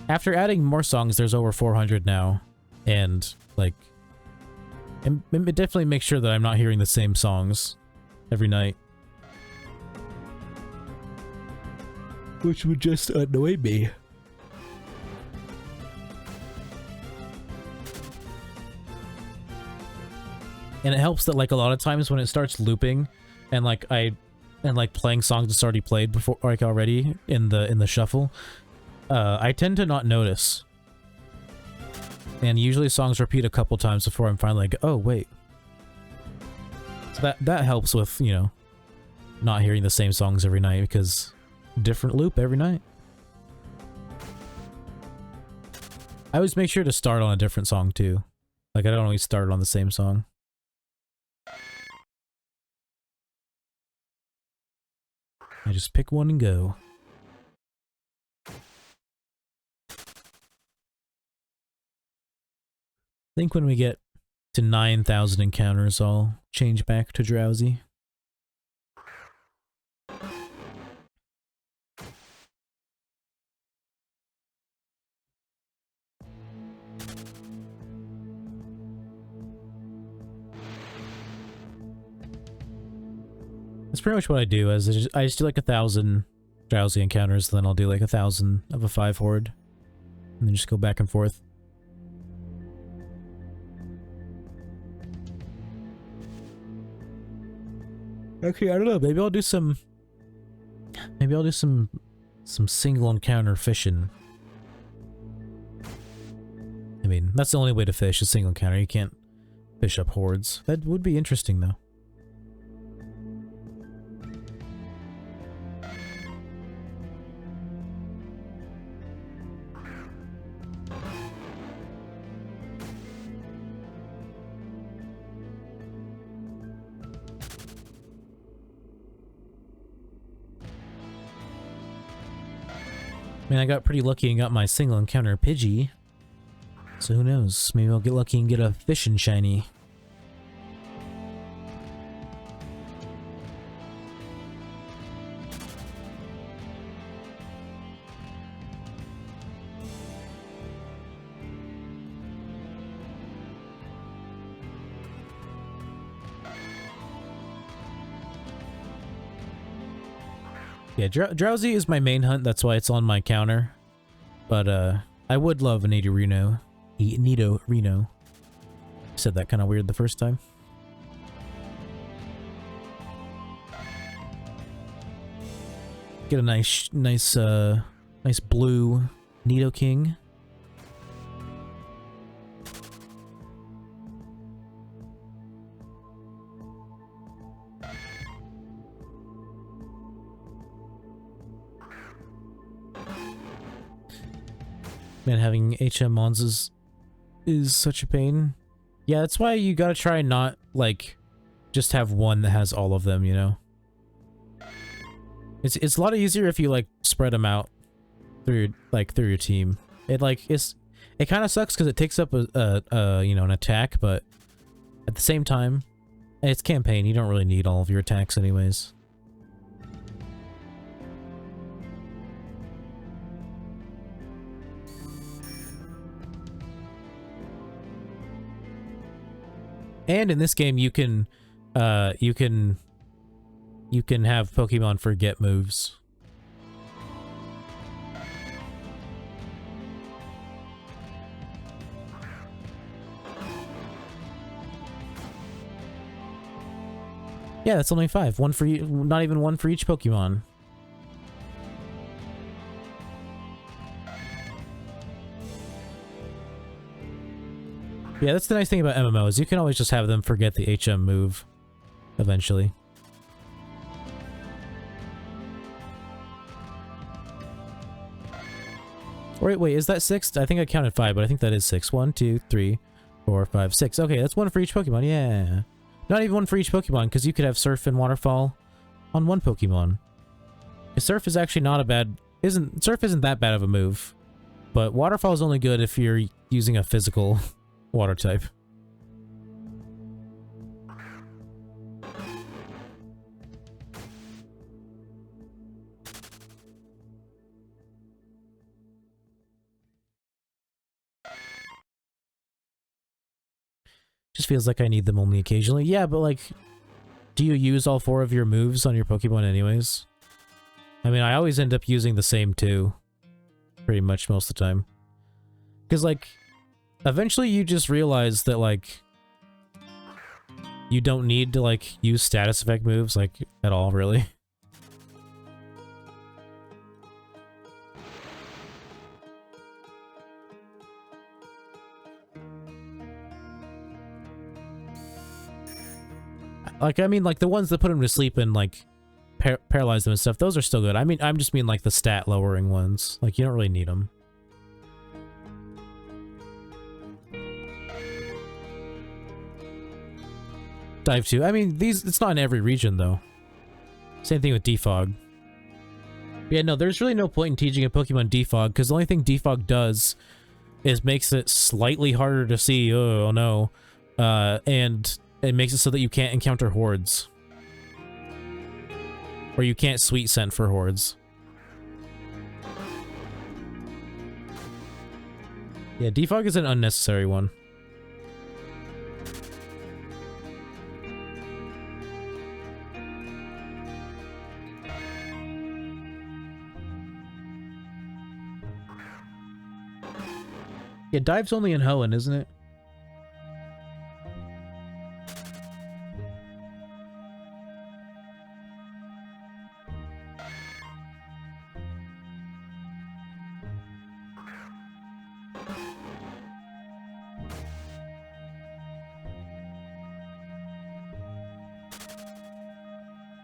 after adding more songs, there's over 400 now, and like, it definitely makes sure that I'm not hearing the same songs every night. Which would just annoy me. And it helps that like a lot of times when it starts looping and like playing songs that's already played before, like already in the shuffle, I tend to not notice. And usually songs repeat a couple times before I'm finally like, oh wait. So that helps with, not hearing the same songs every night, because different loop every night. I always make sure to start on a different song too. Like I don't always start on the same song. I just pick one and go. I think when we get to 9,000 encounters, I'll change back to drowsy. That's pretty much what I do. I just do like 1,000 drowsy encounters, then I'll do like 1,000 of a 5 horde, and then just go back and forth. Actually, I don't know. Maybe I'll do some single encounter fishing. I mean, that's the only way to fish, a single encounter. You can't fish up hordes. That would be interesting, though. I mean, I got pretty lucky and got my single encounter Pidgey. So who knows? Maybe I'll get lucky and get a fishing shiny Yeah, Drowsy is my main hunt, that's why it's on my counter. But I would love a Nidorino. Nidorino. Said that kind of weird the first time. Get a nice blue Nidoking. Man, having HM Mons is such a pain. Yeah, that's why you gotta try and not, like, just have one that has all of them, you know? It's a lot easier if you, like, spread them out through your team. It kind of sucks because it takes up you know, an attack, but at the same time, it's campaign. You don't really need all of your attacks anyways. And in this game, you can have Pokemon forget moves. Yeah, that's only 5. One for not even one for each Pokemon. Yeah, that's the nice thing about MMOs. You can always just have them forget the HM move eventually. Wait, is that 6? I think I counted 5, but I think that is 6. 1, 2, 3, 4, 5, 6. Okay, that's one for each Pokemon. Yeah. Not even one for each Pokemon, because you could have Surf and Waterfall on one Pokemon. Surf is actually not a bad... Surf isn't that bad of a move. But Waterfall is only good if you're using a physical water type. Just feels like I need them only occasionally. Yeah, but like, do you use all 4 of your moves on your Pokemon anyways? I mean, I always end up using the same 2. Pretty much most of the time. Because like, eventually you just realize that like, you don't need to like, use status effect moves like, at all, really. Like, I mean, like, the ones that put him to sleep and, like, paralyze them and stuff, those are still good. I mean, I'm just mean, like, the stat-lowering ones. Like, you don't really need them. Dive 2. I mean, it's not in every region, though. Same thing with Defog. Yeah, no, there's really no point in teaching a Pokemon Defog, because the only thing Defog does is makes it slightly harder to see, oh no, and it makes it so that you can't encounter hordes. Or you can't sweet scent for hordes. Yeah, Defog is an unnecessary one. Yeah, Dive's only in Hoenn, isn't it?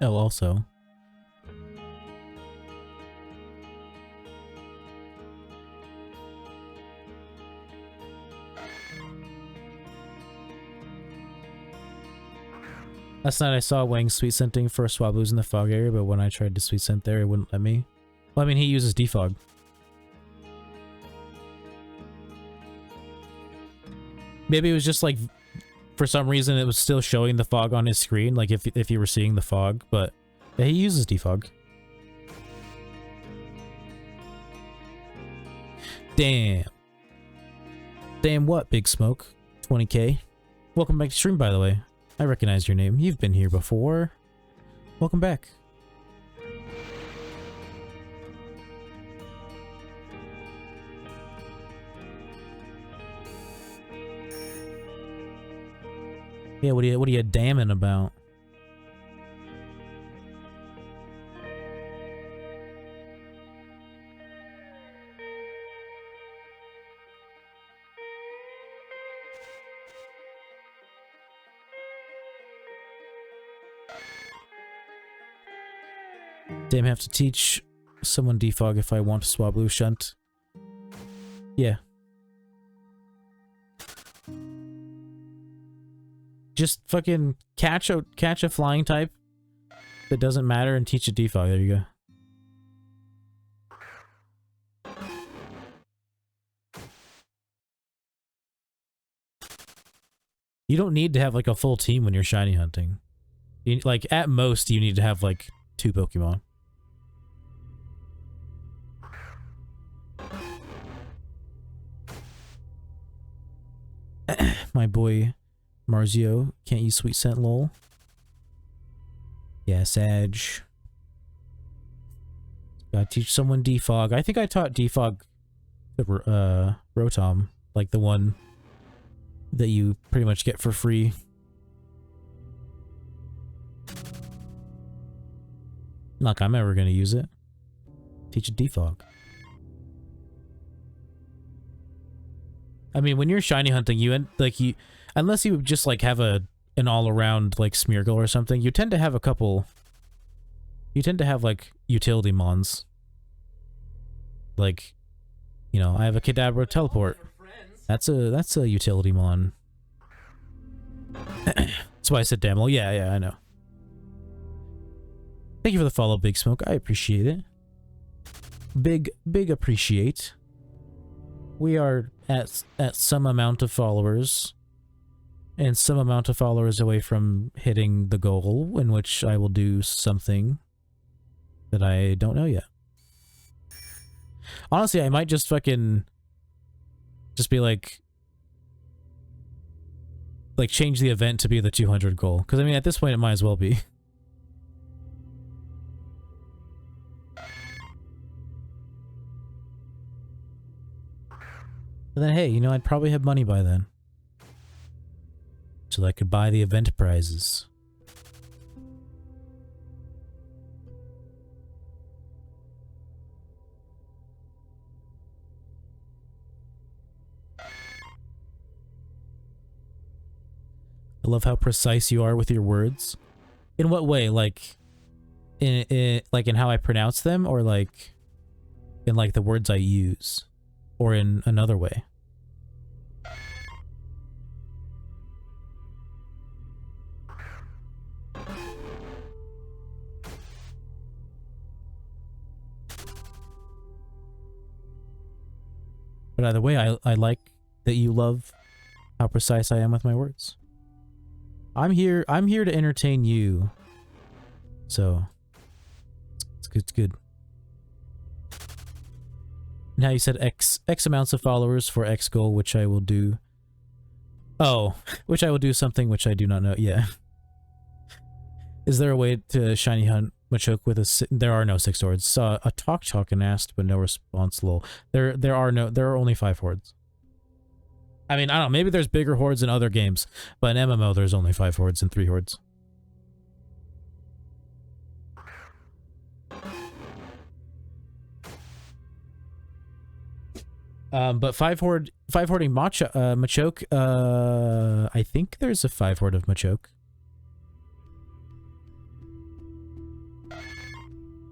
Oh, also. Last night I saw Wang sweet scenting for Swablu's in the fog area, but when I tried to sweet scent there, it wouldn't let me. Well, I mean, he uses defog. Maybe it was just like, for some reason, it was still showing the fog on his screen, like if you were seeing the fog, but yeah, he uses defog. Damn. Damn what, Big Smoke? 20k. Welcome back to stream, by the way. I recognize your name. You've been here before. Welcome back. Yeah, what are you damning about? Damn, have to teach someone defog if I want to swablu shunt. Yeah. Just fucking catch a flying type that doesn't matter and teach a defog. There you go. You don't need to have like a full team when you're shiny hunting. Like at most you need to have like 2 Pokemon. My boy Marzio, can't use Sweet Scent lol. Yeah, Sag. Gotta teach someone defog. I think I taught defog to Rotom, like the one that you pretty much get for free. Not like I'm ever gonna use it. Teach a defog. I mean, when you're shiny hunting, unless you just like have an all-around like Smeargle or something, you tend to have like utility mons. Like, you know, I have a Kadabra teleport. That's a utility mon. That's why I said Damel. Yeah, I know. Thank you for the follow, Big Smoke. I appreciate it. Big appreciate. We are at some amount of followers, and some amount of followers away from hitting the goal, in which I will do something that I don't know yet. Honestly, I might just fucking be like change the event to be the 200 goal, because I mean at this point it might as well be. But then, hey, you know, I'd probably have money by then. So I could buy the event prizes. I love how precise you are with your words. In what way? Like, in how I pronounce them, or like in like the words I use? Or in another way? But either way, I like that you love how precise I am with my words. I'm here to entertain you. So it's good. Now you said X amounts of followers for X goal, which I will do. Oh, which I will do something which I do not know. Yeah. Is there a way to shiny hunt Machoke with a? There are no 6 hordes. Saw a talk and asked, but no response. Lol. There are only 5 hordes. I mean, I don't know. Maybe there's bigger hordes in other games, but in MMO there's only 5 hordes and 3 hordes. But 5-hording Machoke, I think there's a 5-horde of Machoke.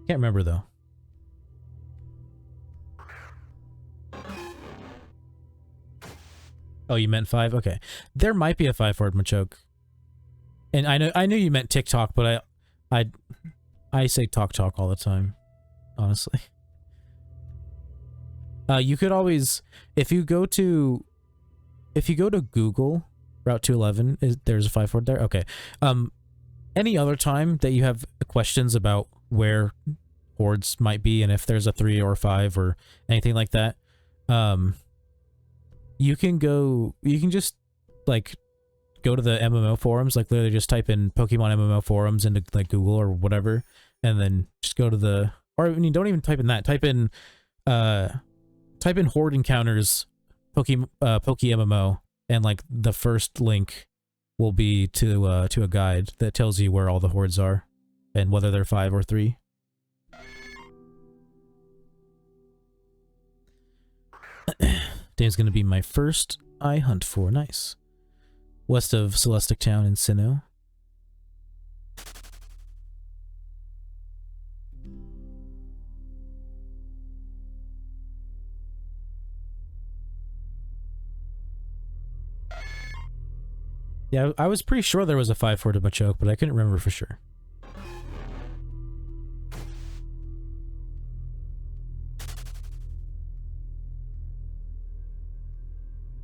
Can't remember though. Oh, you meant 5? Okay. There might be a 5-horde Machoke. And I knew you meant TikTok, but I say talk all the time, honestly. You could always, if you go to Google, Route 211, there's a 5-horde there? Okay. Any other time that you have questions about where hordes might be and if there's a 3 or 5 or anything like that, you can just like go to the MMO forums, like literally just type in Pokemon MMO forums into like Google or whatever, and then just go to the, or I mean, don't even type in that, type in horde encounters Poke MMO, and like the first link will be to a guide that tells you where all the hordes are and whether they're 5 or 3. Today's gonna be my first I hunt for. Nice. West of Celestic Town in Sinnoh. Yeah, I was pretty sure there was a 5-4 to Machoke, but I couldn't remember for sure.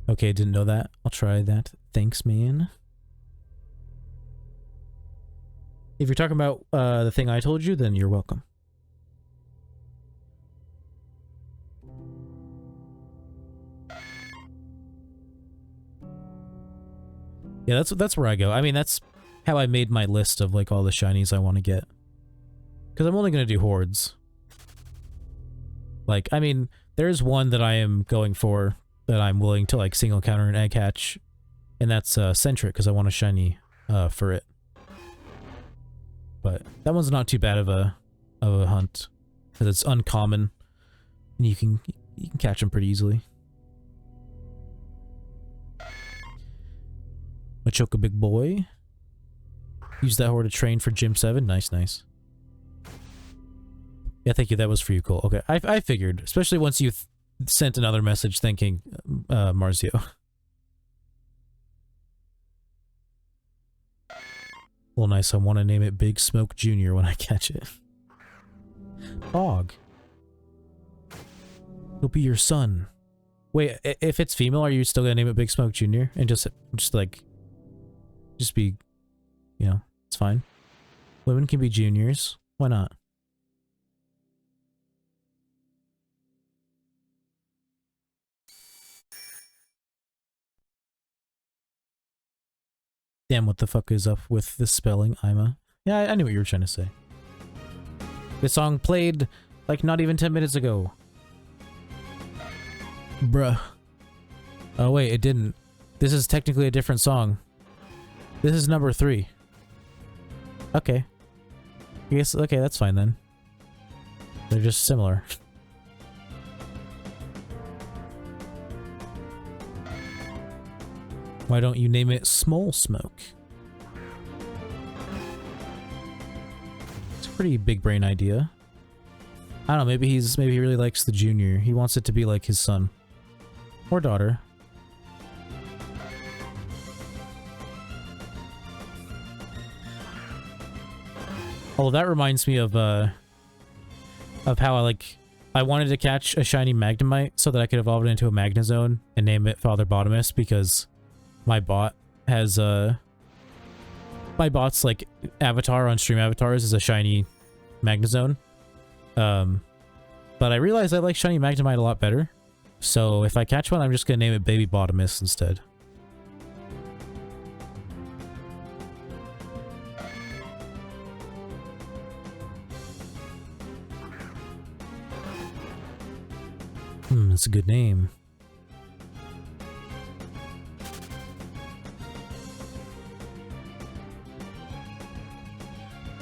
Okay, didn't know that. I'll try that. Thanks, man. If you're talking about the thing I told you, then you're welcome. Yeah, that's where I go. I mean, that's how I made my list of like all the shinies I want to get. Because I'm only going to do hordes. Like, I mean, there's one that I am going for that I'm willing to like single counter an egg hatch, and that's Centric because I want a shiny for it. But that one's not too bad of a hunt because it's uncommon and you can catch them pretty easily. Machoke big boy. Use that horde to train for Gym 7. Nice, nice. Yeah, thank you. That was for you, Cole. Okay, I figured, especially once you sent another message thanking Marzio. Well, nice. I want to name it Big Smoke Jr. when I catch it. Dog. It'll be your son. Wait, if it's female, are you still gonna name it Big Smoke Jr. and just be, you know, it's fine. Women can be juniors. Why not? Damn, what the fuck is up with the spelling, Ima? Yeah, I knew what you were trying to say. This song played, like, not even 10 minutes ago. Bruh. Oh, wait, it didn't. This is technically a different song. This is number 3. Okay. I guess, okay, that's fine then. They're just similar. Why don't you name it Small Smoke? It's a pretty big brain idea. I don't know, maybe he really likes the junior. He wants it to be like his son. Or daughter. Oh, that reminds me of how I wanted to catch a shiny Magnemite so that I could evolve it into a Magnezone and name it Father Bottomist because my bot has my bot's like avatar on Stream Avatars is a shiny Magnezone. But I realized I like shiny Magnemite a lot better. So if I catch one, I'm just gonna name it Baby Bottomist instead. That's a good name.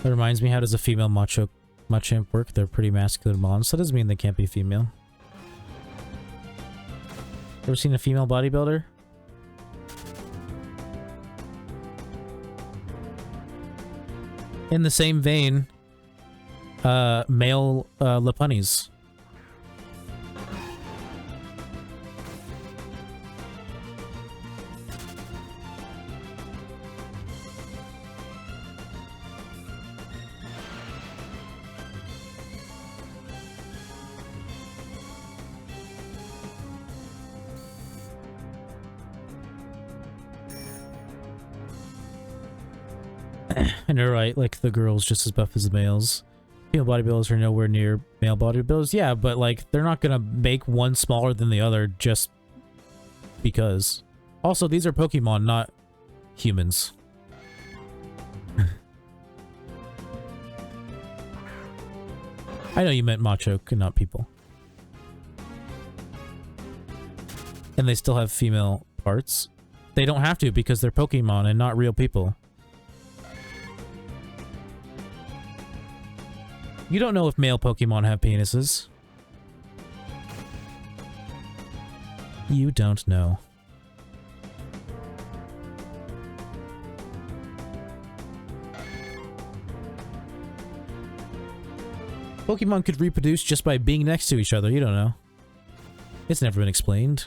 That reminds me, how does a female Machamp work? They're pretty masculine moms, so that doesn't mean they can't be female. Ever seen a female bodybuilder? In the same vein, male Lapunnies. And you're right, like, the girls just as buff as the males. Female bodybuilders are nowhere near male bodybuilders. Yeah, but, like, they're not gonna make one smaller than the other just because. Also, these are Pokemon, not humans. I know you meant Machoke and not people. And they still have female parts. They don't have to because they're Pokemon and not real people. You don't know if male Pokemon have penises. You don't know. Pokemon could reproduce just by being next to each other, you don't know. It's never been explained.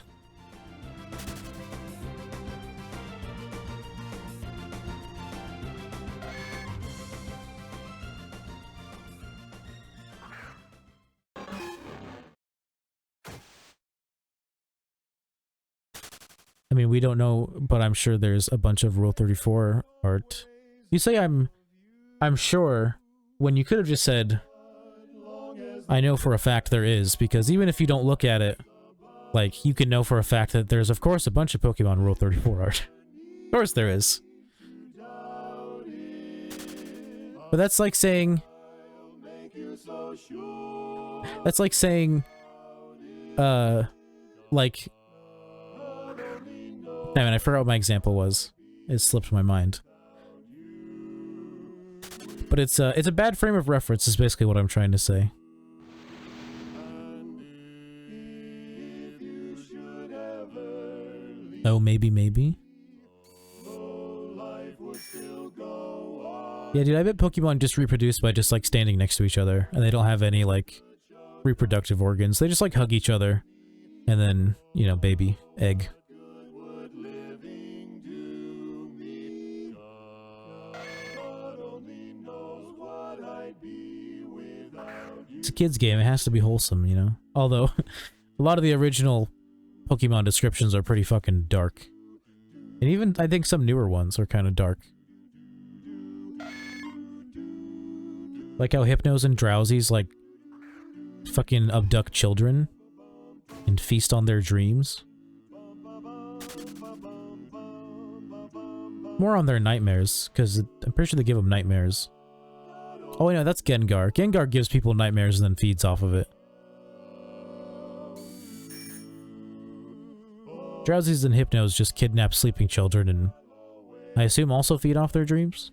I mean, we don't know, but I'm sure there's a bunch of Rule 34 art. You say I'm sure, when you could have just said, I know for a fact there is, because even if you don't look at it, like, you can know for a fact that there's, of course, a bunch of Pokemon Rule 34 art. Of course there is. But that's like saying... That's like saying... like... I mean, I forgot what my example was. It slipped my mind. But it's a bad frame of reference is basically what I'm trying to say. Oh, maybe? Yeah, dude, I bet Pokemon just reproduce by just, like, standing next to each other. And they don't have any, like, reproductive organs. They just, like, hug each other. And then, you know, baby, egg. It's a kid's game. It has to be wholesome, you know? Although, a lot of the original Pokemon descriptions are pretty fucking dark. And even, I think some newer ones are kind of dark. Like how Hypnos and Drowsies, like, fucking abduct children and feast on their dreams. More on their nightmares, because I'm pretty sure they give them nightmares. Oh, no, that's Gengar. Gengar gives people nightmares and then feeds off of it. Drowsies and Hypnos just kidnap sleeping children and I assume also feed off their dreams?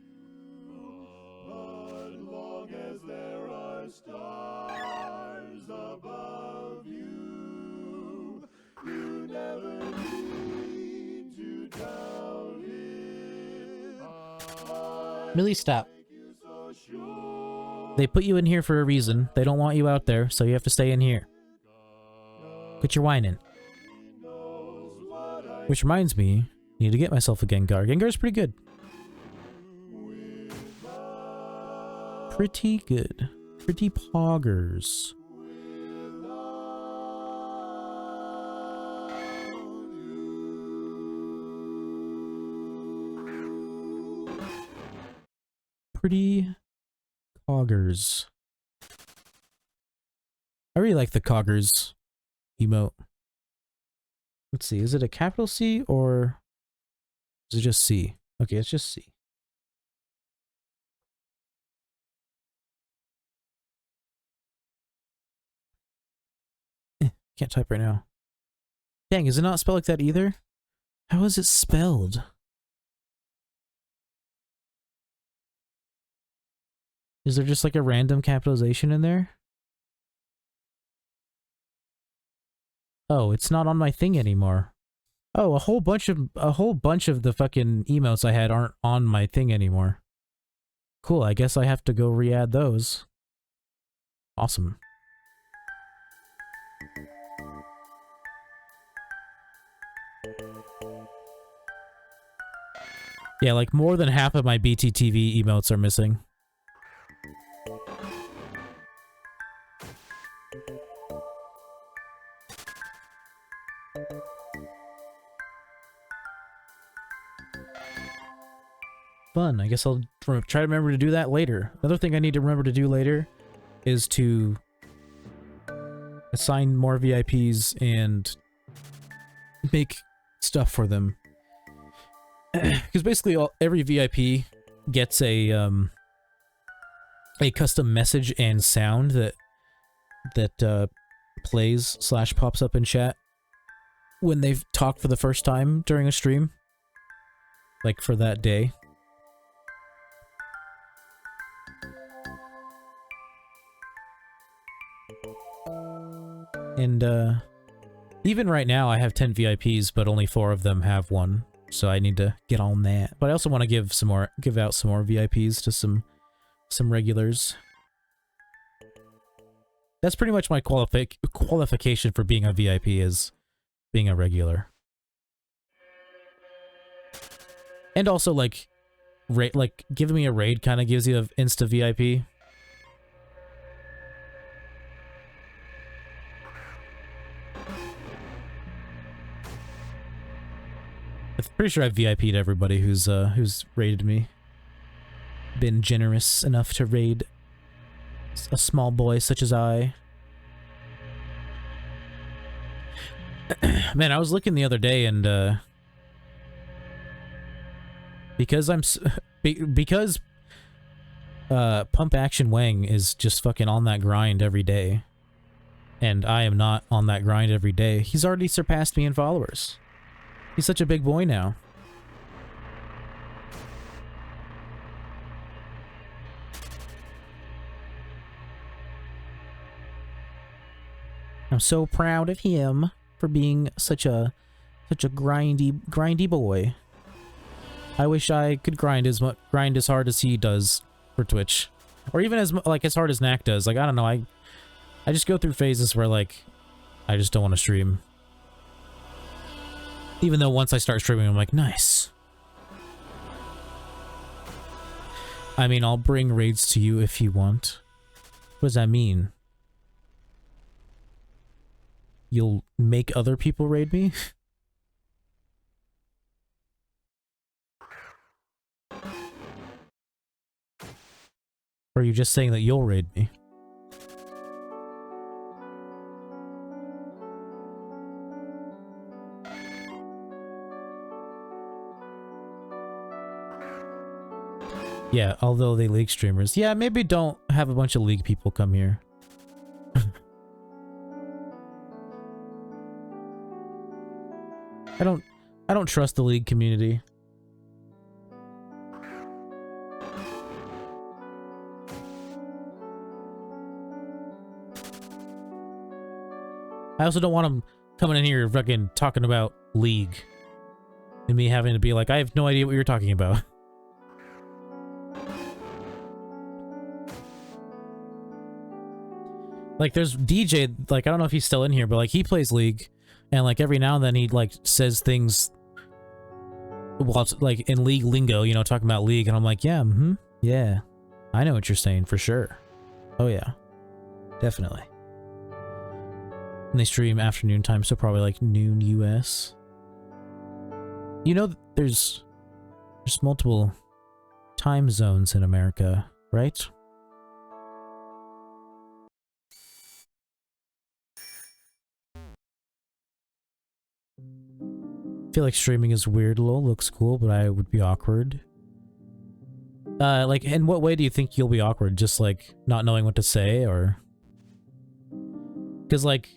Millie, stop. They put you in here for a reason. They don't want you out there, so you have to stay in here. Quit your whining. Which reminds me, I need to get myself a Gengar. Gengar's pretty good. Pretty good. Pretty poggers. Pretty Coggers. I really like the Coggers emote. Let's see, is it a capital C or is it just C? Okay, it's just C. Can't type right now. Dang, is it not spelled like that either? How is it spelled? Is there just like a random capitalization in there? Oh, it's not on my thing anymore. Oh, a whole bunch of the fucking emotes I had aren't on my thing anymore. Cool, I guess I have to go re-add those. Awesome. Yeah, like more than half of my BTTV emotes are missing. Fun. I guess I'll try to remember to do that later. Another thing I need to remember to do later is to assign more VIPs and make stuff for them. Because basically every VIP gets a custom message and sound that plays / pops up in chat when they've talked for the first time during a stream. like for that day. And even right now I have 10 VIPs, but only 4 of them have one. So I need to get on that. But I also want to give out some more VIPs to some regulars. That's pretty much my qualification for being a VIP, is being a regular. And also like giving me a raid kind of gives you an insta VIP. I'm pretty sure I've VIP'd everybody who's raided me. Been generous enough to raid a small boy such as I. Man, I was looking the other day, and because Pump Action Wang is just fucking on that grind every day, and I am not on that grind every day, he's already surpassed me in followers. He's such a big boy now. I'm so proud of him for being such a grindy boy. I wish I could grind as hard as he does for Twitch, or even as hard as Knack does. Like, I don't know, I just go through phases where like I just don't want to stream. Even though once I start streaming, I'm like, nice. I mean, I'll bring raids to you if you want. What does that mean? You'll make other people raid me? Or are you just saying that you'll raid me? Yeah, although they League streamers. Yeah, maybe don't have a bunch of League people come here. I don't trust the League community. I also don't want them coming in here fucking talking about League. And me having to be like, I have no idea what you're talking about. Like, there's DJ, like, I don't know if he's still in here, but like, he plays League. And like, every now and then he like says things, well, it's, like, in League lingo, you know, talking about League. And I'm like, yeah, yeah. I know what you're saying, for sure. Oh yeah. Definitely. And they stream afternoon time, so probably like noon US. You know, there's multiple time zones in America, right? I feel like streaming is weird. Lol, looks cool, but I would be awkward. Like, in what way do you think you'll be awkward? Just like not knowing what to say, or? Because like,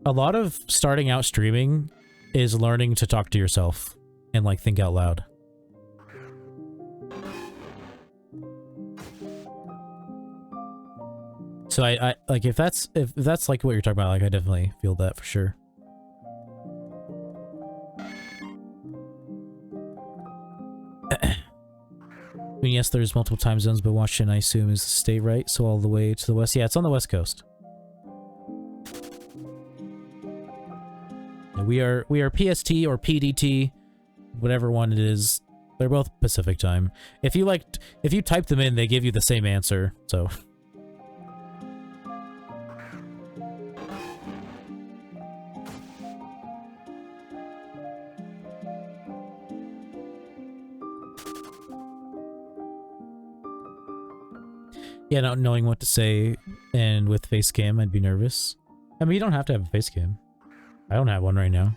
a lot of starting out streaming is learning to talk to yourself and like think out loud. So I like, if that's like what you're talking about, like, I definitely feel that for sure. I mean, yes, there's multiple time zones, but Washington, I assume, is the state, right? So all the way to the west. Yeah, it's on the west coast. And we are PST or PDT, whatever one it is. They're both Pacific time. If you type them in, they give you the same answer. So. Yeah, not knowing what to say, and with face cam, I'd be nervous. I mean, you don't have to have a face cam. I don't have one right now.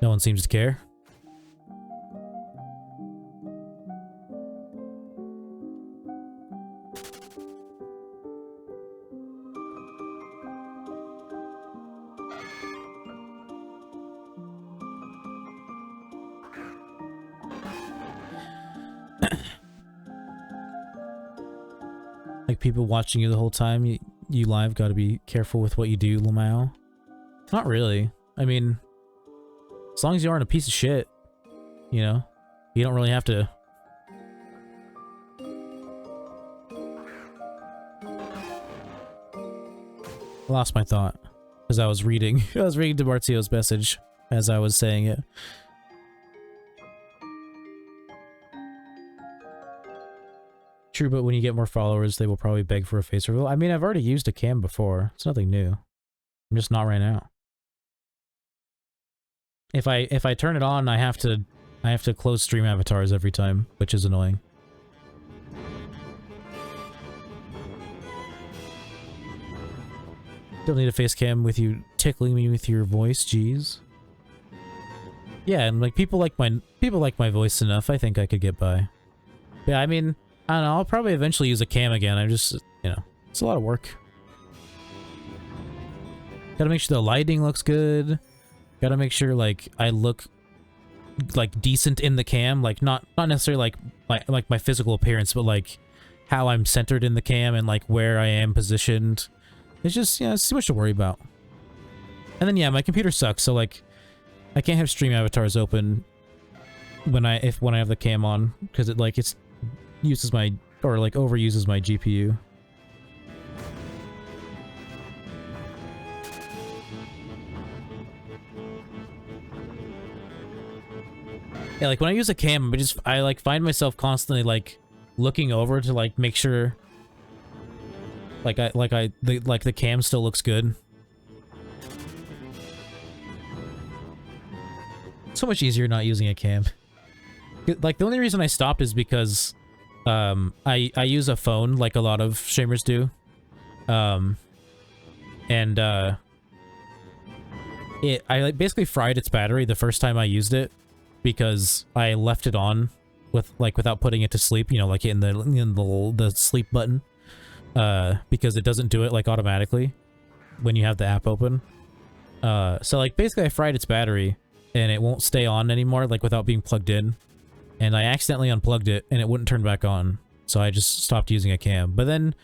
No one seems to care. Like people watching you the whole time, you live gotta be careful with what you do, Lamau. Not really. I mean, as long as you aren't a piece of shit, you know? You don't really have to... I lost my thought as I was reading. I was reading DeMartio's message as I was saying it. True, but when you get more followers, they will probably beg for a face reveal. I mean, I've already used a cam before. It's nothing new. I'm just not right now. If I turn it on, I have to close stream avatars every time, which is annoying. Don't need a face cam with you tickling me with your voice, jeez. Yeah, and like people like my voice enough. I think I could get by. Yeah, I mean, I don't know. I'll probably eventually use a cam again. I'm just, you know, it's a lot of work. Gotta make sure the lighting looks good. Gotta make sure like I look like decent in the cam, like not necessarily like my physical appearance, but like how I'm centered in the cam and like where I am positioned. It's just, yeah, it's too much to worry about. And then yeah, my computer sucks, so like I can't have stream avatars open when I have the cam on, because it uses my, or like overuses my GPU. Yeah, like when I use a cam, I like find myself constantly like looking over to like make sure the cam still looks good. So much easier not using a cam. Like the only reason I stopped is because I use a phone like a lot of streamers do. I like basically fried its battery the first time I used it because I left it on without putting it to sleep, you know, like in the sleep button. Because it doesn't do it like automatically when you have the app open. So like basically I fried its battery and it won't stay on anymore like without being plugged in. And I accidentally unplugged it and it wouldn't turn back on. So I just stopped using a cam. But then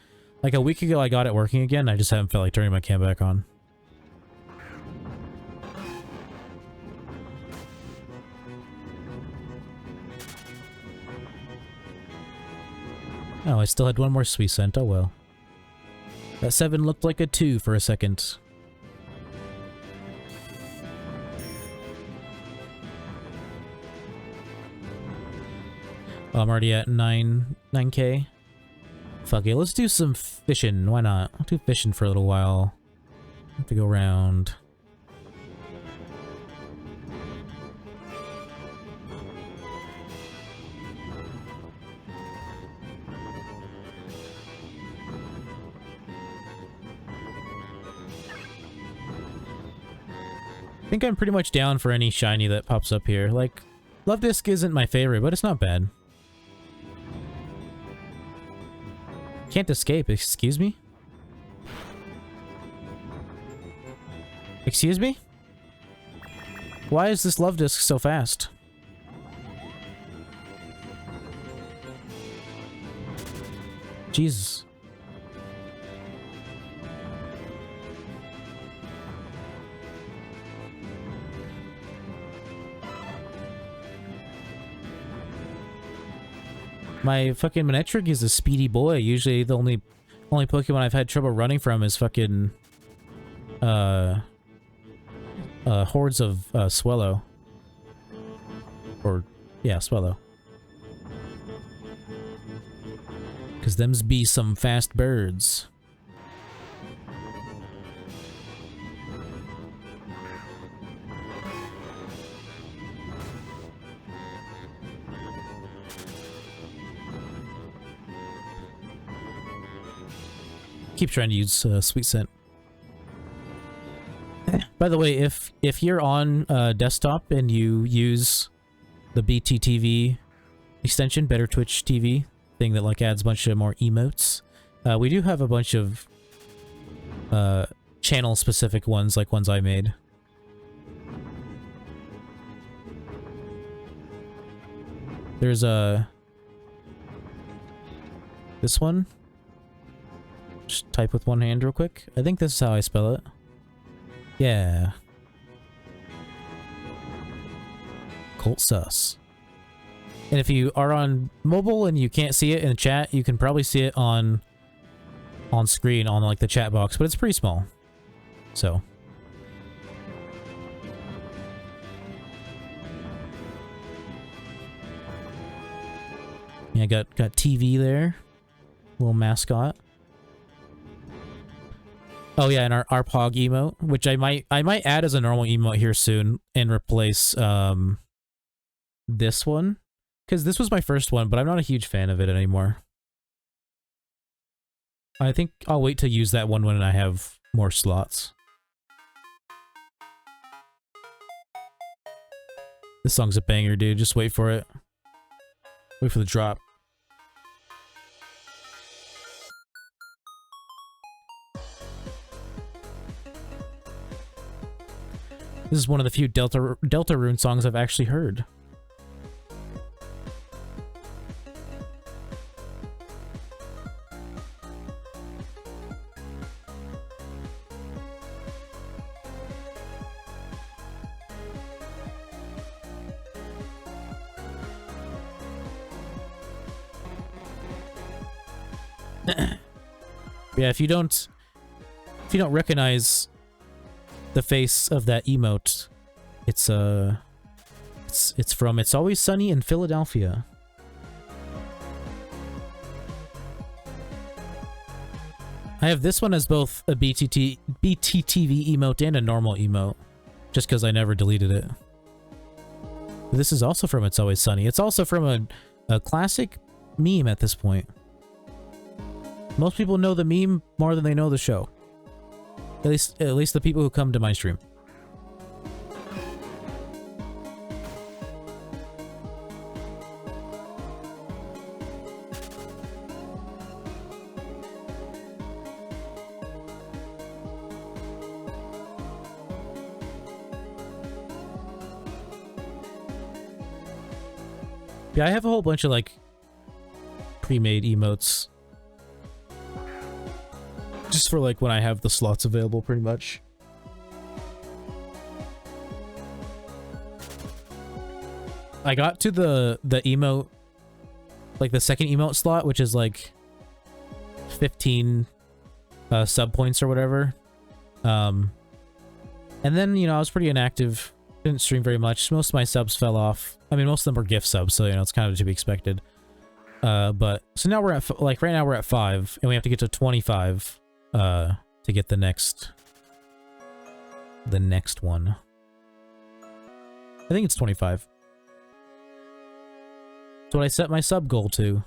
like a week ago I got it working again. I just haven't felt like turning my cam back on. Oh, I still had one more sweet scent. Oh well. That 7 looked like a 2 for a second. Oh, I'm already at 9K. Fuck it, let's do some fishing. Why not? I'll do fishing for a little while. Have to go around. I think I'm pretty much down for any shiny that pops up here. Like, Love Disc isn't my favorite, but it's not bad. Can't escape, excuse me? Excuse me? Why is this Love Disc so fast? Jesus. My fucking Manectric is a speedy boy. Usually the only Pokemon I've had trouble running from is fucking hordes of Swellow. Or yeah, Swellow. Cause them's be some fast birds. Keep trying to use Sweet Scent. By the way, if you're on desktop and you use the BTTV extension, Better Twitch TV thing that like adds a bunch of more emotes, we do have a bunch of channel specific ones, like ones I made. There's a This one. Just type with one hand real quick. I think this is how I spell it. Yeah. Cult sus. And if you are on mobile and you can't see it in the chat, you can probably see it on screen on like the chat box, but it's pretty small. So. Yeah, got TV there. Little mascot. Oh yeah, and our Pog emote, which I might add as a normal emote here soon and replace this one. Because this was my first one, but I'm not a huge fan of it anymore. I think I'll wait to use that one when I have more slots. This song's a banger, dude. Just wait for it. Wait for the drop. This is one of the few Deltarune songs I've actually heard. Yeah, if you don't recognize the face of that emote, it's from It's Always Sunny in Philadelphia. I have this one as both a BTTV emote and a normal emote, just because I never deleted it. This is also from It's Always Sunny. It's also from a classic meme at this point. Most people know the meme more than they know the show. At least the people who come to my stream. Yeah, I have a whole bunch of like pre-made emotes. Just for like when I have the slots available, pretty much. I got to the emote, like the second emote slot, which is like 15 sub points or whatever. And then, you know, I was pretty inactive. Didn't stream very much. Most of my subs fell off. I mean, most of them were gift subs, so, you know, it's kind of to be expected. But, so now we're at, like, right now we're at 5, and we have to get to 25, to get the next one. I think it's 25. That's what I set my sub goal to.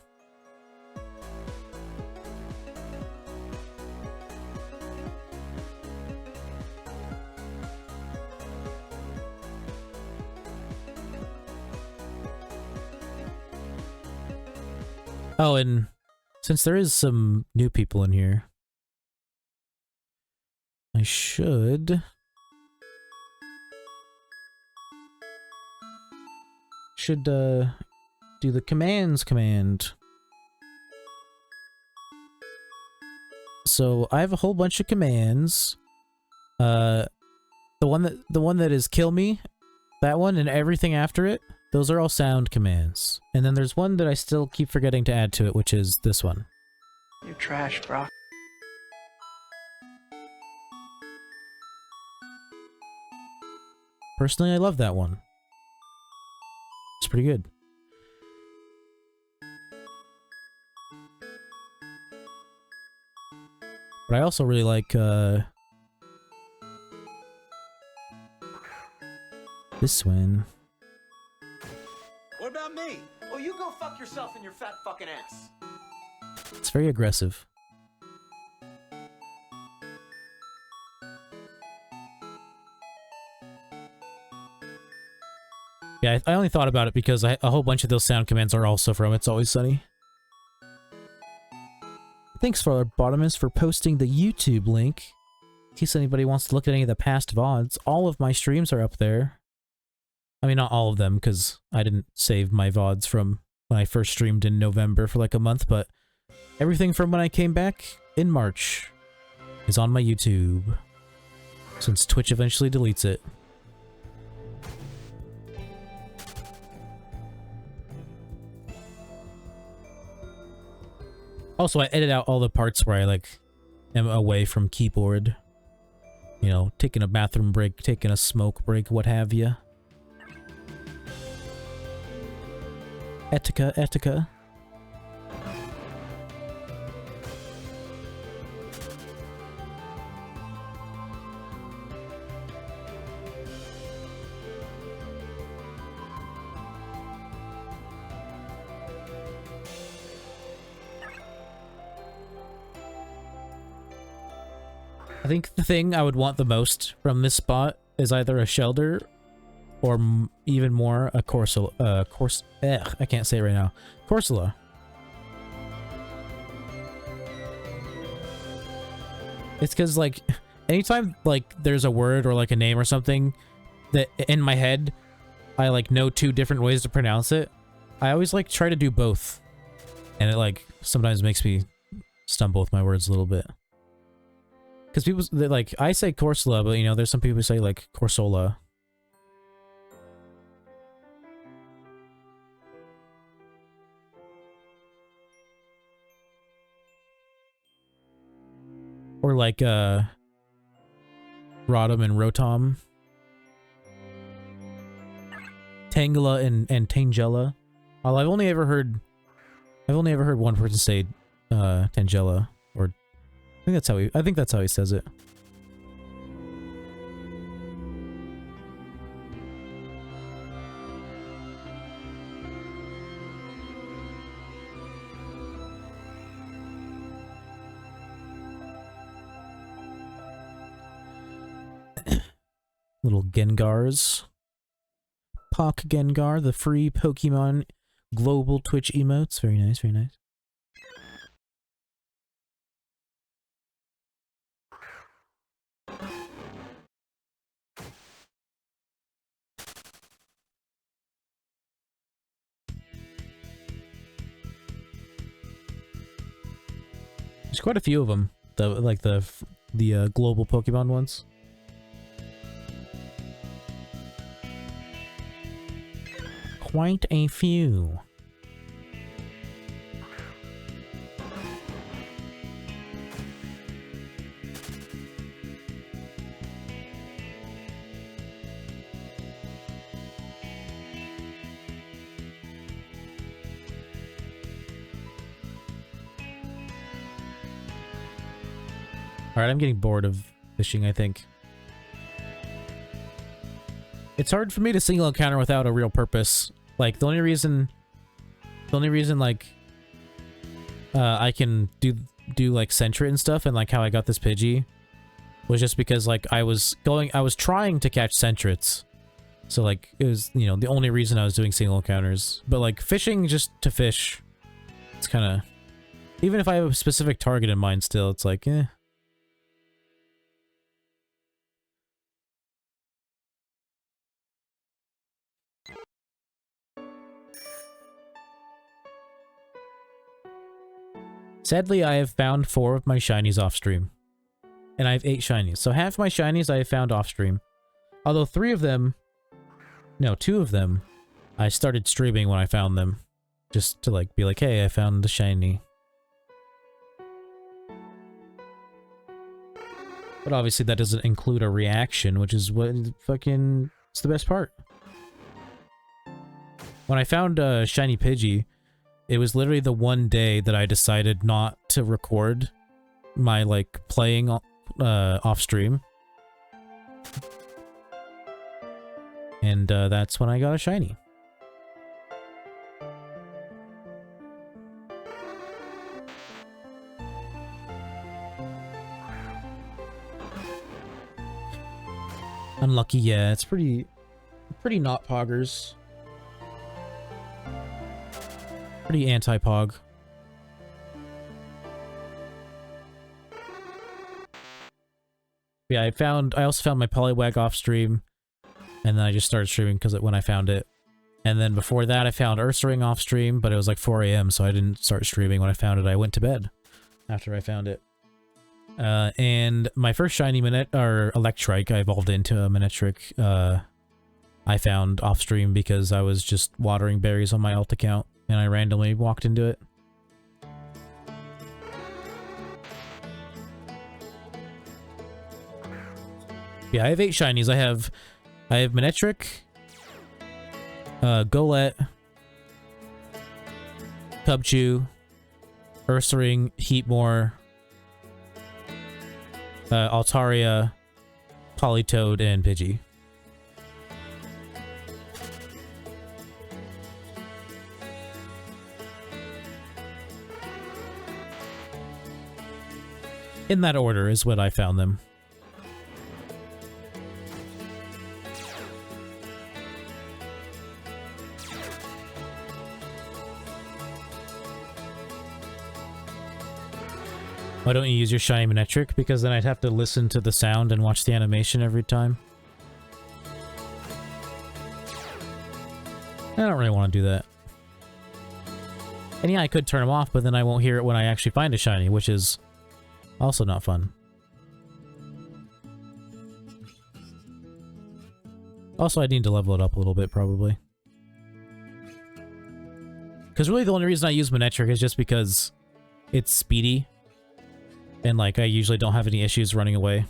Oh, and since there is some new people in here, I should do the commands command. So I have a whole bunch of commands. The one that is kill me, that one, and everything after it, those are all sound commands. And then there's one that I still keep forgetting to add to it, which is this one. You're trash, bro. Personally, I love that one. It's pretty good. But I also really like, this one. What about me? Oh, you go fuck yourself in your fat fucking ass. It's very aggressive. Yeah, I only thought about it because a whole bunch of those sound commands are also from It's Always Sunny. Thanks for our Bottomist for posting the YouTube link. In case anybody wants to look at any of the past VODs, all of my streams are up there. I mean, not all of them, because I didn't save my VODs from when I first streamed in November for like a month, but Everything from when I came back in March is on my YouTube, since Twitch eventually deletes it. Also, I edit out all the parts where I, like, am away from keyboard. You know, taking a bathroom break, taking a smoke break, what have you. Etika, etika. I think the thing I would want the most from this spot is either a shelter or even more a Corsola. I can't say it right now. Corsola. It's because, like, anytime, like, there's a word or, like, a name or something that in my head I, like, know two different ways to pronounce it, I always, like, try to do both. And it, like, sometimes makes me stumble with my words a little bit. Because people, like, I say Corsola, but, you know, there's some people who say, like, Corsola. Or, like, Rodham and Rotom. Tangela and Tangela. Well, I've only ever heard one person say, Tangela, or... I think that's how he says it. Little Gengars. Pock Gengar, the free Pokemon global Twitch emotes. Very nice, very nice. There's quite a few of them, the global Pokemon ones. Quite a few. Alright, I'm getting bored of fishing, I think. It's hard for me to single encounter without a real purpose. Like, the only reason, like, I can do like Sentret and stuff, and like how I got this Pidgey, was just because, like, I was trying to catch Sentrets. So, like, it was, you know, the only reason I was doing single encounters. But, like, fishing just to fish, it's kind of... Even if I have a specific target in mind still, it's like, eh. Sadly, I have found 4 of my shinies off stream. And I have 8 shinies. So half my shinies I have found off stream. Although 2 of them, I started streaming when I found them. Just to, like, be like, hey, I found the shiny. But obviously that doesn't include a reaction, which is what fucking... It's the best part. When I found Shiny Pidgey, it was literally the one day that I decided not to record my, like, playing off stream. And that's when I got a shiny. Unlucky, yeah, it's pretty not poggers. Pretty anti-pog. Yeah, I also found my Poliwag off stream, and then I just started streaming because when I found it, And then before that, I found Ursaring off stream, but it was like 4 a.m., so I didn't start streaming when I found it. I went to bed after I found it. And my first shiny Electrike, I evolved into a Manectric, I found off stream because I was just watering berries on my alt account, and I randomly walked into it. Yeah, I have 8 shinies. I have Manectric, Golett, Cubchoo, Ursaring, Heatmore, Altaria, Politoed, and Pidgey. In that order is what I found them. Why don't you use your shiny Manectric? Because then I'd have to listen to the sound and watch the animation every time. I don't really want to do that. And yeah, I could turn them off, but then I won't hear it when I actually find a shiny, which is also not fun. Also, I need to level it up a little bit, probably. Because really the only reason I use Manectric is just because it's speedy. And, like, I usually don't have any issues running away.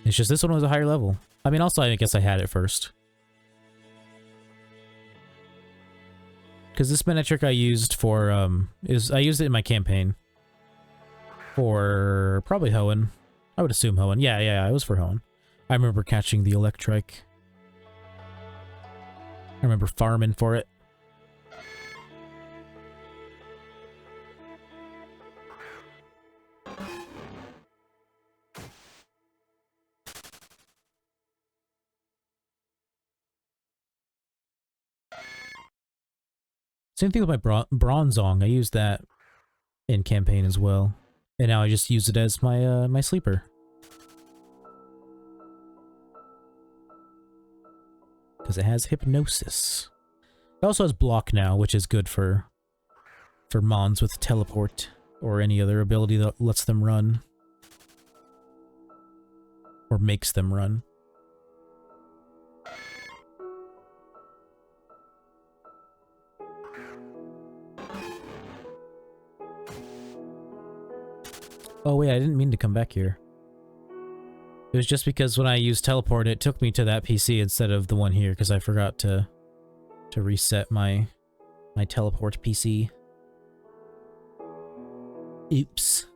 It's just this one was a higher level. I mean, also, I guess I had it first. Because this Manectric I used for, I used it in my campaign. For probably Hoenn. I would assume Hoenn. Yeah, it was for Hoenn. I remember catching the Electrike. I remember farming for it. Same thing with my Bronzong. I used that in campaign as well. And now I just use it as my my sleeper. Because it has hypnosis. It also has block now, which is good for mons with teleport or any other ability that lets them run. Or makes them run. Oh wait, I didn't mean to come back here. It was just because when I used teleport, it took me to that PC instead of the one here, because I forgot to reset my teleport PC. Oops.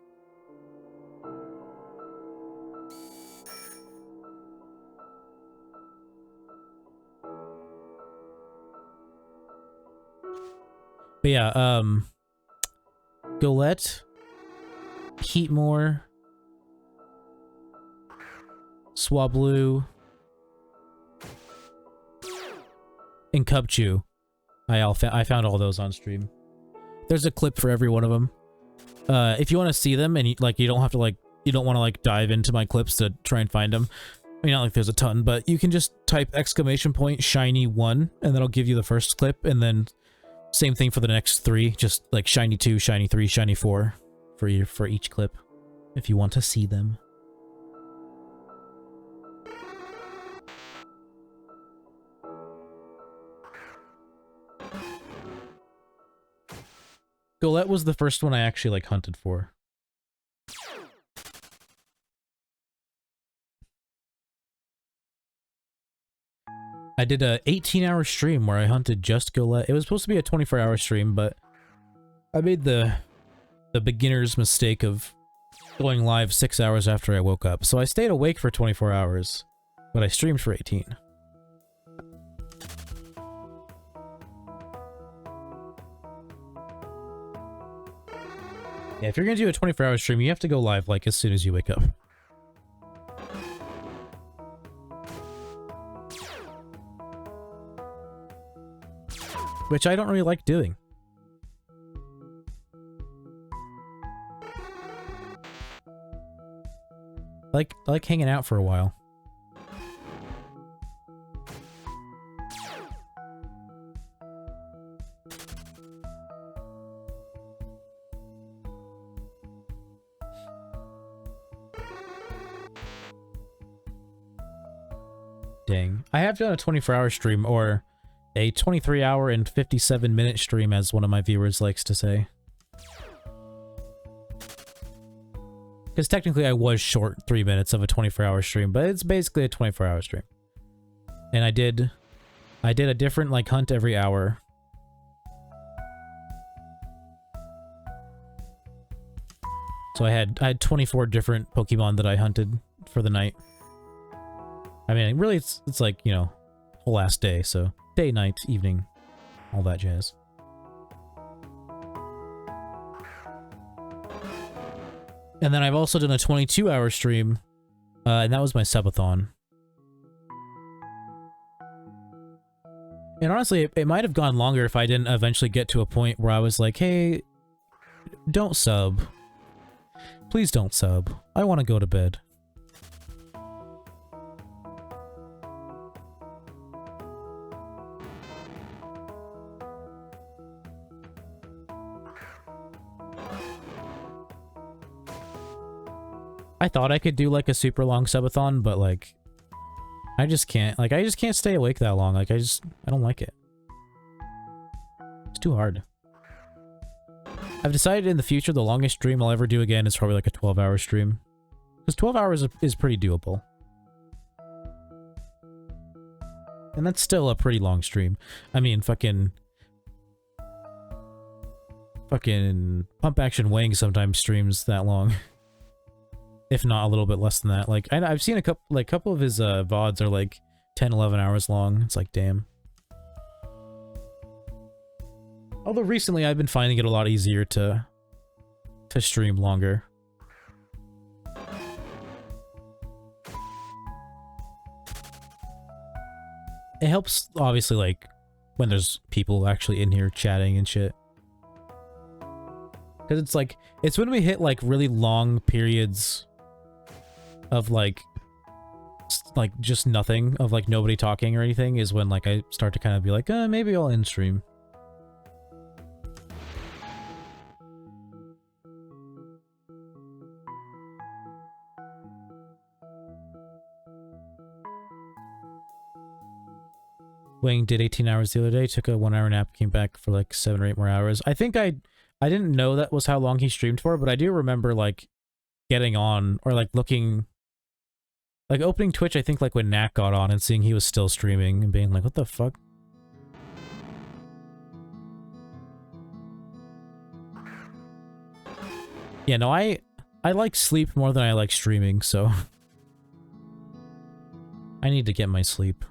But yeah, Golett, Heatmore, Swablu, and Cubchoo. I found all those on stream. There's a clip for every one of them. If you want to see them and you don't have to you don't want to dive into my clips to try and find them. I mean, not like there's a ton, but you can just type !shiny1 and that'll give you the first clip, and then same thing for the next 3, just like shiny 2, shiny 3, shiny 4 for each clip if you want to see them. Golett was the first one I actually hunted for. I did a 18-hour stream where I hunted just Golett. It was supposed to be a 24-hour stream, but I made the beginner's mistake of going live 6 hours after I woke up. So I stayed awake for 24 hours, but I streamed for 18. Yeah, if you're gonna do a 24-hour stream, you have to go live as soon as you wake up. Which I don't really like doing. I like hanging out for a while. Dang. I have done a 24-hour stream, or a 23-hour and 57-minute stream, as one of my viewers likes to say. Because technically I was short 3 minutes of a 24-hour stream, but it's basically a 24-hour stream. And I did a different, like, hunt every hour. So I had 24 different Pokemon that I hunted for the night. I mean, really, it's like, you know, whole last day, so day, night, evening, all that jazz. And then I've also done a 22-hour stream, and that was my subathon. And honestly, it might have gone longer if I didn't eventually get to a point where I was like, hey, don't sub. Please don't sub. I want to go to bed. I thought I could do like a super long subathon, but like I just can't. Like I just can't stay awake that long. Like I don't like it. It's too hard. I've decided in the future the longest stream I'll ever do again is probably like a 12-hour stream. Because 12 hours is pretty doable. And that's still a pretty long stream. I mean, fucking Pump Action Wang sometimes streams that long. If not a little bit less than that. Like, I've seen a couple of his VODs are like 10, 11 hours long. It's like, damn. Although recently I've been finding it a lot easier to stream longer. It helps, obviously, like, when there's people actually in here chatting and shit. Because it's like, it's when we hit, like, really long periods of, like, just nothing, of, like, nobody talking or anything, is when, like, I start to kind of be like, maybe I'll end stream. Wang did 18 hours the other day, took a 1-hour nap, came back for like 7 or 8 more hours. I think I didn't know that was how long he streamed for, but I do remember like getting on or like looking, like opening Twitch, I think like when Nat got on and seeing he was still streaming and being like, what the fuck? Yeah, no, I like sleep more than I like streaming, so I need to get my sleep.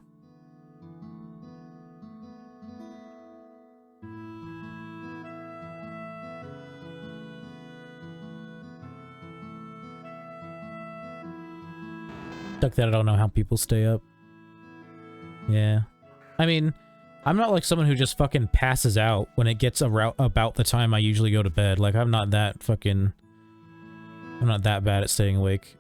That I don't know how people stay up. Yeah. I mean, I'm not like someone who just fucking passes out when it gets about the time I usually go to bed. Like, I'm not that bad at staying awake.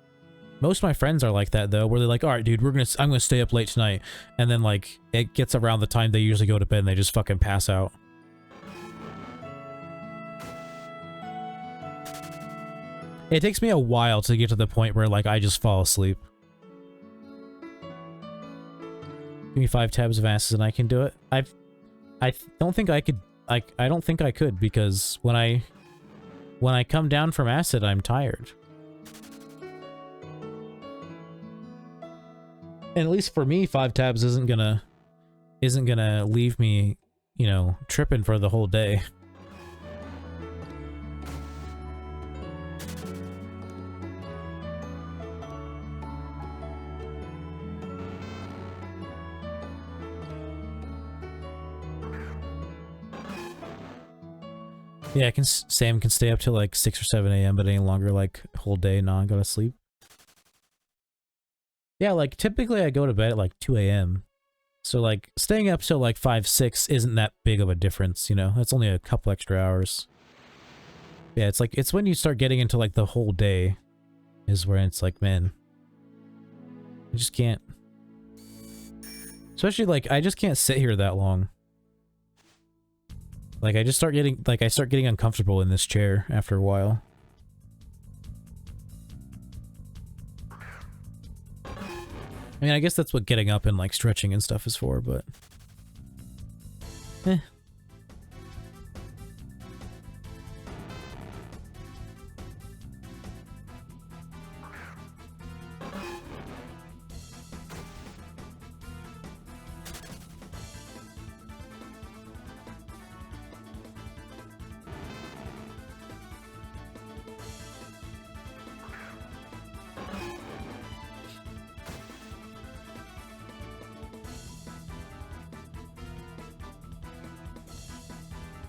Most of my friends are like that, though, where they're like, alright, dude, I'm gonna stay up late tonight. And then, like, it gets around the time they usually go to bed and they just fucking pass out. It takes me a while to get to the point where, like, I just fall asleep. Give me 5 tabs of asses and I can do it. I don't think I could, like, I don't think I could, because when I come down from acid, I'm tired. And at least for me, 5 tabs isn't gonna leave me, you know, tripping for the whole day. Yeah, Sam can stay up till like 6 or 7 a.m., but any longer, like, whole day, I go to sleep. Yeah, like, typically I go to bed at like 2 a.m. So, like, staying up till like 5, 6 isn't that big of a difference, you know? It's only a couple extra hours. Yeah, it's like, it's when you start getting into like the whole day is where it's like, man, I just can't. Especially, like, I just can't sit here that long. Like, I start getting uncomfortable in this chair after a while. I mean, I guess that's what getting up and, like, stretching and stuff is for, but... eh.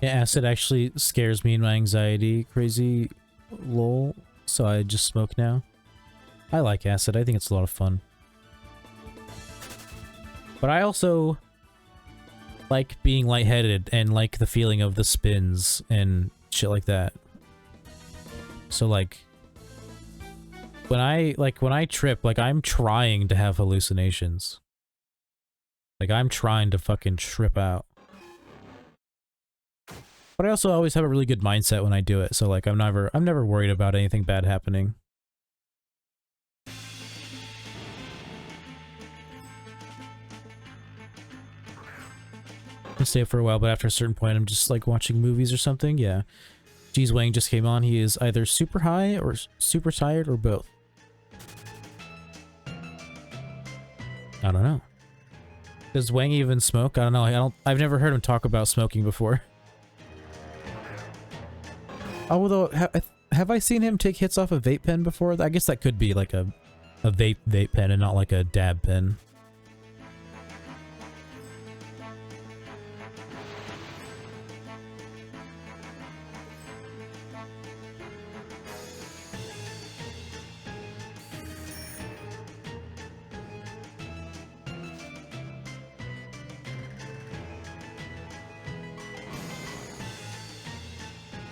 Yeah, acid actually scares me in my anxiety crazy lol, so I just smoke now. I like acid, I think it's a lot of fun. But I also like being lightheaded and like the feeling of the spins and shit like that. So like when I trip, like I'm trying to have hallucinations. Like I'm trying to fucking trip out. But I also always have a really good mindset when I do it, so like I'm never worried about anything bad happening. I stay up for a while, but after a certain point I'm just like watching movies or something, yeah. G's Wang just came on, he is either super high or super tired or both. I don't know. Does Wang even smoke? I don't know, I've never heard him talk about smoking before. Although, have I seen him take hits off a vape pen before? I guess that could be like a vape pen and not like a dab pen.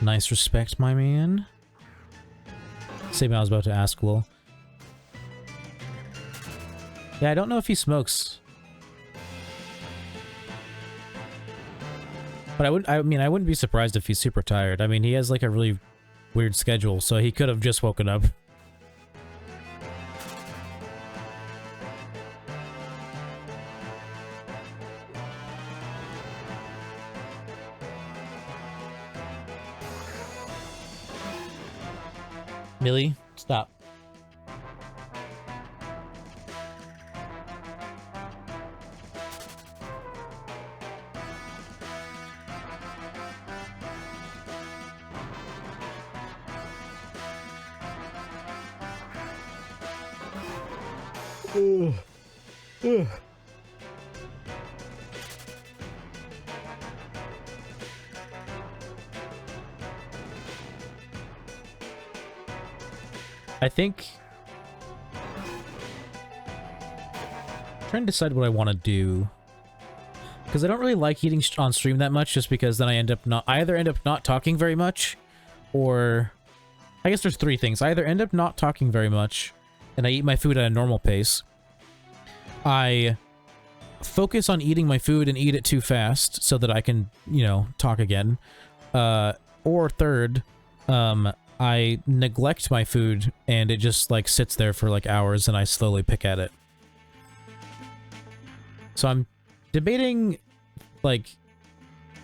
Nice respect, my man. Same I was about to ask, lol. Yeah, I don't know if he smokes. But I wouldn't be surprised if he's super tired. I mean, he has like a really weird schedule, so he could have just woken up. Millie, stop. I think I'm trying to decide what I want to do, because I don't really like eating on stream that much, just because then I either end up not talking very much, or I guess there's three things. I either end up not talking very much and I eat my food at a normal pace, I focus on eating my food and eat it too fast so that I can, you know, talk again, or third, I neglect my food and it just like sits there for like hours and I slowly pick at it. So I'm debating like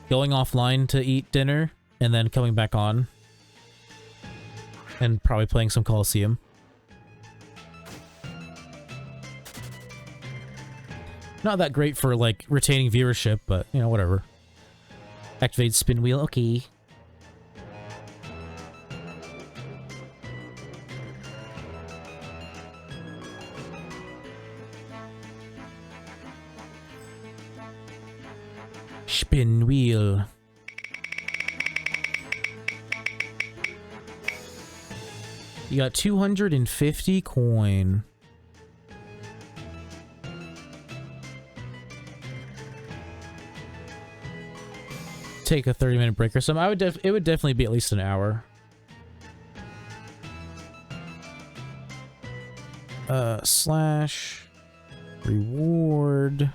going offline to eat dinner and then coming back on and probably playing some Coliseum. Not that great for like retaining viewership, but you know, whatever. Activate spin wheel, okay. Spin wheel. You got 250 coin. Take a 30-minute break or something. It would definitely be at least an hour. Slash Reward.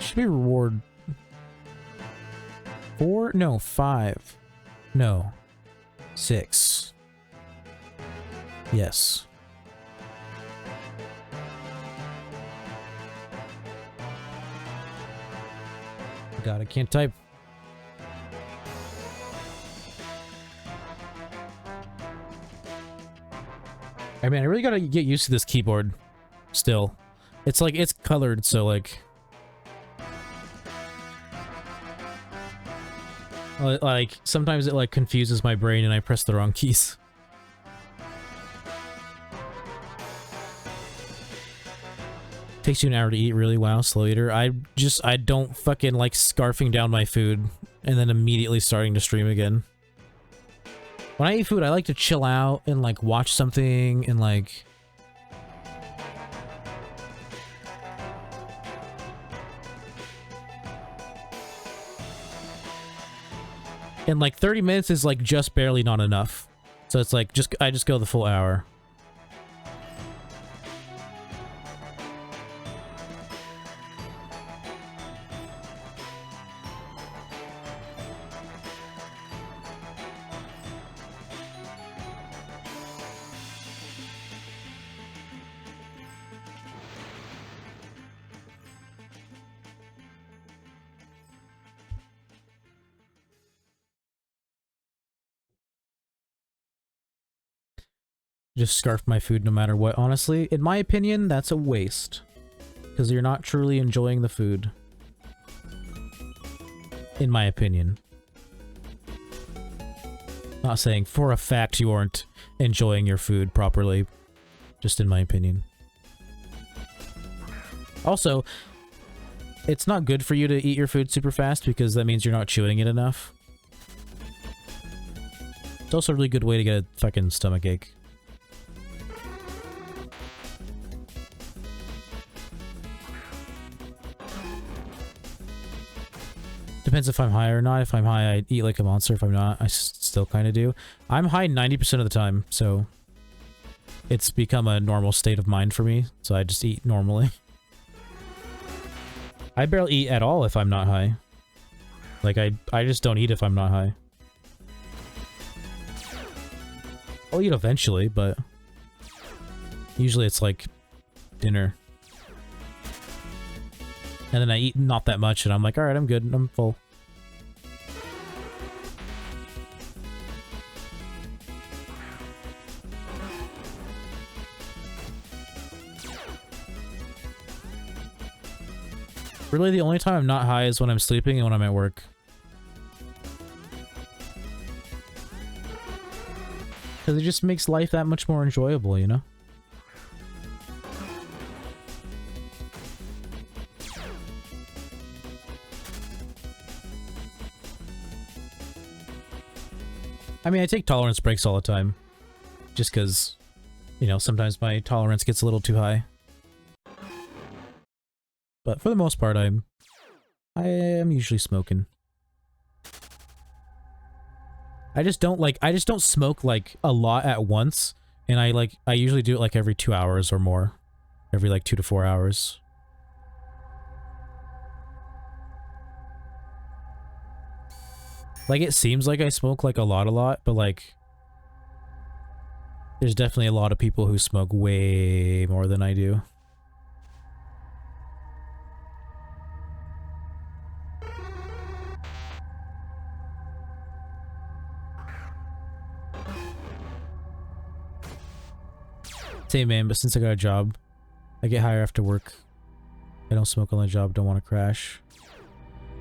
Should be reward 4? No, 5. No. 6. Yes. God, I can't type. I mean, I really gotta get used to this keyboard still. It's like, it's colored, so like... Like, sometimes it like confuses my brain and I press the wrong keys. Takes you an hour to eat, really? Wow, slow eater. I don't fucking like scarfing down my food and then immediately starting to stream again. When I eat food, I like to chill out and like watch something and like... And like 30 minutes is like just barely not enough. So it's like, I just go the full hour. Just scarf my food no matter what. Honestly, in my opinion, that's a waste. Because you're not truly enjoying the food. In my opinion. Not saying for a fact you aren't enjoying your food properly. Just in my opinion. Also, it's not good for you to eat your food super fast because that means you're not chewing it enough. It's also a really good way to get a fucking stomachache. Depends if I'm high or not. If I'm high, I eat like a monster. If I'm not, I still kind of do. I'm high 90% of the time, so it's become a normal state of mind for me, so I just eat normally. I barely eat at all if I'm not high. Like, I just don't eat if I'm not high. I'll eat eventually, but usually it's like dinner. And then I eat not that much, and I'm like, alright, I'm good, I'm full. Really, the only time I'm not high is when I'm sleeping and when I'm at work. Because it just makes life that much more enjoyable, you know? I mean, I take tolerance breaks all the time. Just because, you know, sometimes my tolerance gets a little too high. But for the most part, I am usually smoking. I just don't smoke like a lot at once, and I usually do it like every 2 hours or more. Every like 2 to 4 hours. Like, it seems like I smoke like a lot, but like there's definitely a lot of people who smoke way more than I do. Same, man, but since I got a job, I get higher after work. I don't smoke on the job, don't want to crash.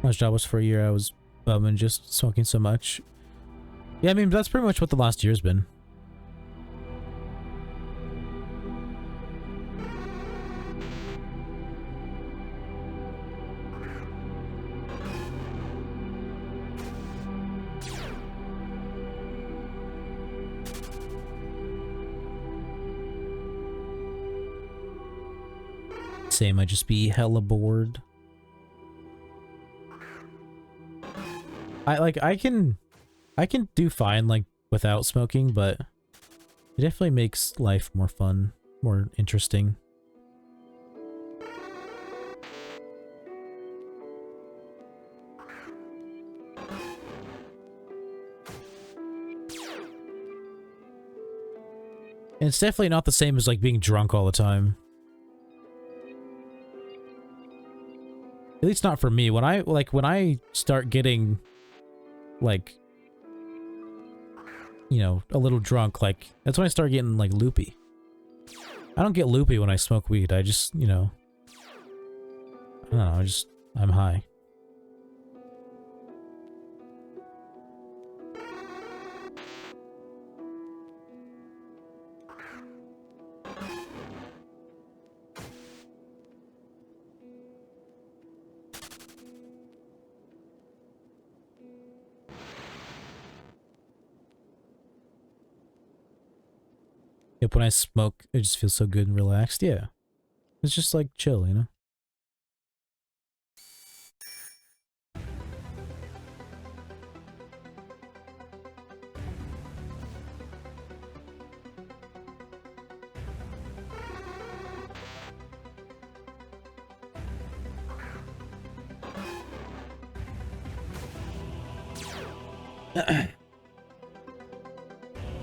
My job was for a year, I was bumming just smoking so much. Yeah, I mean, that's pretty much what the last year's been. Same, I just be hella bored. I can do fine like without smoking, but it definitely makes life more fun, more interesting. And it's definitely not the same as like being drunk all the time. At least not for me. When I start getting like, you know, a little drunk, like that's when I start getting like loopy. I don't get loopy when I smoke weed. I just, you know, I don't know, I'm high. Yep, when I smoke, it just feels so good and relaxed. Yeah. It's just like chill, you know?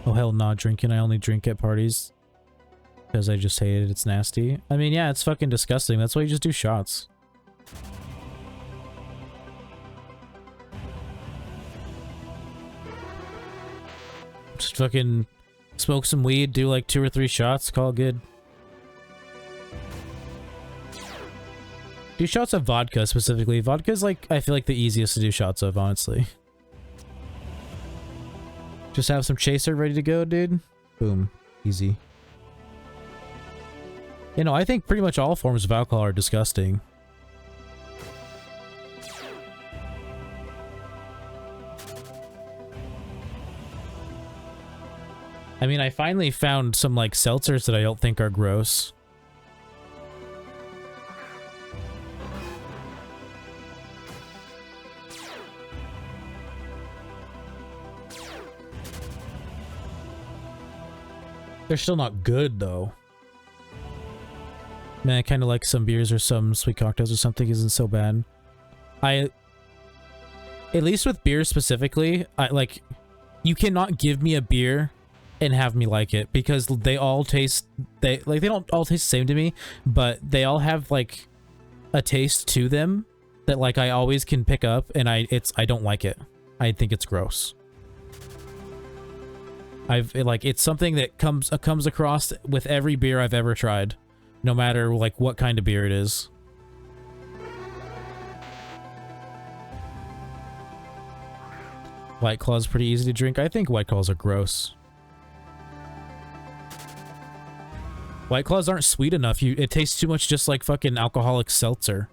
Oh hell, not drinking. I only drink at parties because I just hate it. It's nasty. I mean, yeah, it's fucking disgusting. That's why you just do shots. Just fucking smoke some weed, do like 2 or 3 shots, call it good. Do shots of vodka specifically. Vodka's like, I feel like the easiest to do shots of, honestly. Just have some chaser ready to go, dude. Boom. Easy. You know, I think pretty much all forms of alcohol are disgusting. I mean, I finally found some, like, seltzers that I don't think are gross. They're still not good, though. Man, I kind of like some beers or some sweet cocktails or something isn't so bad. At least with beer specifically, you cannot give me a beer and have me like it, because they all taste, they don't all taste the same to me, but they all have, like, a taste to them that, like, I always can pick up, and I don't like it. I think it's gross. It's something that comes across with every beer I've ever tried, no matter like what kind of beer it is. White Claw's pretty easy to drink. I think White Claws are gross. White Claws aren't sweet enough. It tastes too much just like fucking alcoholic seltzer.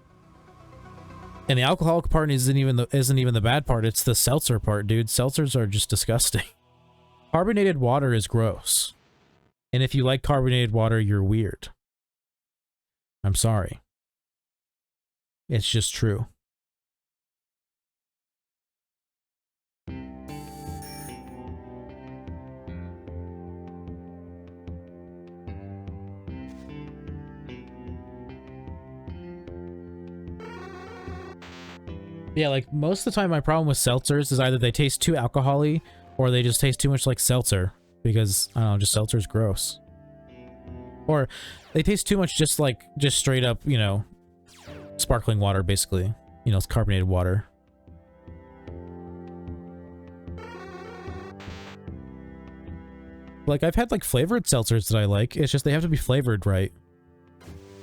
And the alcoholic part isn't even the bad part. It's the seltzer part, dude. Seltzers are just disgusting. Carbonated water is gross. And if you like carbonated water, you're weird. I'm sorry. It's just true. Yeah, like, most of the time my problem with seltzers is either they taste too alcohol-y or they just taste too much like seltzer, because, I don't know, just seltzer's gross. Or they taste too much just straight up, you know, sparkling water, basically. You know, it's carbonated water. Like, I've had, like, flavored seltzers that I like. It's just they have to be flavored right.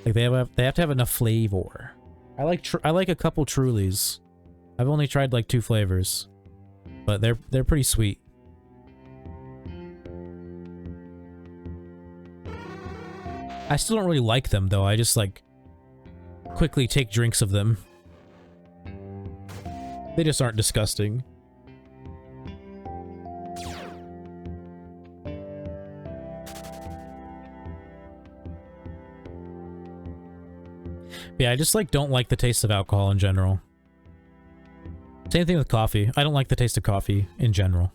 Like, they have to have enough flavor. I like a couple Trulies. I've only tried, like, 2 flavors. But they're pretty sweet. I still don't really like them, though. I just, like, quickly take drinks of them. They just aren't disgusting. Yeah, I just, like, don't like the taste of alcohol in general. Same thing with coffee. I don't like the taste of coffee in general.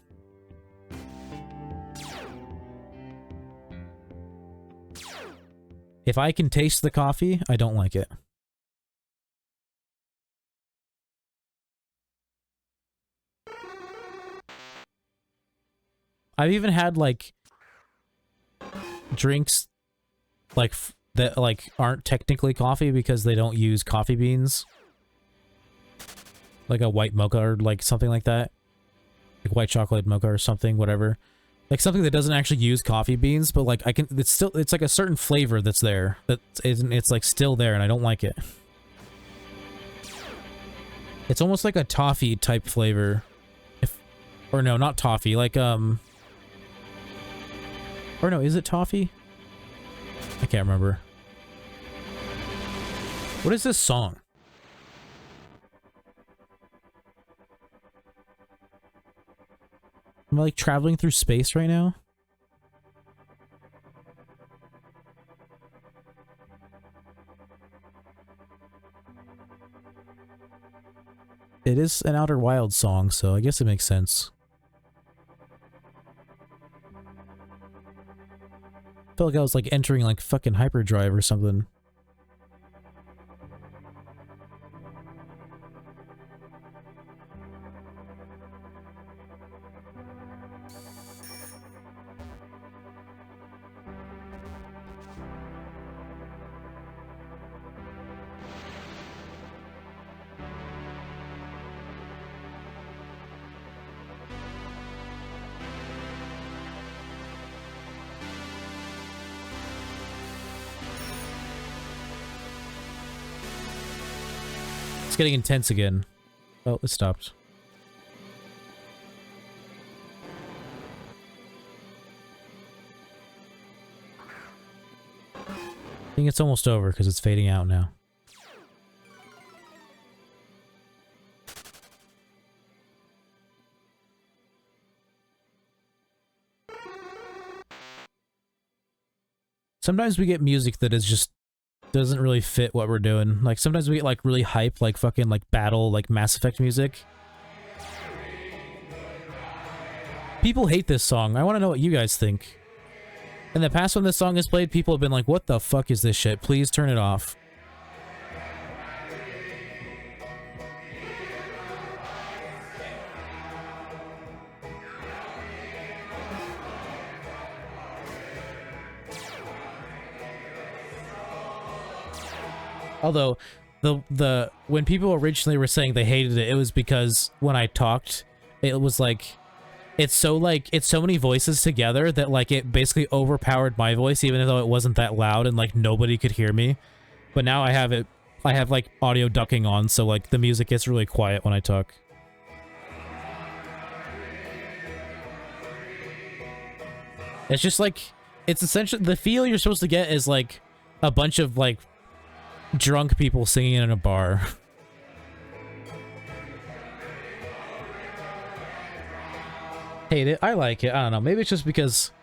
If I can taste the coffee, I don't like it. I've even had, like... drinks like that like aren't technically coffee because they don't use coffee beans. Like a white mocha or like something like that. Like white chocolate mocha or something, whatever. Like something that doesn't actually use coffee beans, but like it's like a certain flavor that's there. It's like still there and I don't like it. It's almost like a toffee type flavor. Or no, not toffee, like or no, is it toffee? I can't remember. What is this song? Am I like traveling through space right now? It is an Outer Wilds song, so I guess it makes sense. I felt like I was like entering like fucking hyperdrive or something. It's getting intense again. Oh, it stopped. I think it's almost over because it's fading out now. Sometimes we get music that is just doesn't really fit what we're doing. Like sometimes we get like really hype, like fucking like battle, like Mass Effect music. People hate this song. I want to know what you guys think. In the past when this song is played, people have been like, what the fuck is this shit? Please turn it off. Although, when people originally were saying they hated it, it was because when I talked, it was like, it's so many voices together that like it basically overpowered my voice, even though it wasn't that loud and like nobody could hear me. But now I have like audio ducking on, so like the music gets really quiet when I talk. It's just like, it's essentially, the feel you're supposed to get is like a bunch of like drunk people singing in a bar. Hate it. I like it. I don't know. Maybe it's just because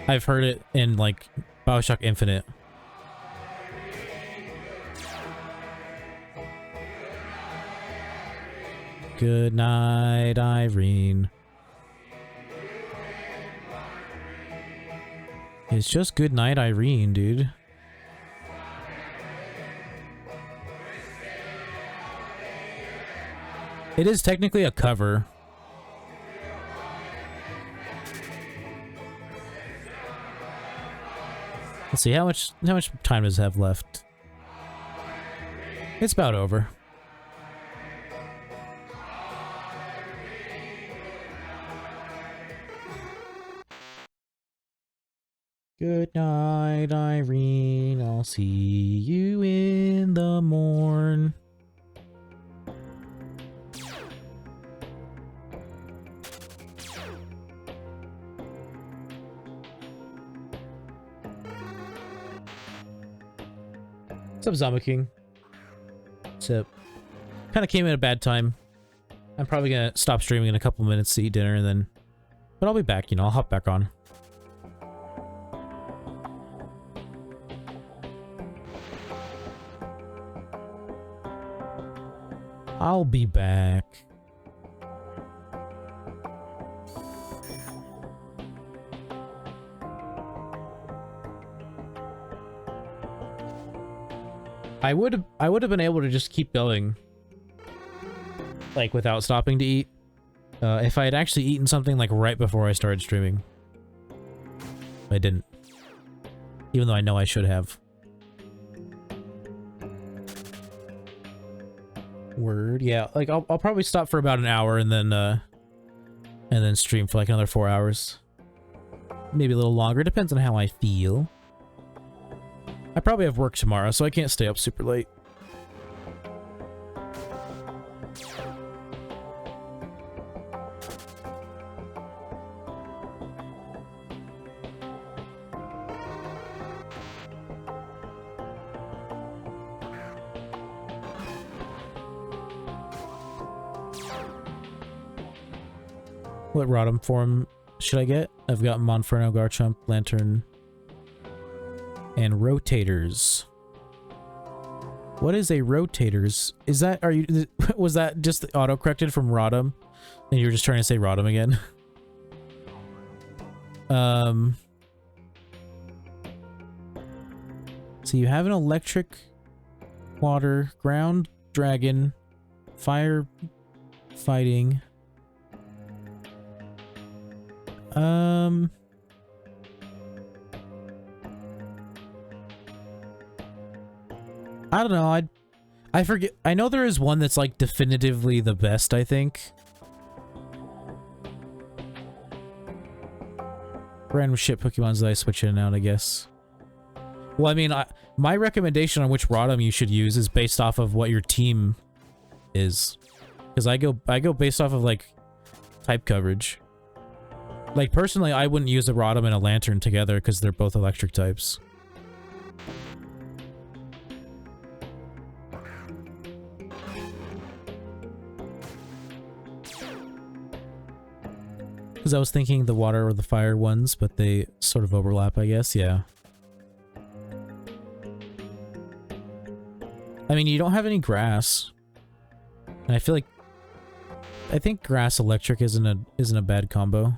I've heard it in like Bioshock Infinite. Good night, Irene. It's just good night, Irene, dude. It is technically a cover. Let's see, how much time does it have left? It's about over. Good night, Irene. I'll see you in the morn. What's up, Zombie King? So, kind of came at a bad time. I'm probably gonna stop streaming in a couple minutes to eat dinner and then... But I'll be back, you know, I'll hop back on. I'll be back. I would have been able to just keep going, like without stopping to eat, if I had actually eaten something like right before I started streaming. I didn't. Even though I know I should have. Word, yeah. Like I'll probably stop for about an hour and then stream for like another 4 hours. Maybe a little longer, depends on how I feel. I probably have work tomorrow, so I can't stay up super late. What Rodham form should I get? I've got Monferno, Garchomp, Lantern, and Rotators. What is a Rotators? Is that, are you, was that just auto-corrected from Rodham? And you were just trying to say Rodham again? So you have an electric, water, ground, dragon, fire, fighting. I don't know, I forget. I know there is one that's like definitively the best, I think. Random shit Pokemons that I switch in and out, I guess. Well, I mean, my recommendation on which Rodham you should use is based off of what your team is. Because I go based off of like type coverage. Like personally, I wouldn't use a Rodham and a Lantern together because they're both electric types. Because I was thinking the water or the fire ones, but they sort of overlap, I guess, yeah. I mean, you don't have any grass. And I feel like... I think grass electric isn't a bad combo.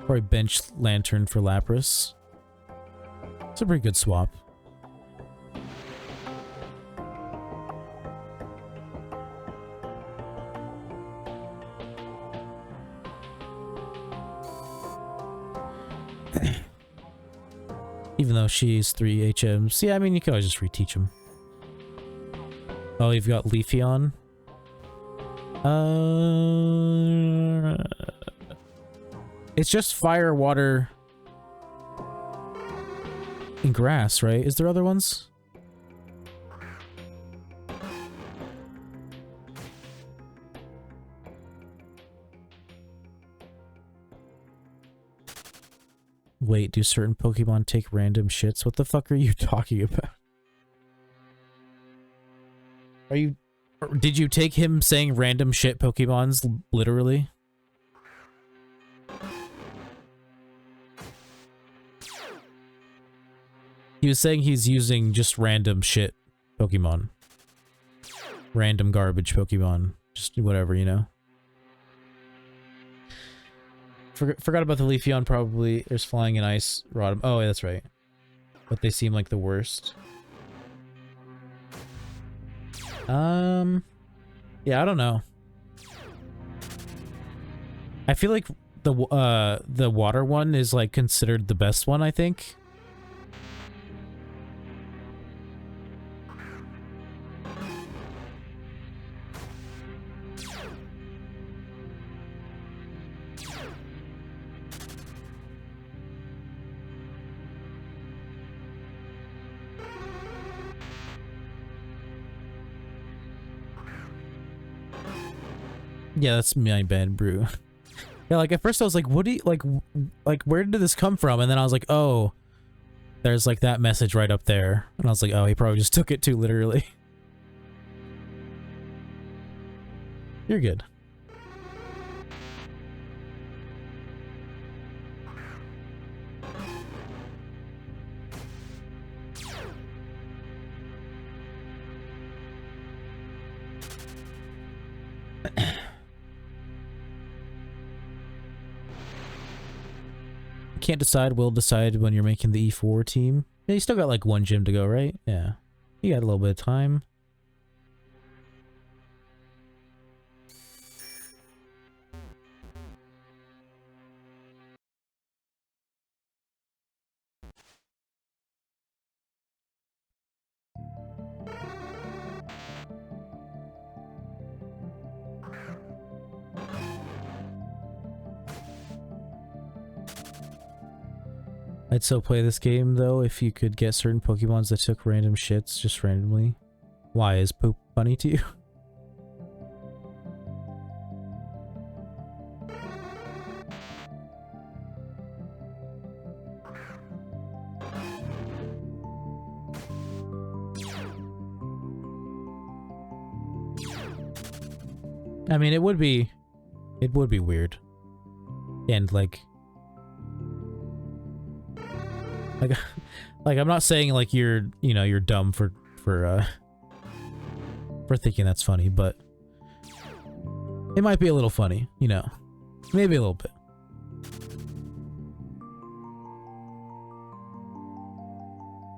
Probably bench Lantern for Lapras. It's a pretty good swap. Even though she's 3 HMs. Yeah, I mean, you could always just reteach them. Oh, you've got Leafeon. It's just fire, water, and grass, right? Is there other ones? Wait, do certain Pokemon take random shits? What the fuck are you talking about? Are you... Did you take him saying random shit Pokemons literally? He was saying he's using just random shit Pokemon. Random garbage Pokemon. Just whatever, you know? Forgot about the Leafeon, probably. There's Flying and Ice, Rodham. Oh, yeah, that's right. But they seem like the worst. Yeah, I don't know. I feel like the water one is like considered the best one, I think. Yeah, that's my bad brew. Yeah, like at first I was like, what do you, like where did this come from? And then I was like, oh, there's like that message right up there. And I was like, oh, he probably just took it too literally. You're good. Can't decide, will decide when you're making the E4 team. Yeah, you still got like one gym to go, right? Yeah. You got a little bit of time. I'd still play this game though if you could get certain Pokemons that took random shits just randomly. Why is poop funny to you? I mean, it would be weird. And like I'm not saying like you're dumb for thinking that's funny, but it might be a little funny, maybe a little bit.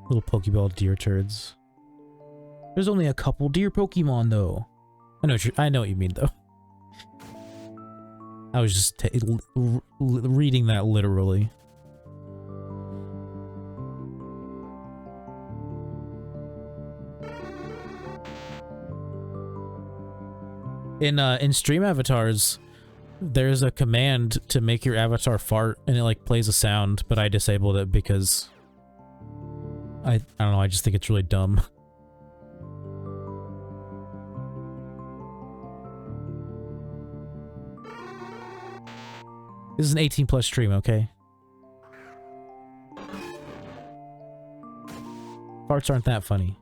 Little Pokeball deer turds. There's only a couple deer Pokemon though. I know what you mean though. I was just reading that literally. In stream avatars, there's a command to make your avatar fart, and it like plays a sound, but I disabled it because I don't know, I just think it's really dumb. This is an 18+ stream, okay? Farts aren't that funny.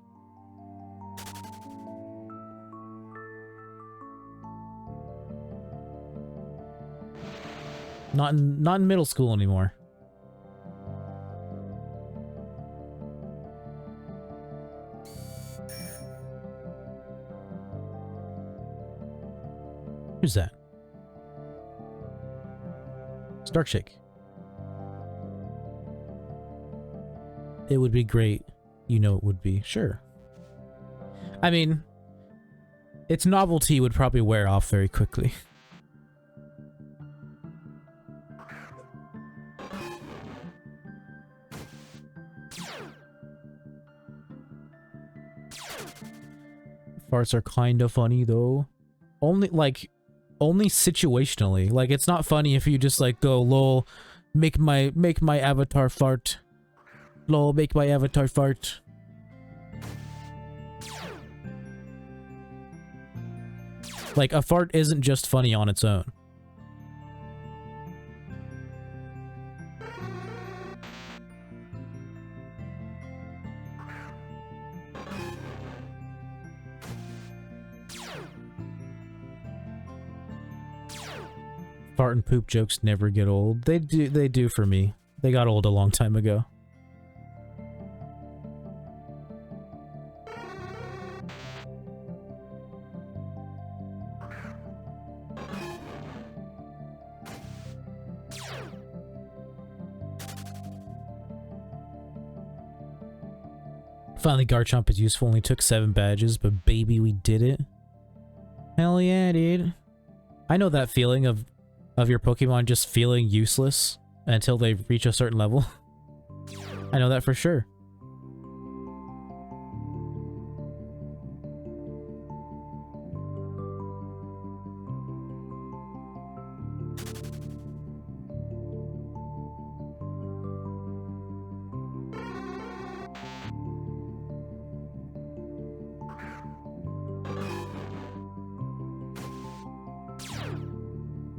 Not in middle school anymore. Who's that? It's Darkshake. It would be great. You know it would be. Sure. I mean, its novelty would probably wear off very quickly. Farts are kind of funny though. Only situationally. Like, it's not funny if you just like go, lol, make my avatar fart. Lol, make my avatar fart. Like, a fart isn't just funny on its own. Fart and poop jokes never get old. They do for me. They got old a long time ago. Finally, Garchomp is useful. Only took 7 badges, but baby, we did it. Hell yeah, dude. I know that feeling of your Pokemon just feeling useless until they reach a certain level. I know that for sure.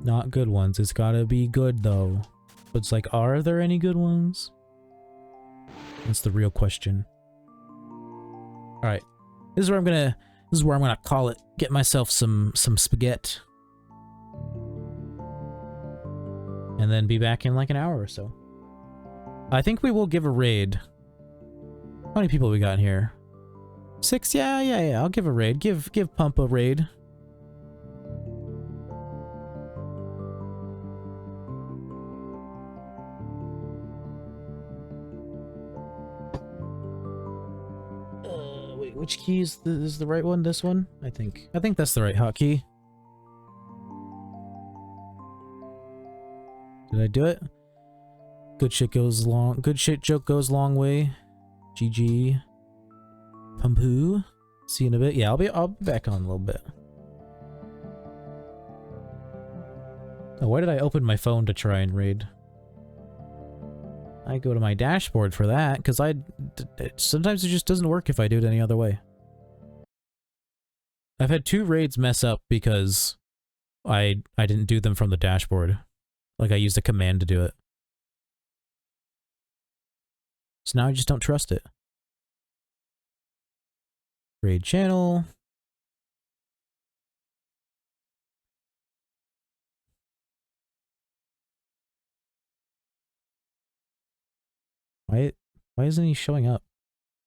Not good ones. It's gotta be good though. But it's like, are there any good ones? That's the real question. Alright. This is where I'm gonna call it. Get myself some spaghetti. And then be back in like an hour or so. I think we will give a raid. How many people we got in here? 6? Yeah. I'll give a raid. Give Pump a raid. Wait, which key is the right one? This one? I think that's the right hotkey. Did I do it? Good shit joke goes a long way. GG. Pumpu. See you in a bit. Yeah, I'll be back on a little bit. Oh, why did I open my phone to try and raid? I go to my dashboard for that, because sometimes it just doesn't work if I do it any other way. I've had 2 raids mess up because I didn't do them from the dashboard. Like, I used a command to do it. So now I just don't trust it. Raid channel. Why isn't he showing up?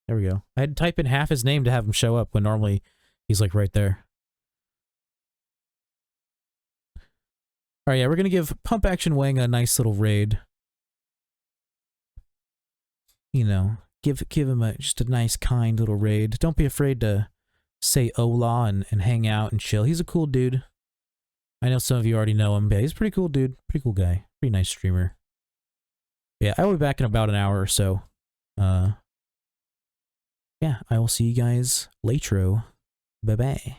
There we go. I had to type in half his name to have him show up when normally he's like right there. Alright, yeah, we're gonna give Pump Action Wang a nice little raid. You know, give him just a nice, kind little raid. Don't be afraid to say hola and hang out and chill. He's a cool dude. I know some of you already know him, but he's a pretty cool dude. Pretty cool guy. Pretty nice streamer. Yeah, I will be back in about an hour or so. Yeah, I will see you guys later. Bye-bye.